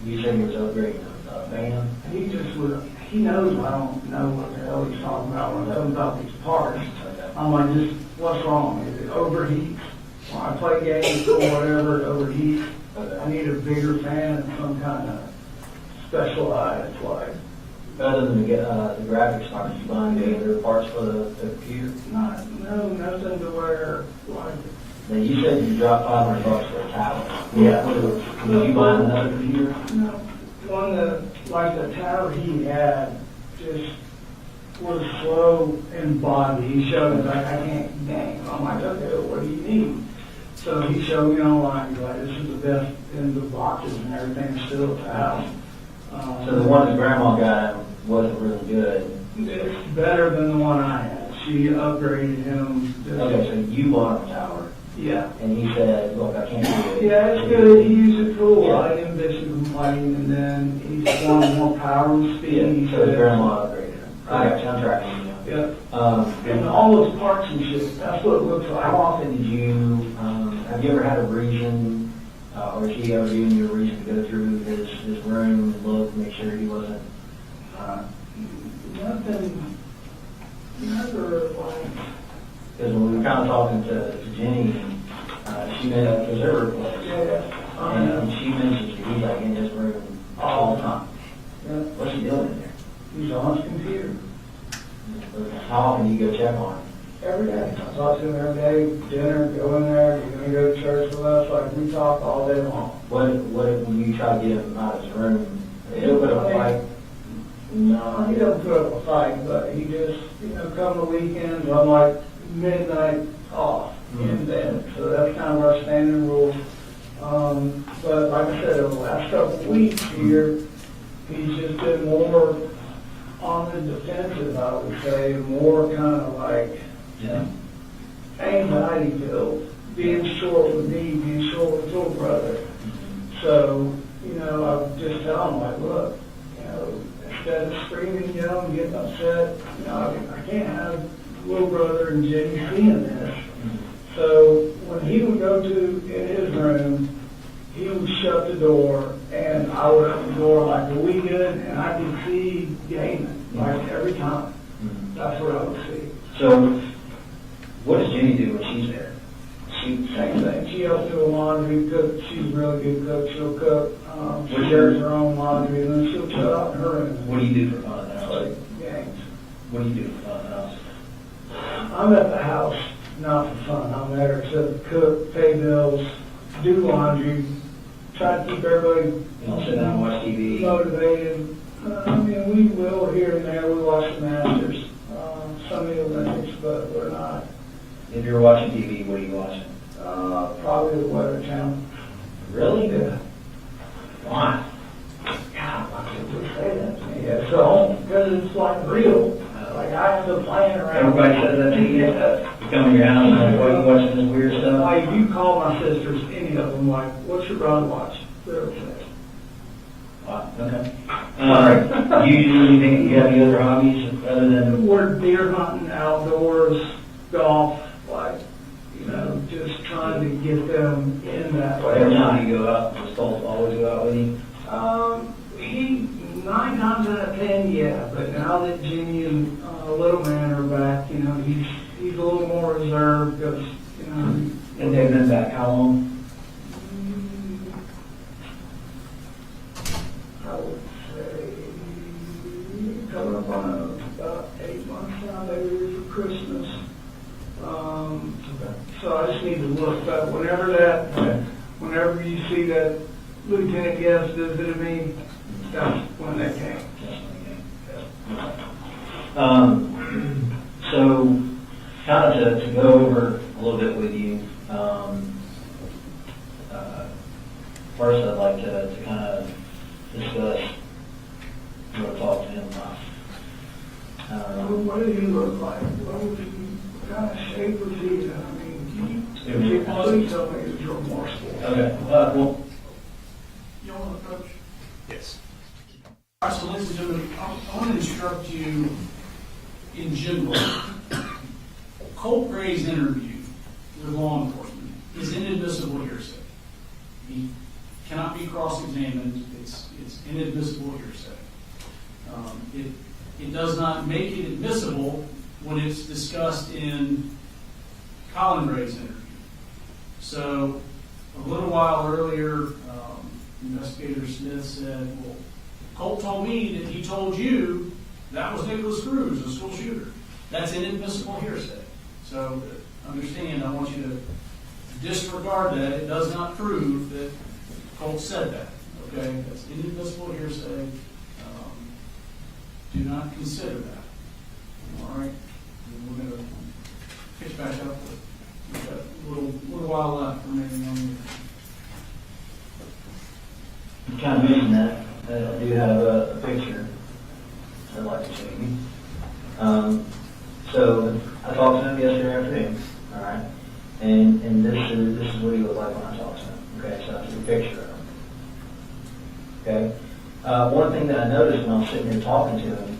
You said he was upgrading the fan? He just would, he knows I don't know what the hell know what he's talking about when it comes about these parts. I'm like, just, what's wrong? Is it overheat? When I play games or whatever, it overheats. I need a bigger fan and some kind of specialized, like, Other than the graphics card, did you buy any other parts for the computer? nothing to wear, like, Now, you said you dropped $500 for a tower. Yeah. Did you buy another computer? one that, like the tower he had, just was slow in body. He showed me, like, I can't game. I'm like, okay, what do you need? So he showed me online, he's like, this is the best in the boxes and everything still at the house. So the one that grandma got wasn't really good. It's better than the one I had. She upgraded him. Okay, so you bought a tower, Yeah. and he said, look, I can't do it. Yeah, it's good. He used it for a while. I didn't bitch and complain, and then he just wanted more power and speed. Yeah, so his grandma upgraded him. I got you, I'm tracking you. Yeah. And all those parts and shit, that's what it looks like. How often did you, have you ever had a reason, or has he ever given you a reason to go through his room and look, make sure he wasn't, Nothing, never like, because when we were kind of talking to Jenny, she mentioned, because they're replaced. And she mentioned that he's like in his room all the time. Yeah. What's he doing in there? He's on his computer How often do you go check on him? every day. I talk to him every day, dinner, go in there, you're gonna go to church with us, like, we talk all day long. What, when you try to get him out of his room, he'll put up a fight? No, he doesn't put up a fight, but he just, come the weekends, I'm like midnight off in bed. So that's kind of our standing rule. But like I said, over the last couple of weeks here, he's just been more on the defensive, I would say, more kind of like anxiety filled, being short with me, being short with little brother. So, I just tell him, like, look, instead of screaming, yelling, getting upset, I can't have little brother and Jenny seeing this. So when he would go to in his room, he would shut the door, and I would open the door like, are we good? And I could see gaming, like every time. That's what I would see. So, what does Jenny do when she's there? Same thing. She helps do the laundry, cook. She's a really good cook. She'll cook. She does her own laundry, and then she'll chill out in her room. What do you do for fun at the house? Like games. What do you do for fun at the house? I'm at the house, not for fun. I'm there to cook, pay bills, do laundry, try to keep everybody You don't sit down and watch TV? motivated. We will here and there. We watch the Masters, some of the Olympics, but we're not. If you're watching TV, what are you watching? Probably the Weather Channel. Really? Yeah. Why? God, why can't we say that to me? Yeah, so, because it's like real. Like I have to plan around. Everybody says that to you? You come in your house and like, what are you watching this weird stuff? Like, if you call my sisters, any of them, like, what's your brother watch? They'll say. Wow, okay. Do you do anything, you have any other hobbies other than? We're deer hunting, outdoors, golf, like, just trying to get them in that way. Every time you go out, does Colt always go out with you? He, 9 times out of 10, yeah, but now that Jimmy and little man are back, he's a little more reserved because, And they've been back how long? I would say, coming up on about 8 months now, they were here for Christmas. So I just need to look, but whenever you see that Lieutenant Guest visited me, that's when they came. So, kind of to go over a little bit with you, first I'd like to kind of discuss what talk to him about. What did he look like? What kind of shape was he in? I mean, please tell me he was remorseful. Okay, well, You want to approach? Yes. All right, so ladies and gentlemen, I want to instruct you in general. Colt Gray's interview with law enforcement is inadmissible hearsay. He cannot be cross-examined. It's inadmissible hearsay. It does not make it admissible when it's discussed in Colin Ray's interview. So a little while earlier, Investigator Smith said, well, Colt told me that he told you that was Nikolas Cruz, the school shooter. That's inadmissible hearsay. So understand, I want you to disregard that. It does not prove that Colt said that. Okay? That's inadmissible hearsay. Do not consider that. All right? And we're going to pitch back up. We've got a little while left remaining on the. You kind of mentioned that. I do have a picture I'd like to show you. So I talked to him yesterday afternoon, all right? And this is what he was like when I talked to him. Okay, so I took a picture of him. Okay? One thing that I noticed when I was sitting here talking to him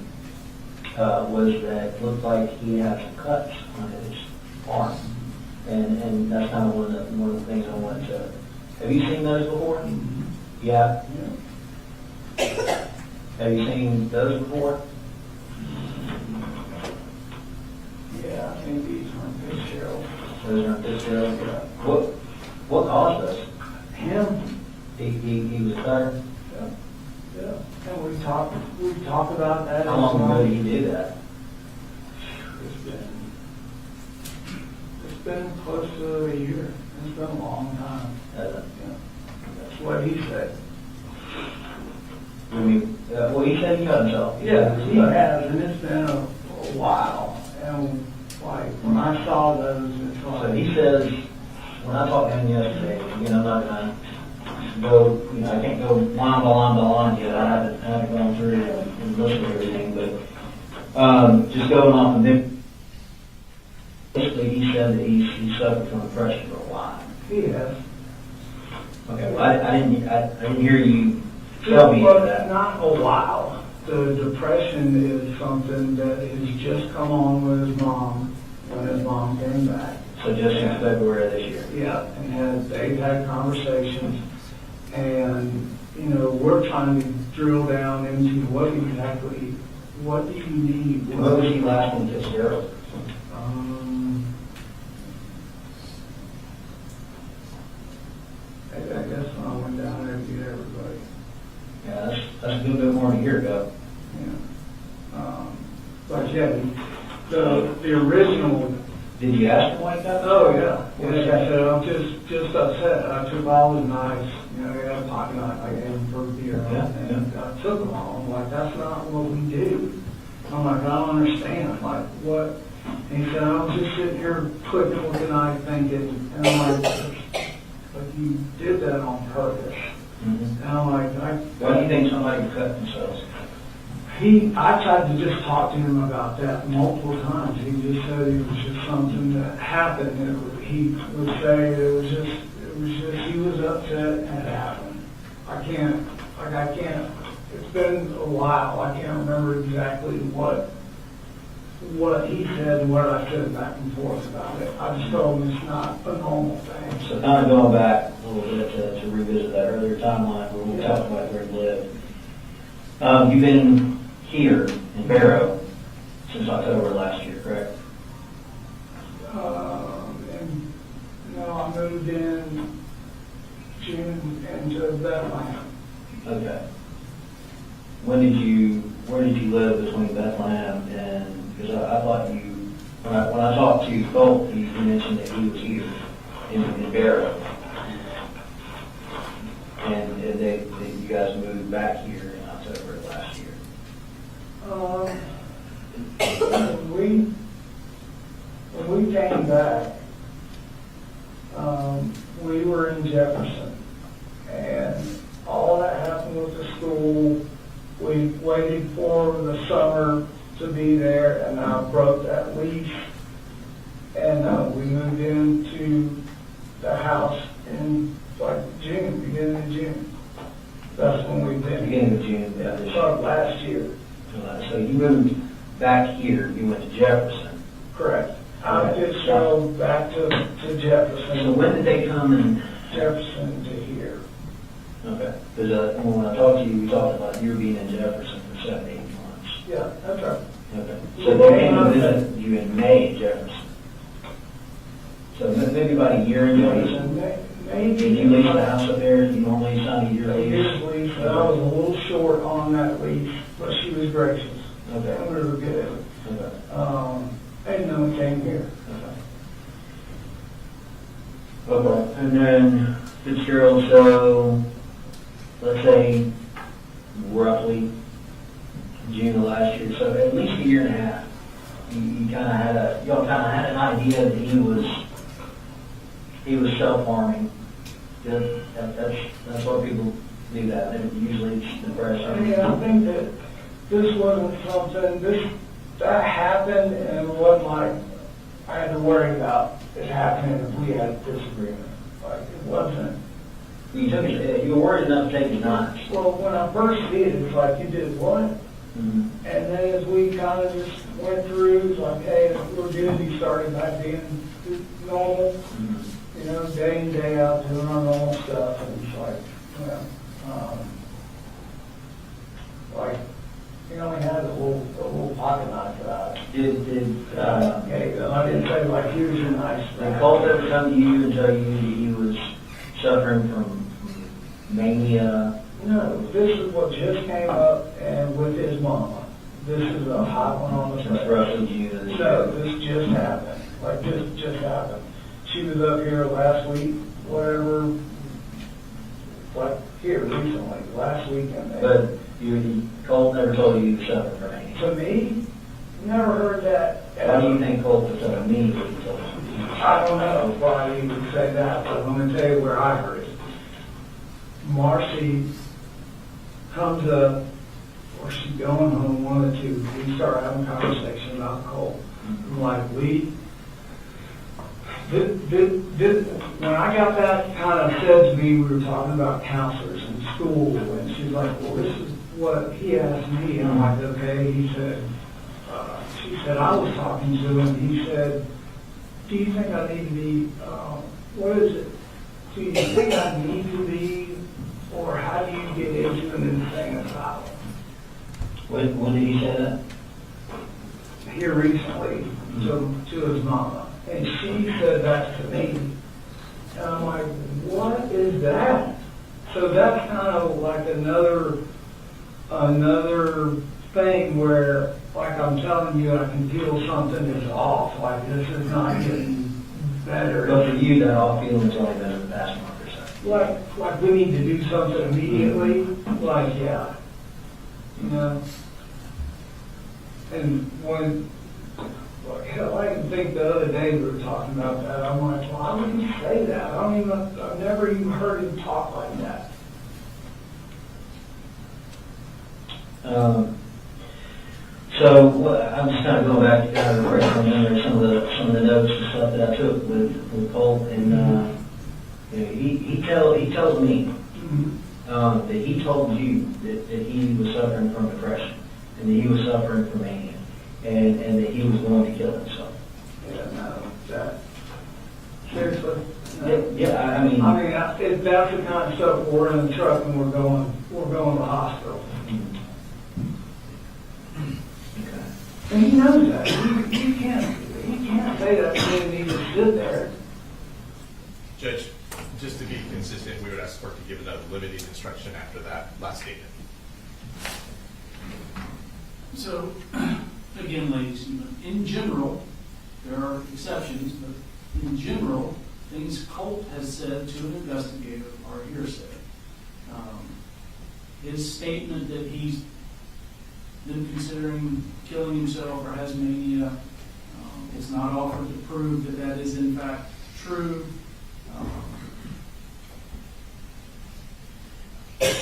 was that it looked like he had some cuts on his arm. And that's kind of one of the things I wanted to. Have you seen those before? Yeah. Have you seen those before? Yeah, I think these are Fitzgerald. Those are Fitzgerald. What caused those? Him? He was there. Yeah. And we talked about that. How long ago did he do that? It's been close to a year. It's been a long time. Yeah. That's what he said. I mean, well, he said he cut himself. Yeah, he has, and it's been a while. And like, when I saw those, it's So like. he says, when I talked to him yesterday, again, I'm not gonna go, I can't go line by line by line yet. I haven't gone through and listened to everything, but just going off of him, basically he said that he suffered from depression for a while. He has. Okay, well, I didn't hear you tell me But that. not a while. The depression is something that has just come on with his mom when his mom came back. So just in February of this year. Yeah, and they've had conversations, and we're trying to drill down into what do you need? And what was he last one to Fitzgerald? I guess when I went down there to get everybody. Yeah, that's a good bit more than a year ago. Yeah. But yeah, the original. Did you ask him why he got that? Oh yeah. Like I said, I'm just upset. I took all his knives. He had a pocket knife I gave him for beer, and I took them all. I'm like, that's not what we do. I'm like, I don't understand. Like what? And he said, I'm just sitting here clicking with the knife, thinking, and I'm like, but you did that on purpose. Mm-hmm. And I'm like, Why do you think somebody would cut themselves? I tried to just talk to him about that multiple times. He just said it was just something that happened. He would say it was just he was upset and it happened. I can't, it's been a while. I can't remember exactly what he said and what I said back and forth about it. I just told him it's not a normal thing. So kind of going back a little bit to revisit that earlier timeline where we talked about where he lived. You've been here in Barrow since October last year, correct? And I moved in June into Bethlehem. Okay. Where did you live between Bethlehem and, because I thought you, when I talked to Colt, you mentioned that he was here in Barrow. And you guys moved back here in October of last year. When we came back, we were in Jefferson, and all that happened with the school. We waited for the summer to be there, and I broke that lease, and we moved into the house in June, beginning of June. That's when we've been. Beginning of June, yeah, this year. Last year. So you moved back here, you went to Jefferson. Correct. I just drove back to Jefferson. So when did they come in? Jefferson to here. Okay. Because when I talked to you, we talked about you being in Jefferson for 7 to 8 months. Yeah, that's right. Okay. So they came to visit you in May at Jefferson. So maybe about a year in Jefferson? Maybe. Did you lease the house up there? You normally sign a year A lease? year's lease, and I was a little short on that lease, but she was gracious. Okay. And we were good. Okay. And then we came here. Okay. And then Fitzgerald, so let's say roughly June of last year, so at least a year and a half. Y'all kind of had an idea that he was self-harming. That's what people do that. They usually it's depression. I mean, I think that this wasn't something, that happened and it wasn't like I had to worry about it happening if we had a disagreement. Like, it wasn't. You were worried enough to take his knives. Well, when I first did, it's like, you did what? Mm-hmm. And then as we kind of just went through, it's like, hey, we're good, he started back being normal, Mm-hmm. you know, day in, day out, doing our normal stuff, and it's like, you know, like, he only had a little pocket knife out. Did I didn't say like, here's your knife. Colt ever come to you and tell you that he was suffering from mania? No, this is what just came up and with his mama. This is a hot one on the Since plate. roughly June? No, this just happened. Like, this just happened. She was up here last week, whatever, like, here recently, last weekend. But Colt never told you he was suffering from mania. To me, never heard that. Why do you think Colt was suffering mania when he told you? I don't know why he would say that, but I'm going to tell you where I heard it. Marcee comes up, or she's going home, one of the two. We start having a conversation about Colt. I'm like, when I got that kind of said to me, we were talking about counselors in school, and she's like, well, this is what he asked me. I'm like, okay. He said, she said, I was talking to him. He said, do you think I need to be, what is it? Do you think I need to be, or how do you get into an insane asylum? When did he say that? Here recently, to his mama. And she said that to me. And I'm like, what is that? So that's kind of like another thing where, like I'm telling you, I can feel something is off. Like this is not getting better. But for you, that all feeling's only been in the past month or so. Like we need to do something immediately. Like, yeah. You know? And when, like, hell, I can think the other day we were talking about that. I'm like, why would he say that? I've never even heard him talk like that. So I'm just kind of going back to kind of refresh my memory some of the notes and stuff that I took with Colt, and you know, he tells me that he told you that he was suffering from depression and that he was suffering from mania and that he was going to kill himself. Yeah, no, that seriously. No. Yeah, I mean, if that's the kind of stuff, we're in the truck and we're going to the hospital. okay. And he knows that. He can't say that to me and he just sit there. Judge, just to be consistent, we would ask the court to give another limiting instruction after that last statement. So, again, ladies, in general, there are exceptions, but in general, things Colt has said to an investigator are hearsay. His statement that he's been considering killing himself or has mania, it's not offered to prove that that is in fact true. Does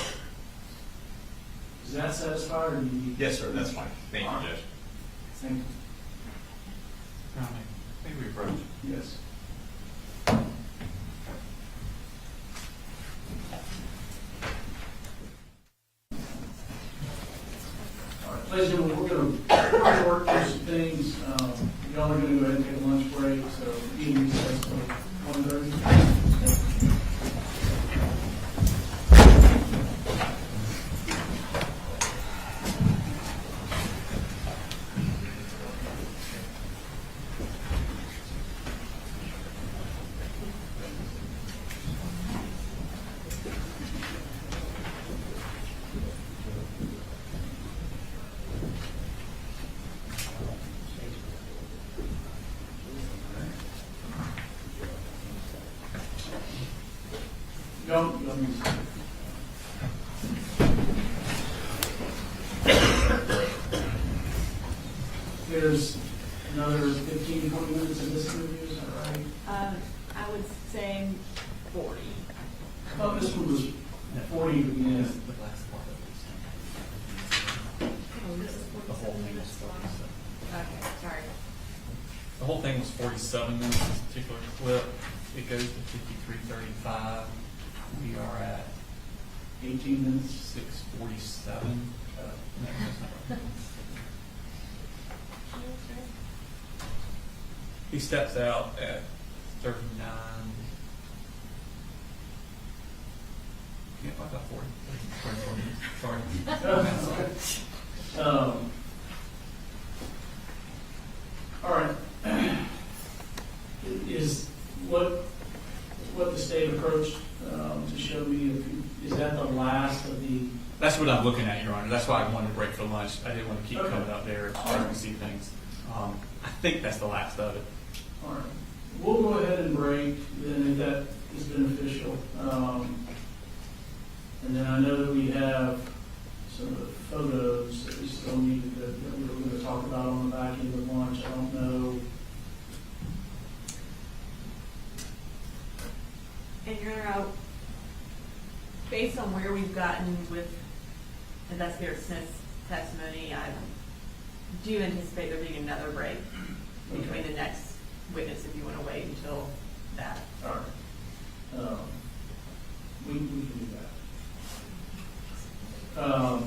that satisfy, or do you need? Yes, sir, that's fine. Thank you, Judge. Thank you. May we approach? Yes. All right, ladies and gentlemen, we're going to work through some things. Y'all are going to go ahead and take a lunch break, so eating recess till 1:30. Don't. There's another 15, 20 minutes of this interview, is that right? I would say 40. I thought this one was 40 to begin with. Oh, this is The whole 47 thing was minutes long. 47. Okay, sorry. The whole thing was 47 minutes, this particular clip. It goes to 53:35. We are at 18 minutes. 6:47. No, that's not right. He steps out at 39. Yeah, I got 40. 44 minutes. Sorry. All right. Is what the state approached to show me, is that the last of the, That's what I'm looking at, Your Honor. That's why I wanted to break for lunch. I didn't want to keep Okay. coming up there so I can see things. I think that's the last of it. all right. We'll go ahead and break, then if that is beneficial. And then I know that we have some of the photos that we still needed that we were going to talk about on the back end of lunch. I don't know. And you're based on where we've gotten with Investigator Smith's testimony, I do anticipate there being another break between the next witness if you want to wait until that. All right. We can do that.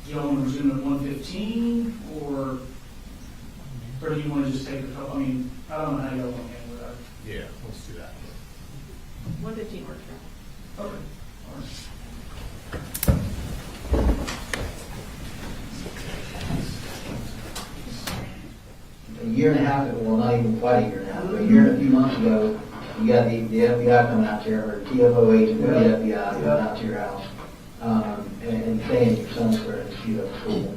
Do y'all want to resume at 1:15 or do you want to just take a couple, I mean, I don't know how y'all want to handle that. Yeah, let's do that. 1:15 works for me. Okay. All right. A year and a half ago, well, not even quite a year and a half, but a year and a few months ago, you got the FBI coming out to your, or TFO agent from the FBI coming out to your house, and saying your son's for a dispute at school.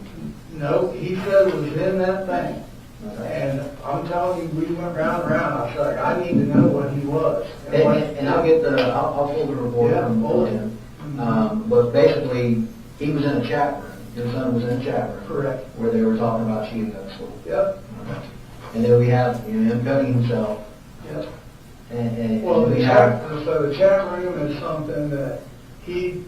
No, he said it was in that thing. Okay. And I'm telling you, we went round and round. I said, I need to know what he was. And I'll get I'll pull the report Yeah, from pull it. him. But basically, he was in a chat room. Your son was in a chat room. Correct. Where they were talking about cheating at school. Yep, And then we have, him cutting himself, yep. and Well, we the have. so the chat room is something that he,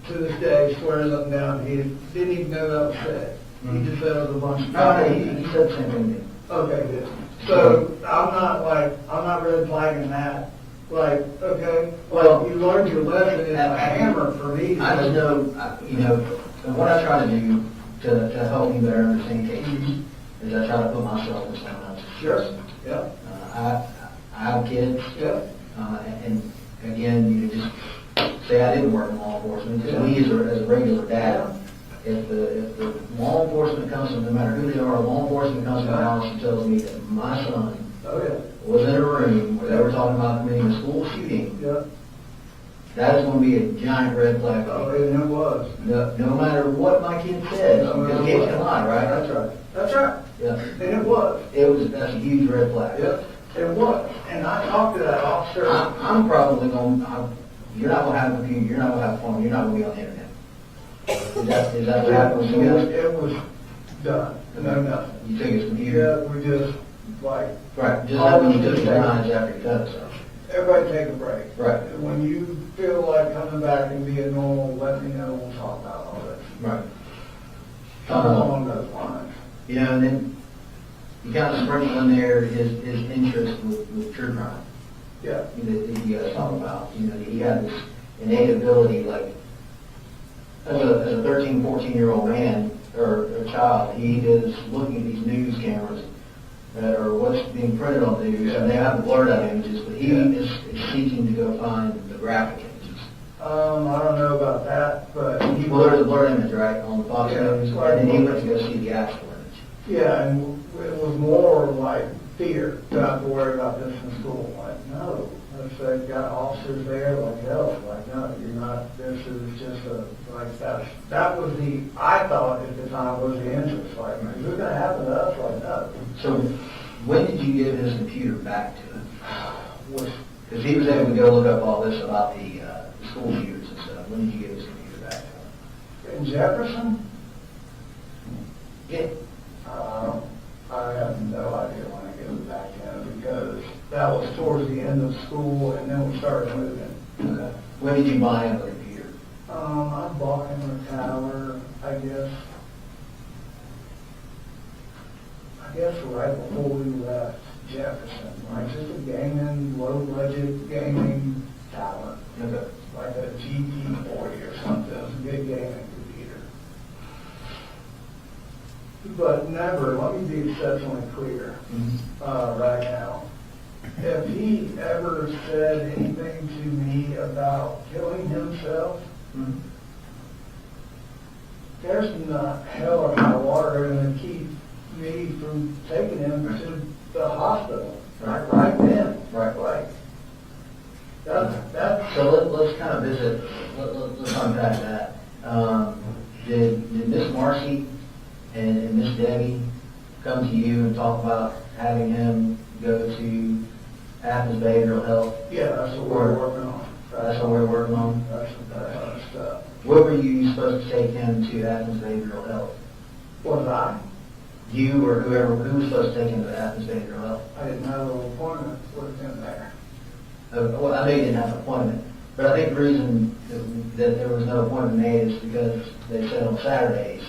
to this day, swears up and down, he didn't even know that was said. He just said it was a bunch of. No, he said the same thing to me. Okay, good. So I'm not red flagging that. Like, okay, well, you learned your lesson, it's a hammer for me. I just know, and what I try to do to help me better understand cases is I try to put myself in someone else's shoes. Sure, yeah, I have kids, yeah, and again, just say I didn't work in law enforcement, just me as a regular dad. If the law enforcement comes, no matter who they are, law enforcement comes to my house and tells me that my son oh, yeah, was in a room where they were talking about committing a school shooting, yeah. that is going to be a giant red flag. Oh, and it was. No matter what my kid says, because kids can lie, right? That's right. That's right. Yeah. And it was. That's a huge red flag. Yeah, it was. And I talked to that officer. I'm probably going, you're not going to have a computer, you're not going to have a phone, you're not going to be on the internet. Is that what happened with you guys? It was done. No, nothing. You took his computer? Yeah, we just, like, Right, just like when you took your knives after you cut yourself. everybody take a break. Right. When you feel like coming back and being normal, let me know, we'll talk about all this. Right. Something along those lines. And then you kind of sprinkle in there his interest with true crime. Yeah. That you guys talk about. He had this innate ability, like, as a 13, 14-year-old man or a child, he is looking at these news cameras or what's being printed on the news, and they have the blurred out images, but he is seeking to go find the graphic images. I don't know about that, but Well, there's a blurred image, right, on the Fox Yeah, News, right. and then he went to go see the actual image. yeah, and it was more like fear, to have to worry about this in school. Like, no, if they've got officers there, like, hell, like, no, you're not, this is just like, that was I thought at the time was the interest, like, is this gonna happen to us? Like, no. So when did you give his computer back to him? Was Because he was able to go look up all this about the school shooters and stuff. When did you give his computer back to him? In Jefferson, Yeah. I have no idea when I gave it back to him because that was towards the end of school and then we started moving. Okay. When did you buy him the computer? I bought him a tower, I guess right before we left Jefferson, like just a gaming, low budget gaming tower, Okay. like a GT40 or something, it was a good gaming computer. But never, let me be exceptionally clear, right now. If he ever said anything to me about killing himself, there's not hell or high water going to keep me from taking him to the hospital. Right then. Right. Like, that's, So let's kind of visit, let's unpack that. Did Miss Marcee and Miss Debbie come to you and talk about having him go to Athens Behavioral Health? yeah, that's what we're working on. That's what we're working on. That's other stuff. What were you supposed to take him to Athens Behavioral Health? Was I? You or whoever, who was supposed to take him to Athens Behavioral Health? I didn't have an appointment with him there. Well, I know you didn't have an appointment, but I think the reason that there was no appointment made is because they said on Saturdays,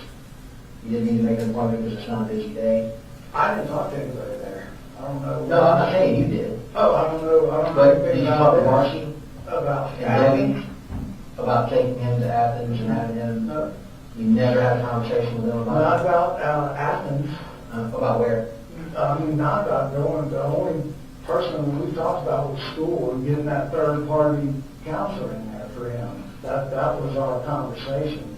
you didn't need to make an appointment because it's not a busy day. I didn't talk to anybody there. I don't know. No, I'm not saying you did, Oh, I don't know. I don't but know did you anything talk to about Marcee that. About and Athens? Debbie about taking him to Athens and having him, No, you never had a conversation with them not about, about Athens. about where? I mean, not about going, the only person we talked about was school and getting that third party counseling there for him. That was our conversation.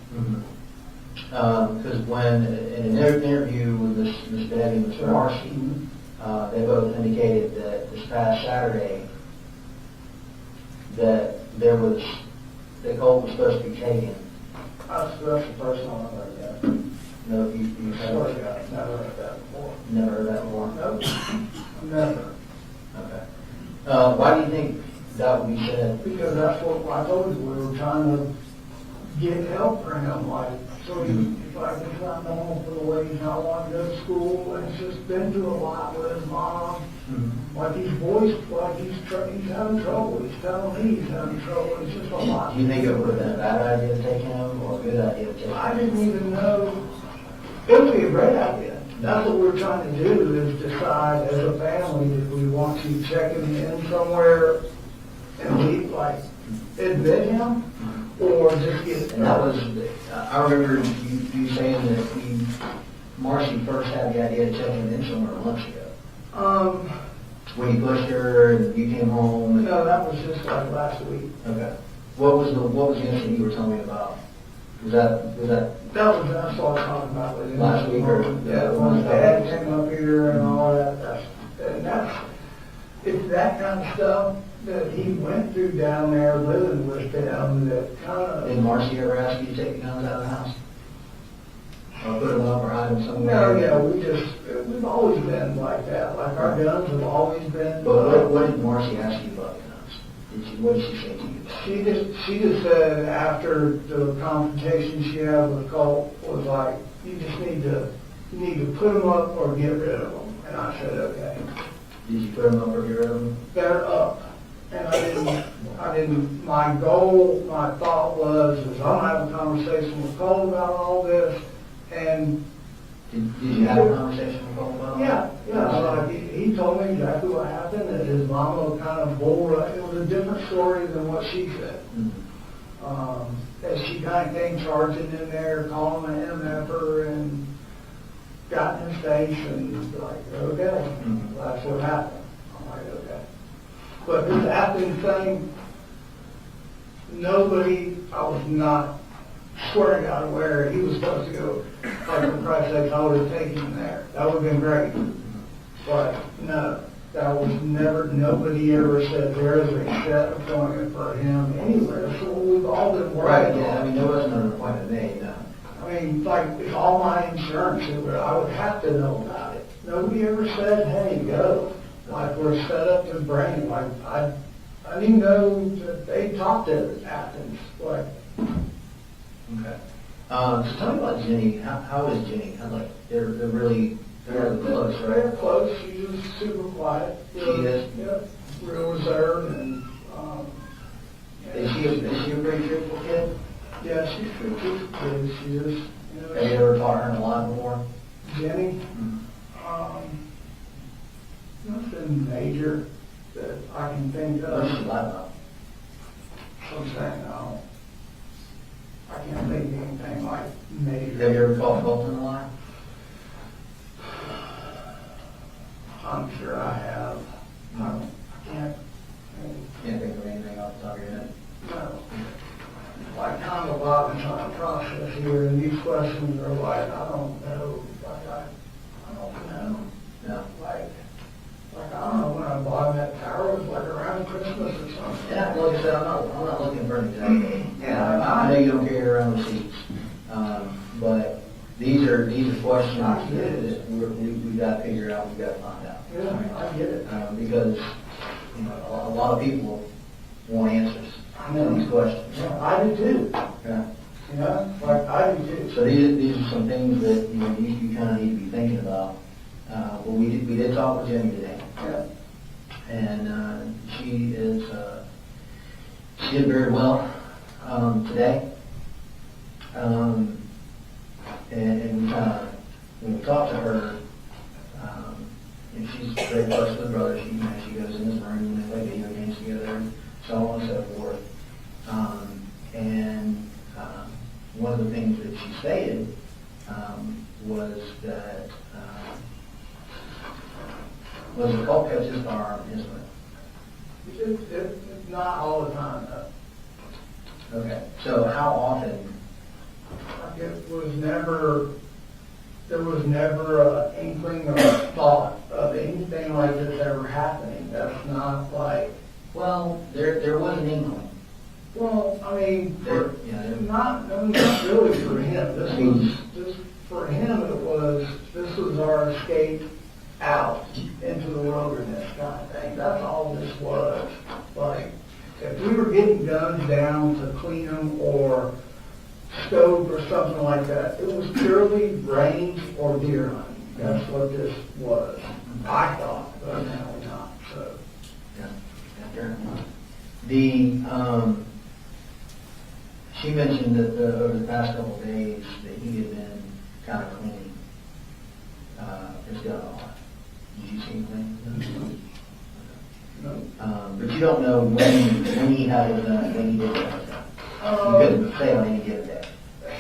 Because when, in an interview with Miss Debbie and Mr. Marcee, they both indicated that this past Saturday, that Colt was supposed to be taken. That's the first one I've heard that. No, you I swear to God, never heard that before. never heard that before? Nope, never. Okay. Why do you think that would be said? Because that's what I told you, we were trying to get help for him, like, so if like it's not normal for the way he's not wanting to go to school, and he's just been through a lot with his mom. Like he's voiced, like he's having trouble, he's telling me he's having trouble, it's just a lot. Do you think it would have been a bad idea to take him or a good idea to take him? I didn't even know, it would be a great idea. That's what we're trying to do, is decide as a family if we want to check him in somewhere and we, like, admit him, or just get. And that was, I remember you saying that Marcee first had the idea to check him in somewhere months ago. When you pushed her and you came home. And, No, that was just like last week. okay. What was the incident you were telling me about? Was that? That was, I started talking about it. Last week or- Yeah, when Dad came up here and all that, it's that kind of stuff that he went through down there living with them that kind Did of. Marcee ever ask you to take the guns out of the house? Or put them up or hide them somewhere? No, yeah, we've always been like that, like our guns have always been. But what did Marcee ask you about the guns? What did she say to you? She just said after the confrontation she had with Colt was like, you just need to put them up or get rid of them. And I said, okay. Did you put them up or get rid of them? They're up. And I didn't, my goal, my thought was, is I'm gonna have a conversation with Colt about all this, and Did you have a conversation with Colt about yeah, it? like, he told me exactly what happened, that his mama kind of it was a different story than what she said. That she kind of came charging in there, calling an MFer, and got in his face, and like, okay, that's what happened. I'm like, okay. But this Athens thing, I was not, swear to God, where he was supposed to go, like, for Christ's sake, I would have taken him there. That would have been great. But no, that was never, nobody ever said there is a set appointment for him anywhere. So we've all been working Right, on. yeah, I mean, there wasn't an appointment made, no. I mean, like, it's all my insurance, I would have to know about it. Nobody ever said, hey, go. Like, we're set up to bring, like, I didn't know that they talked to Athens, like, Okay. So tell me about Jenny. How is Jenny? They're really close, right? they're close, she was super quiet. She is? Yep, real reserved and, Is she a pretty truthful kid? yeah, she's pretty good, she is, Have you ever taught her a lot more? Jenny, nothing major that I can think What does she of. lie about? I'm saying, no. I can't think of anything like major. Have you ever caught Colton a lie? I'm sure I have. I can't, Can't think of anything off the top of your head. no. Like, kind of a lot of trying to process here, and these questions are like, I don't know, like, I don't know. No. Like, I don't know, when I bought that tower, it was like around Christmas or something. Yeah, like I said, I'm not looking for an exact date. Yeah, I know you don't carry around receipts, but these are questions I get it. that we've got to figure out, we've got to find out. Yeah, I get it. Because, you know, a lot of people want answers to these questions. Yeah, I do too, Yeah. you know, like, I do too. So these are some things that, you know, you kind of need to be thinking about. But we did talk with Jenny today. Yeah. And she did very well today. And we kind of, when we talked to her, and she's very close with her brother. She goes in his room and they play video games together, and so on and so forth. One of the things that she stated was that was a Colt catch his firearm instantly. It's not all the time, though. Okay. So how often? Like, there was never an inkling or a thought of anything like this ever happening. That's not like, Well, there was an inkling. well, I mean, There, not really for him. This for him, this was our escape out into the wilderness kind of thing. That's all this was. Like, if we were getting guns down to clean them or stove or something like that, it was purely range or deer hunting. That's what this was. I thought, but apparently not. So, yeah, fair enough. She mentioned that over the past couple of days that he had been kind of cleaning his gun a lot. Did you see anything? no. But you don't know when he had it done, when he did have it done. You couldn't say on any given day.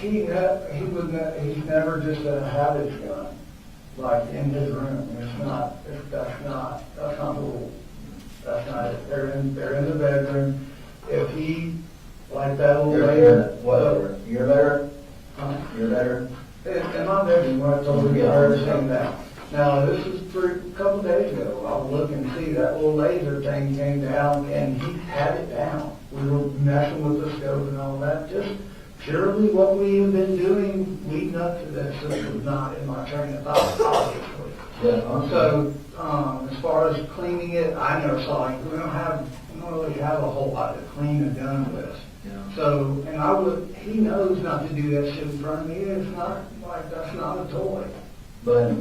He's never just had his gun, like, in his room. That's not the rule. That's not it. They're in the bedroom. If he, like that little lady. Whatever. You're better? Huh? You're better? In my bedroom, when I told her, I heard saying that. Now, this is a couple days ago. I was looking to see that little laser thing came down, and he had it down. We were messing with the scope and all that, just purely what we have been doing leading up to this. This was not in my train of thought, obviously. Yeah. So, as far as cleaning it, I never saw it. We don't really have a whole lot to clean a gun with. Yeah. So, and he knows not to do that shit in front of me. It's not like, that's not a toy. But,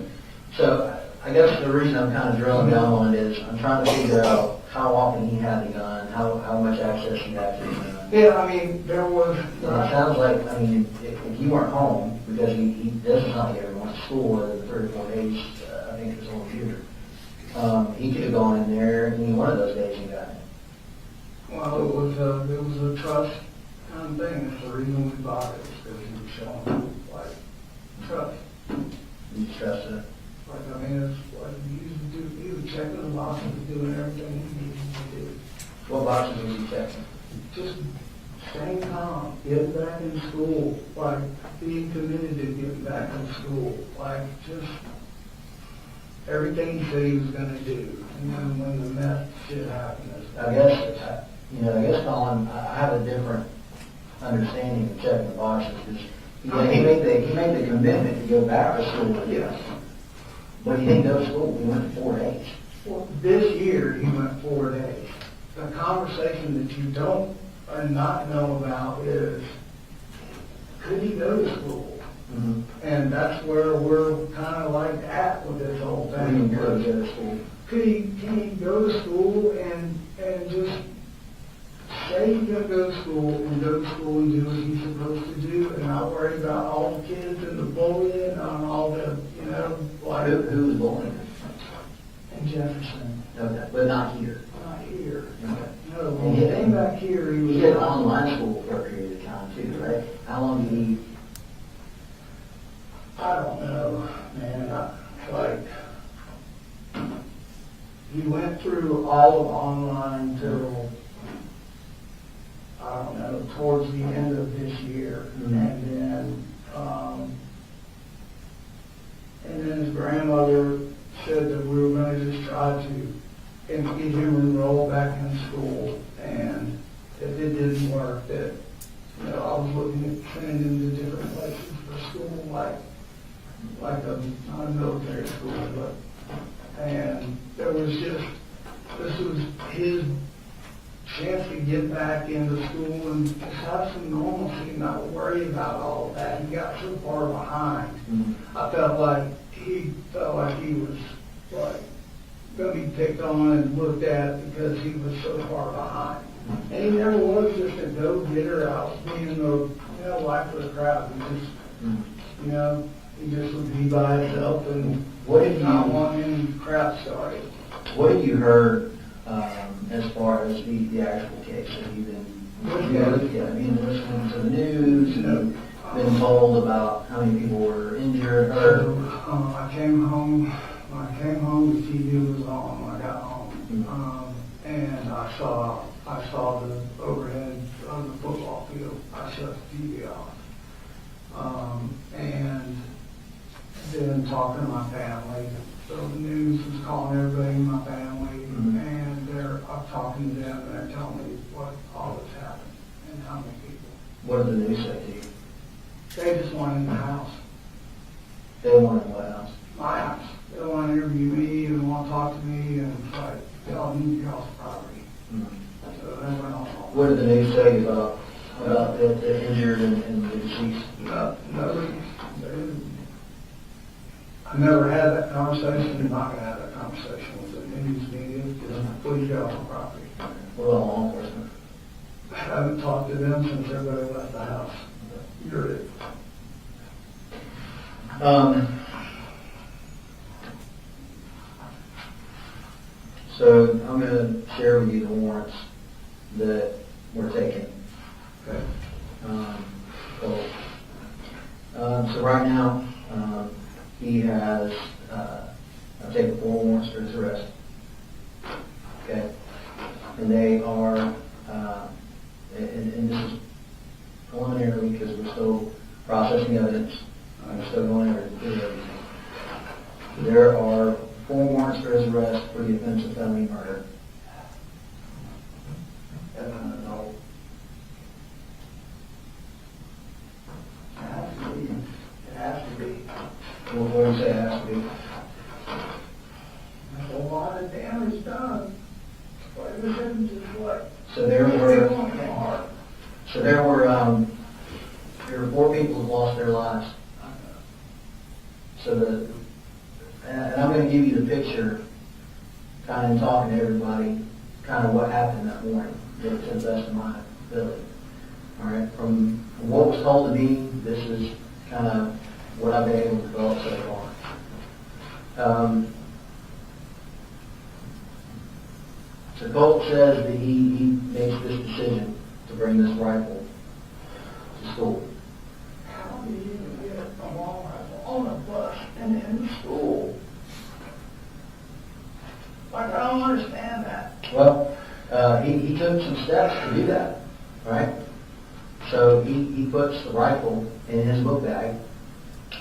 so, I guess the reason I'm kind of drilling down on it is I'm trying to figure out how often he had the gun, how much access he had to the gun. Yeah, I mean, there was. It sounds like, I mean, if you weren't home, because he doesn't sound like he ever went to school in the 3 or 4 days, I think it was on computer. He could have gone in there any one of those days he got it. Well, it was a trust kind of thing. That's the reason we bought it, because he was showing, like, trust. You trust it? Like, I mean, it's like he was checking the boxes, doing everything he needed to do. What boxes was he checking? Just staying calm, getting back in school, like being committed to getting back in school, like just everything he said he was going to do. And then when the mess shit happened, I guess, Colin, I have a different understanding of checking the boxes. Because he made the commitment to go back to school. yes. But he didn't go to school. He went 4 days. Well, this year he went 4 days. the conversation that you don't not know about is, could he go to school? Mm-hmm. And that's where we're kind of like at with this whole I mean, thing. go to school. Can he go to school and just say he's gonna go to school and go to school and do what he's supposed to do and not worry about all the kids and the bullying and all the, you know, like Who was bullying? in Jefferson, Okay, but not here. not here. Okay. No, when he came back here, he was. He did online school for a period of time too, right? How long did he? I don't know, man, he went through all of online till, I don't know, towards the end of this year. Mhm. And then his grandmother said that we were gonna just try to get him enrolled back in school, and if it didn't work, that, you know, I was looking at sending him to different places for school, like not a military school, and there was just, this was his chance to get back into school and just have some normalcy and not worry about all of that. He got so far behind. Mm-hmm. I felt like he was like gonna be picked on and looked at because he was so far behind. And he never was just a go-getter out being the life of the crowd. He just, you know, he just would be by himself and What did not you- want any crap started. What have you heard as far as the actual case? Have you been, listening to the news? Have you been told about how many people were injured, hurt? So, I came home, when I came home, the TV was on when I got home. And I saw the overhead of the football field. I shut the TV off. And then talking to my family. So the news was calling everybody in my family, and I'm talking to them, and they're telling me what all that's happened and how many people. What did the news say to you? They just want in the house, They wanted what else? my house. They want to interview me and want to talk to me, and it's like, y'all need y'all's property. So that went on. What did the news say about the injured and the deceased? I never had that conversation, I'm not gonna have that conversation with the news media, because please get off my property. What about law enforcement? I haven't talked to them since everybody left the house. You're it. So I'm going to share with you the warrants that were taken. Okay. So right now, he has, I've taken 4 warrants for his arrest. Okay. And they are, and this is preliminary because we're still processing evidence. We're still going over everything. There are 4 warrants for his arrest for the offense of felony murder. No. It has to be. What do you say it has to be? There's a lot of damage done. What if it isn't just what? So there were 4 people who lost their lives. So and I'm going to give you the picture, kind of in talking to everybody, kind of what happened that morning, to the best of my ability. All right, from what was told to me, this is kind of what I've been able to develop so far. So Colt says that he makes this decision to bring this rifle to school. How do you even get a long rifle on a bus and in school? Like, I don't understand that. Well, he took some steps to do that, right? So he puts the rifle in his book bag,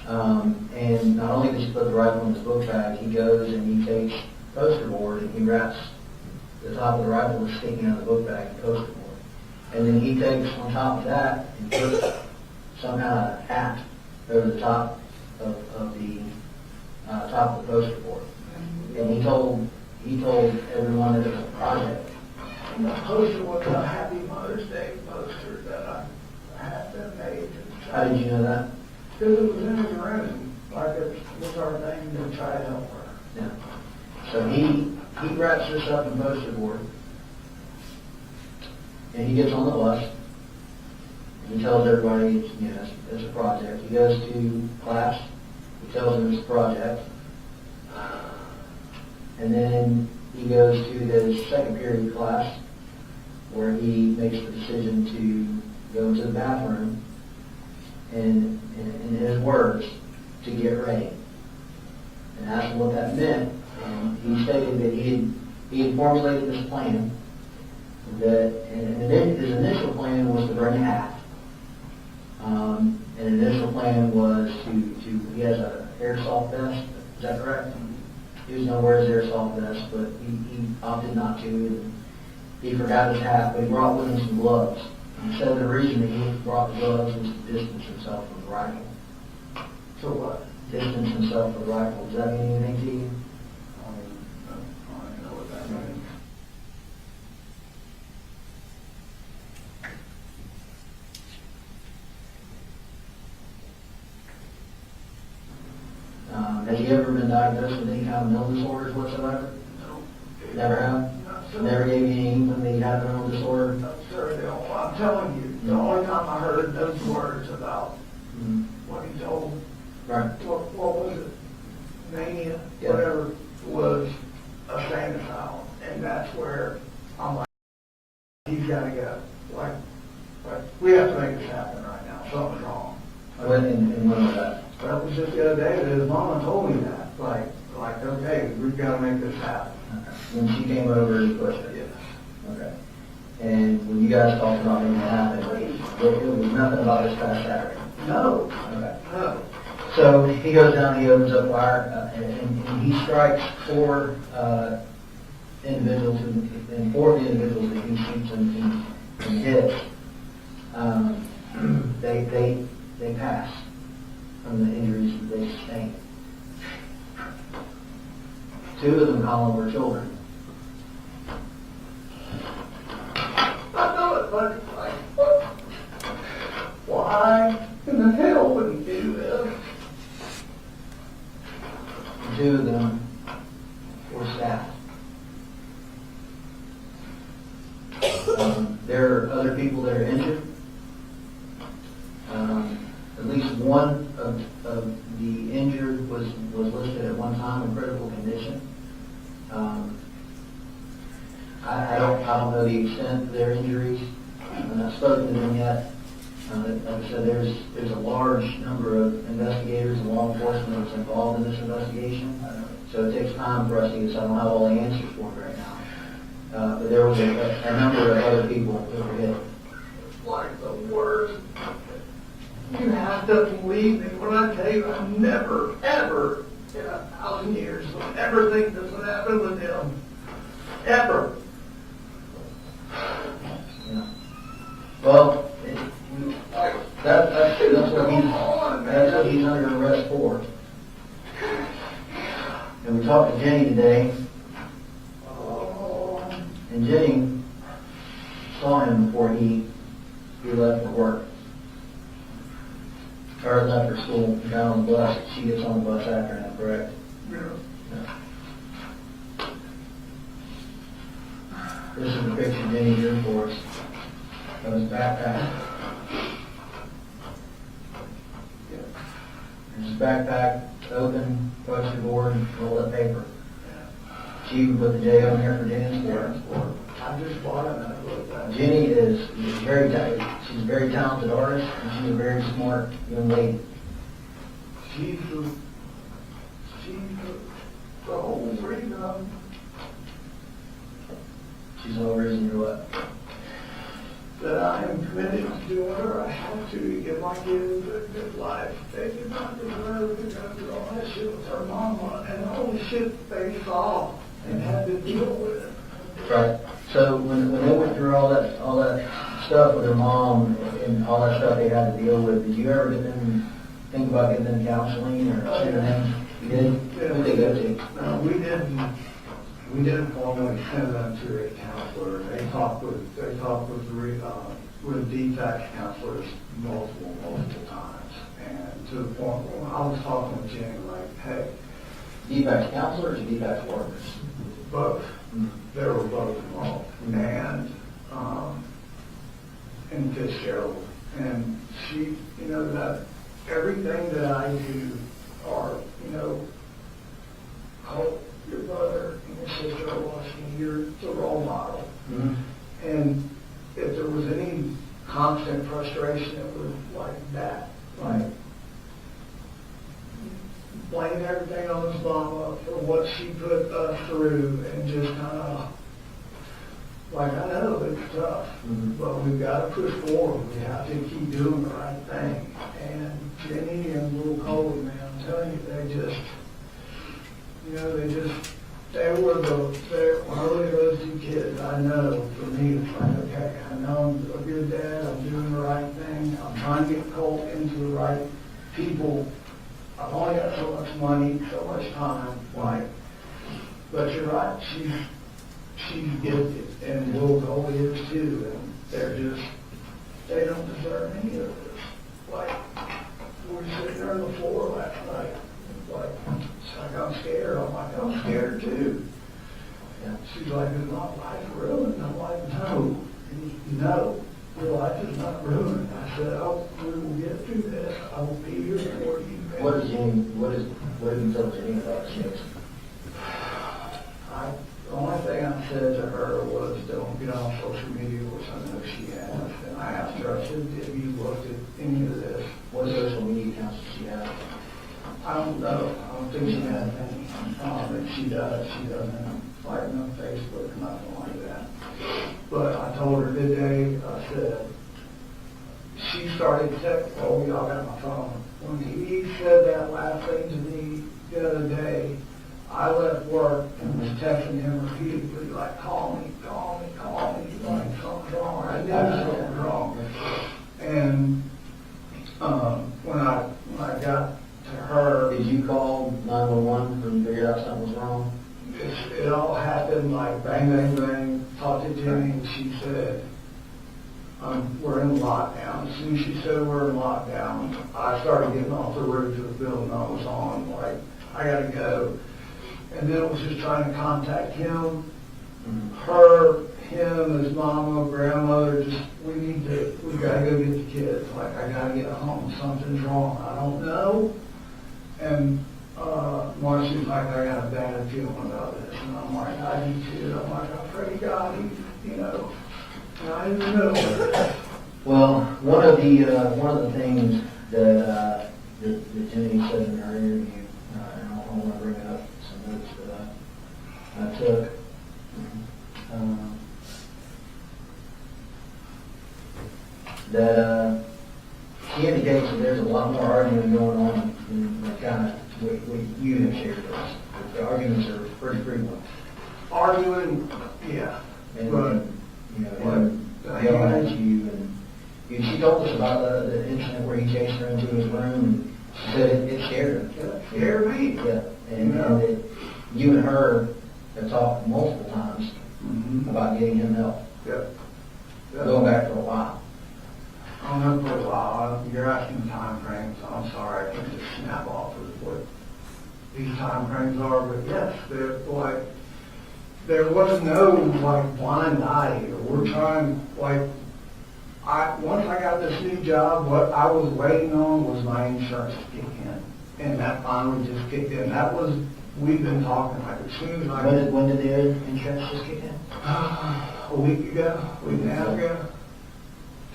and not only does he put the rifle in his book bag, he goes and he takes poster board and he wraps the top of the rifle is sticking out of the book bag and poster board. And then he takes on top of that and puts some kind of hat over the top of the top of the poster board. And he told everyone that it was a project. And the poster was a Happy Mother's Day poster that I had been made. How did you know that? Because it was in his room, like it was our thing to try to help her. Yeah. So he wraps this up in poster board, and he gets on the bus. He tells everybody, it's a project. He goes to class. He tells them it's a project. And then he goes to his second period class, where he makes the decision to go into the bathroom and, in his words, to get ready. And asked him what that meant. And he stated that he had formulated this plan. And his initial plan was to bring a hat. And the initial plan was he has an airsoft vest. Is that correct? He was going to wear his airsoft vest, but he opted not to. And he forgot his hat, but he brought with him some gloves. And he said the reason that he brought the gloves was to distance himself from the rifle. So what? Distance himself from the rifle. Does that mean anything to you? I don't know what that means. Has he ever been diagnosed with any kind of mental disorders whatsoever? No. Never have? No, sir. Never gave you any inkling that he had a mental disorder? No, sir. I'm telling you, the only time I heard those words about what he told, Right. what was it? Mania, Yeah. whatever, was a sane asylum. And that's where I'm like, he's got to go. Like, we have to make this happen right now. Something's wrong. And when was that? That was just the other day that his mama told me that. Like, okay, we've got to make this happen. When she came over, he pushed her? Yes. Okay. And when you guys talked about making it happen, it was nothing about this past Saturday? No. Okay. No. So he goes down, he opens up fire, and he strikes four individuals, and four of the individuals that he shoots and hits, they pass from the injuries that they sustained. Two of them, Colin, were children. I know it, but it's like, what? Why in the hell would he do this? Two of them were stabbed. There are other people that are injured. At least one of the injured was listed at one time in critical condition. I don't know the extent of their injuries. I've not spoken to them yet. Like I said, there's a large number of investigators and law enforcement that's involved in this investigation. So it takes time for us to get. So I don't have all the answers for it right now. But there was a number of other people that were hit. Like the worst. You have to believe me when I tell you I never, ever, in 1,000 years, would ever think this would happen with him. Ever. Yeah. Well, that's what he's under arrest for. And we talked to Jenny today, and Jenny saw him before he left for work. Or left for school, got on the bus. She gets on the bus after him, correct? Yeah. This is the picture Jenny drew for us of his backpack. His backpack, open, poster board, rolled up paper. She even put the J on here for Jenny's work. I just bought it and I looked at it. Jenny is very talented. She's a very talented artist, and she's a very smart young lady. She's the whole reason She's the whole reason you're what? that I am committed to do whatever I have to give my kids a good life. They did not deserve to go through all that shit with their mama and all the shit they saw and had to deal with it. Right. So when they went through all that stuff with their mom and all that stuff they had to deal with, did you ever get them think about getting them counseling or sending them? You did? Who did they go to? No, we didn't. we didn't formally send them to a counselor. They talked with defect counselors multiple times. And to the point where I was talking with Jenny, like, hey, Defects counselors or defects workers? both, they were both involved. And Fitzgerald. And she, you know, that everything that I do, or, you know, Colt, your brother, and your sister are watching, you're the role model. And if there was any constant frustration, it was like that, like blame everything on his mama for what she put us through, and just kind of, like, I know it's tough, but we've got to push forward. We have to keep doing the right thing. And Jenny and little Colin, man, I'm telling you, they just, you know, they were when I look at those two kids, I know for me, it's like, okay, I know I'm a good dad, I'm doing the right thing, I'm trying to get Colt into the right people. I've only got so much money, so much time, like, but you're right, she's gifted, and little Colt is too, and they don't deserve any of this. Like, we were sitting there on the floor last night, like, it's like, I'm scared. I'm like, I'm scared too. And she's like, is my life ruined? I'm like, no, your life is not ruined. I said, oh, we will get through this. I will be here for you. What have you told Jenny about this? The only thing I said to her was, don't get on social media, which I know she has. And I asked her, I said, have you looked at any of this? What social media accounts does she have? I don't know. I don't think she has any. If she does, she doesn't. Like, no Facebook, nothing like that. But I told her today, I said, she started texting, oh, y'all got my phone. When he said that last thing to me the other day, I left work and was texting him repeatedly, like, call me, like, something's wrong. I knew something was wrong. And when I got to her, Did you call 911 when you figured out something was wrong? it all happened like bang, bang, bang. Talked to Jenny, and she said, we're in lockdown. As soon as she said we're in lockdown, I started getting off the roof of the building I was on, like, I gotta go. And then it was just trying to contact him, her, him, his mama, grandmother, just, we gotta go get the kids. Like, I gotta get home, something's wrong, I don't know. And Marcee's like, I got a bad feeling about this. And I'm like, I do too. I'm like, I pray to God, you know, not in the middle of it. Well, one of the things that Jenny said in her interview, and I want to bring up some notes that I took. That she indicates that there's a lot more arguing going on in kind of what you have shared with us. The arguments are pretty frequent. Arguing, yeah. And, but, you know, him yelling at you. And she told us about the incident where he chased her into his room, and she said it scared her. it scared me. Yeah. And you and her have talked multiple times about getting him help. Yeah. Going back for a while. I don't know for a while. You're asking time frames. I'm sorry, I can't just snap off of what these time frames are. But yes, they're like, there was no like blind eye here. We're trying, like, once I got this new job, what I was waiting on was my insurance to kick in. And that finally just kicked in. That was, we've been talking, like, as soon as I... When did the insurance just kick in? A week and a half ago.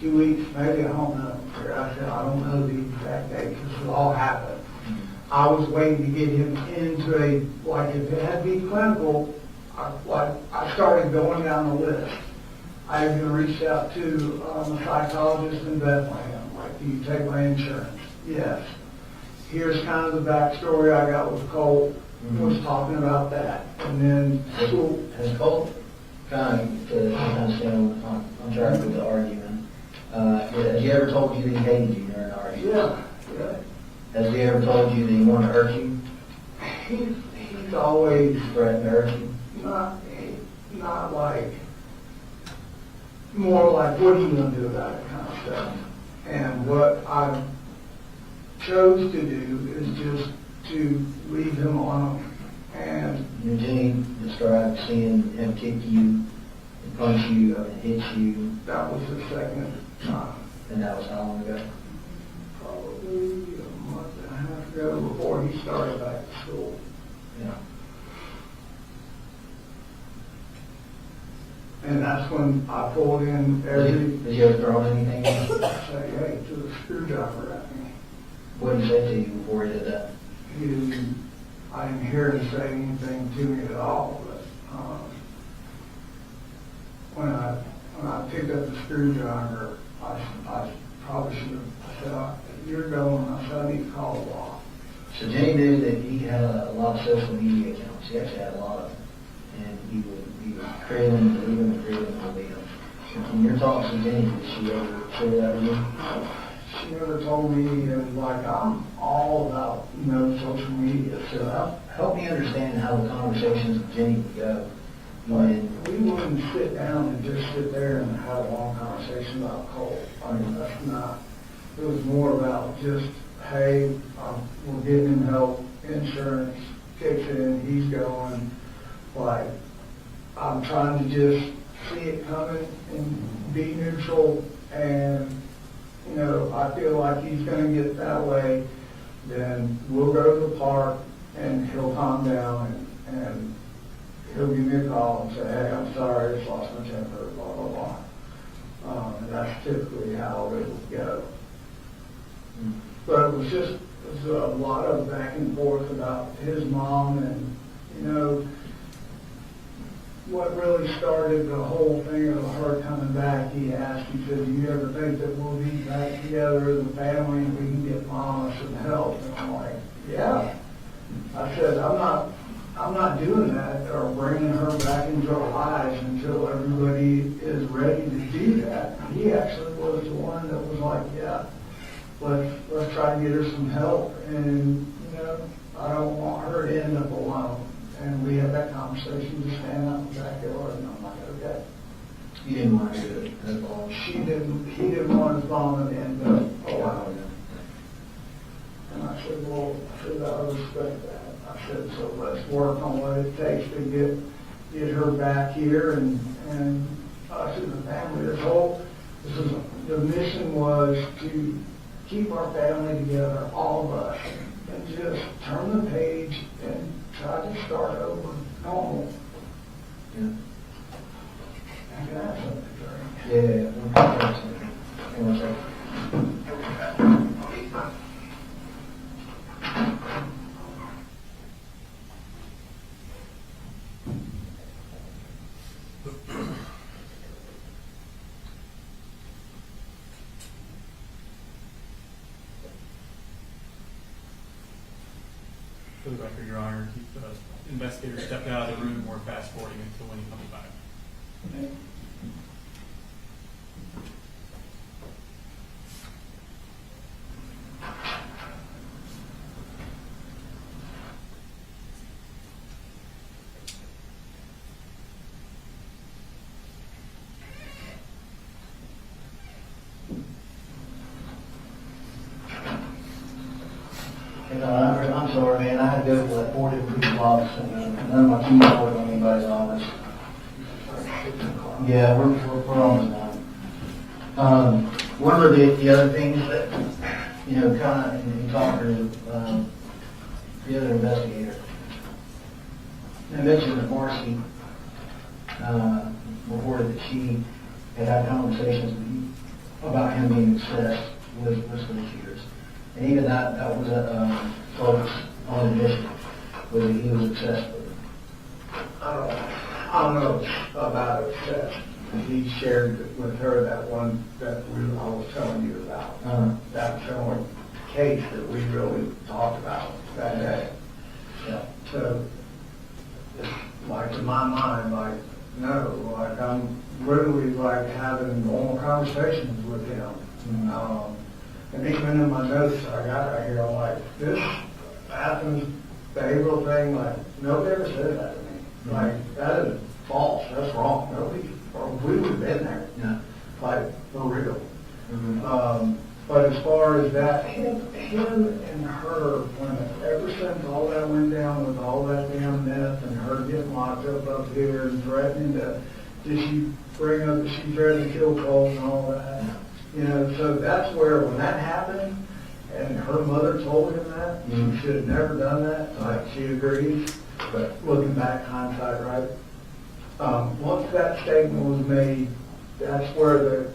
2 weeks, maybe, I don't know. I said, I don't know the exact date, because it all happened. I was waiting to get him into a, like, if it had to be clinical, I started going down the list. I even reached out to a psychologist in Bethlehem, like, do you take my insurance? Yes. Here's kind of the backstory I got with Colt, was talking about that. And then school. Has Colt kind of, to kind of stay on track with the argument, has he ever told you that he hated you during the argument? Yeah. Has he ever told you that he wanted to hurt you? He's always threatened to hurt you? not like, more like, what are you gonna do about it kind of stuff. And what I chose to do is just to leave him alone. And And Jenny described seeing him kick you, and punch you, and hit you, that was the second time, and that was how long ago? probably a month and a half ago, before he started back to school. Yeah. And that's when I pulled in Did you ever throw anything in? say, hey, to the screwdriver at me. What did he say to you before he did that? He didn't, I didn't hear him say anything to me at all, but, when I picked up the screwdriver, I probably should have said, you're going, I said, I need to call the law. So Jenny knew that he had a lot of social media accounts. He actually had a lot of them. And he would create them, delete them, and create them, and delete them. In your talks with Jenny, did she ever share that with you? She never told me, and like, I'm all about, social media, so Help me understand how the conversations with Jenny would go. we wouldn't sit down and just sit there and have a long conversation about Colt. I mean, that's not, it was more about just, hey, we're getting him help, insurance kicks in, he's going, like, I'm trying to just see it coming and be neutral, and, I feel like he's gonna get that way, then we'll go to the park, and he'll calm down, and he'll give me a call and say, hey, I'm sorry, I just lost my temper, blah, blah, blah. And that's typically how it would go. But it was a lot of back and forth about his mom, and, what really started the whole thing of her coming back, he asked, he said, do you ever think that we'll be back together as a family and we can get mama some help? And I'm like, yeah. I said, I'm not doing that or bringing her back into our lives until everybody is ready to do that. He actually was the one that was like, yeah, let's try to get her some help, and, I don't want her to end up alone. And we had that conversation, just stand out in the backyard, and I'm like, okay. You didn't want to do it at all. He didn't want his mom to end up alone. And I said, well, I respect that. I said, so let's work on what it takes to get her back here, and us as a family. The mission was to keep our family together, all of us, and just turn the page and try to start over normal. Yeah. I can have something to drink. Yeah. Hang on a second. For the record, Your Honor, the investigator stepped out of the room. We're fast forwarding until when he comes back. I'm sorry, man. I had to go to like 4 different people's offices, and none of my keys were in anybody's office. Yeah, we're almost done. One of the other things that, kind of in talking to the other investigator, I mentioned that Marcee reported that she had conversations with you about him being obsessed with school shooters. And even that was a Colt's own admission, was that he was obsessed with it. I don't know about obsessed. He shared with her that one that I was telling you about. That's the only case that we really talked about that day. Yeah. So, like, in my mind, like, no, like, I'm literally like having normal conversations with him. And even in my notes I got right here, I'm like, this Athens behavioral thing, like, nobody ever said that to me. Like, that is false, that's wrong, nobody, or we would have been there, Yeah. like, for real. Mhm. But as far as that, him and her, ever since all that went down with all that damn mess and her getting locked up here and threatening did she bring up that she threatened to kill Colt and all that? You know, so that's where, when that happened, and her mother told him that, she should have never done that, like, she agrees, but looking back, hindsight, right? Once that statement was made, that's where the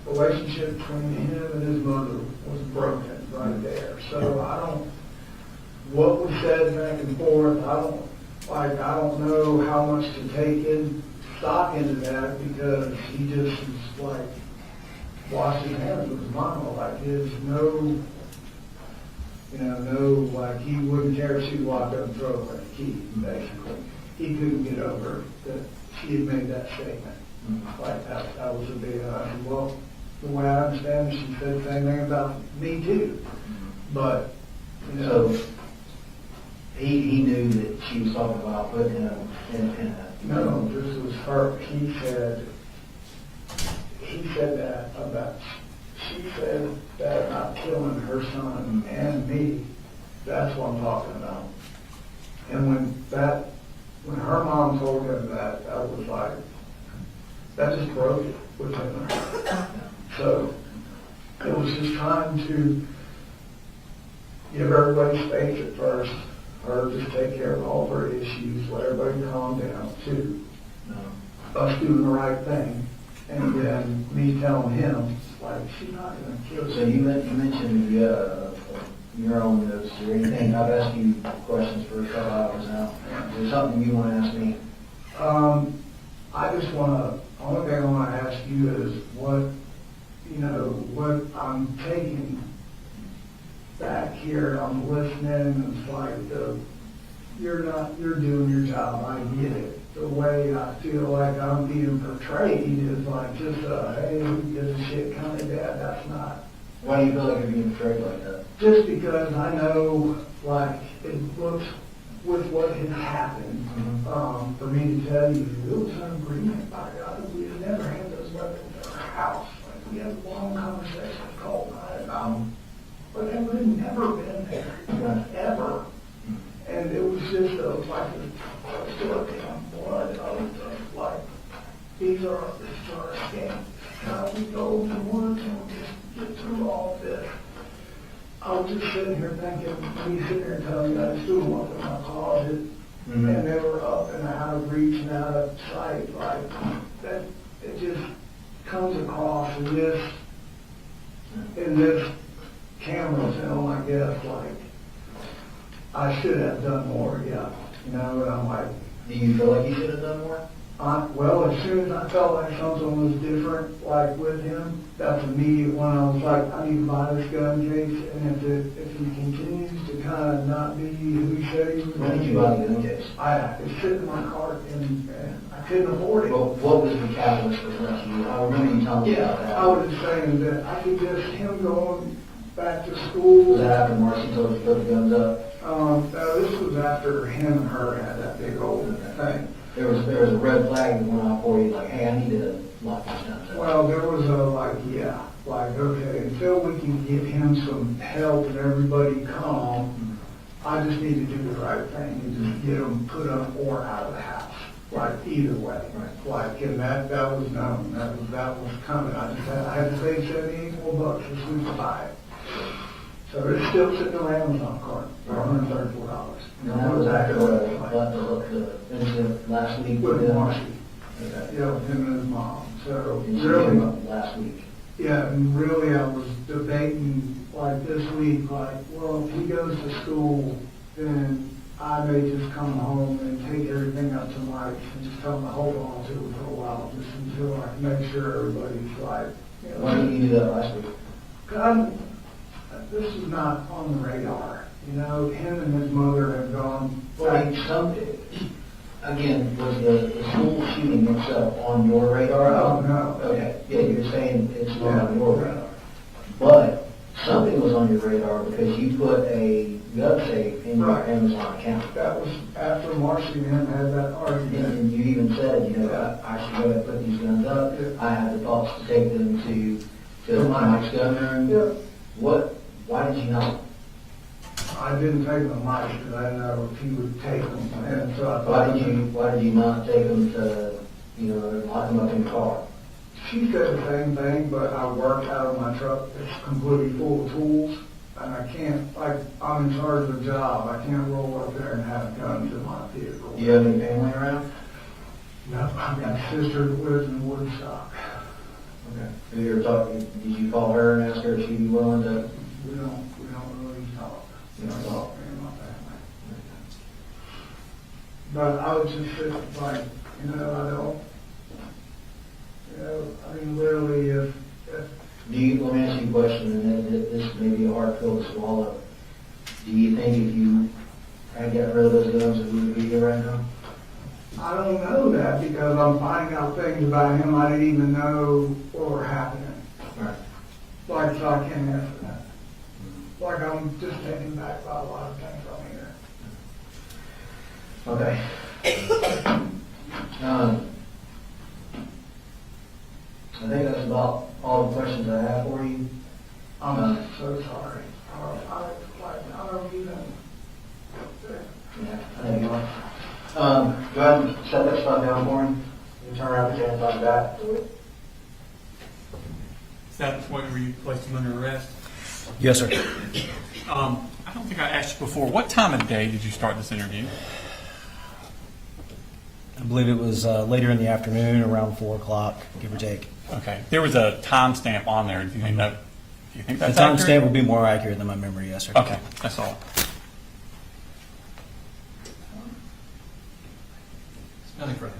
relationship between him and his mother was broken right there. So what was said back and forth, I don't know how much to take in stock into that, because he just was like, washed his hands with his mama, like there's no, like he wouldn't care if she walked up and throw away the key, basically. He couldn't get over that she had made that statement. Like that was a big, well, the way I understand it, she said the same thing about me too. But, So, he knew that she was talking about putting him in a... no, this was her, he said that about, she said that about killing her son and me. That's what I'm talking about. And when her mom told him that was like, that just broke it with him and her. So it was just trying to give everybody space at first, her just take care of all of her issues, let everybody calm down too. Us doing the right thing, and then me telling him, like, she's not going to kill So you mentioned your own notes or anything. I've asked you questions for a couple hours now. Is there something you want to ask me? I just want to, only thing I want to ask you is what I'm taking back here, I'm listening, and it's like, you're doing your job, I get it. The way I feel like I'm being portrayed is like just hey, who gives a shit kind of dad. That's not. Why do you feel like you're being portrayed like that? Just because I know, like, it looks with what had happened, for me to tell you, it was an agreement, by God, we had never had those weapons in our house. Like, we had a long conversation with Colt and I about them, but it had never been there, ever. And it was just like a sort of blood of like, this is our escape. How we go to work and just get through all this. I was just sitting here thinking, me sitting here telling you I was doing one in my closet, and they were up and out of reach and out of sight, like that. It just comes across in this camera film, I guess, like I should have done more, yeah. And I'm like, Do you feel like you should have done more? well, as soon as I felt like something was different, like with him, that's immediate when I was like, I need to buy this gun, Jace. And if he continues to kind of not be who he said he was When going did to you buy the gun case? It's sitting in my cart, and I couldn't afford it. Well, what was the catalyst for that? I remember you telling me about that. I was just saying that I could just, him going back to school. Was that after Marcee told you to put the guns up? No, this was after him and her had that big old thing. There was a red flag that went off for you, like, hey, I need to lock these guns up. Well, there was okay, until we can give him some help and everybody calm, I just need to do the right thing and just get them put up or out of the house. Like, either way. Like, and that was known, that was coming. I had to pay $78 just to buy it. So it's still sitting on Amazon cart for $134. And that was after the incident last week With him? Marcee. Okay. Yeah, with him and his mom. So And she really, came up last week. yeah, and really I was debating like this week, like, well, if he goes to school, then I may just come home and take everything up to Mike and just tell him to hold on to it for a while, just until I can make sure everybody's like, Why didn't you do that last week? this is not on the radar. Him and his mother have gone. Again, was the school shooting itself on your radar? Oh, no. Okay, yeah, you're saying it's not on your radar. But something was on your radar because you put a gun safe in your Right. Amazon account. That was after Marcee and him had that argument. And you even said, you know, I should go and put these guns up. I had the thoughts to take them to my Mike's gun room. Yeah. Why did you not? I didn't take them to Mike because I didn't know if he would take them. And so I Why thought, did you not take them to, you know, lock them up in the car? she said the same thing, but I work out of my truck. It's completely full of tools. And I can't, like, I'm in charge of the job. I can't roll up there and have guns in my vehicle. Do you have any family around? No, I've got a sister that lives in Woodstock. Okay. So you were talking, did you call her and ask her if she'd be willing to? We don't really talk. You don't talk? Me and my family. But I would just sit like, you know, I don't, you know, I mean, literally if Let me ask you a question, and this may be a hard pill to swallow. Do you think if you had gotten rid of those guns, that we would be here right now? I don't know that because I'm finding out things about him I didn't even know were happening. Right. Like, so I can't answer that. Like, I'm just taken back by a lot of things on here. Okay. I think that's about all the questions I have for you. I'm so sorry. I don't even. Yeah, I know you are. Go ahead and set that stuff down for him. You turn around, put your hands on the back. Is that the point where you placed him under arrest? Yes, sir. I don't think I asked you before, what time of day did you start this interview? I believe it was later in the afternoon, around 4 o'clock, give or take. Okay, there was a timestamp on there. Do you think The that's timestamp accurate? would be more accurate than my memory, yes, sir. Okay, that's all. Nothing further.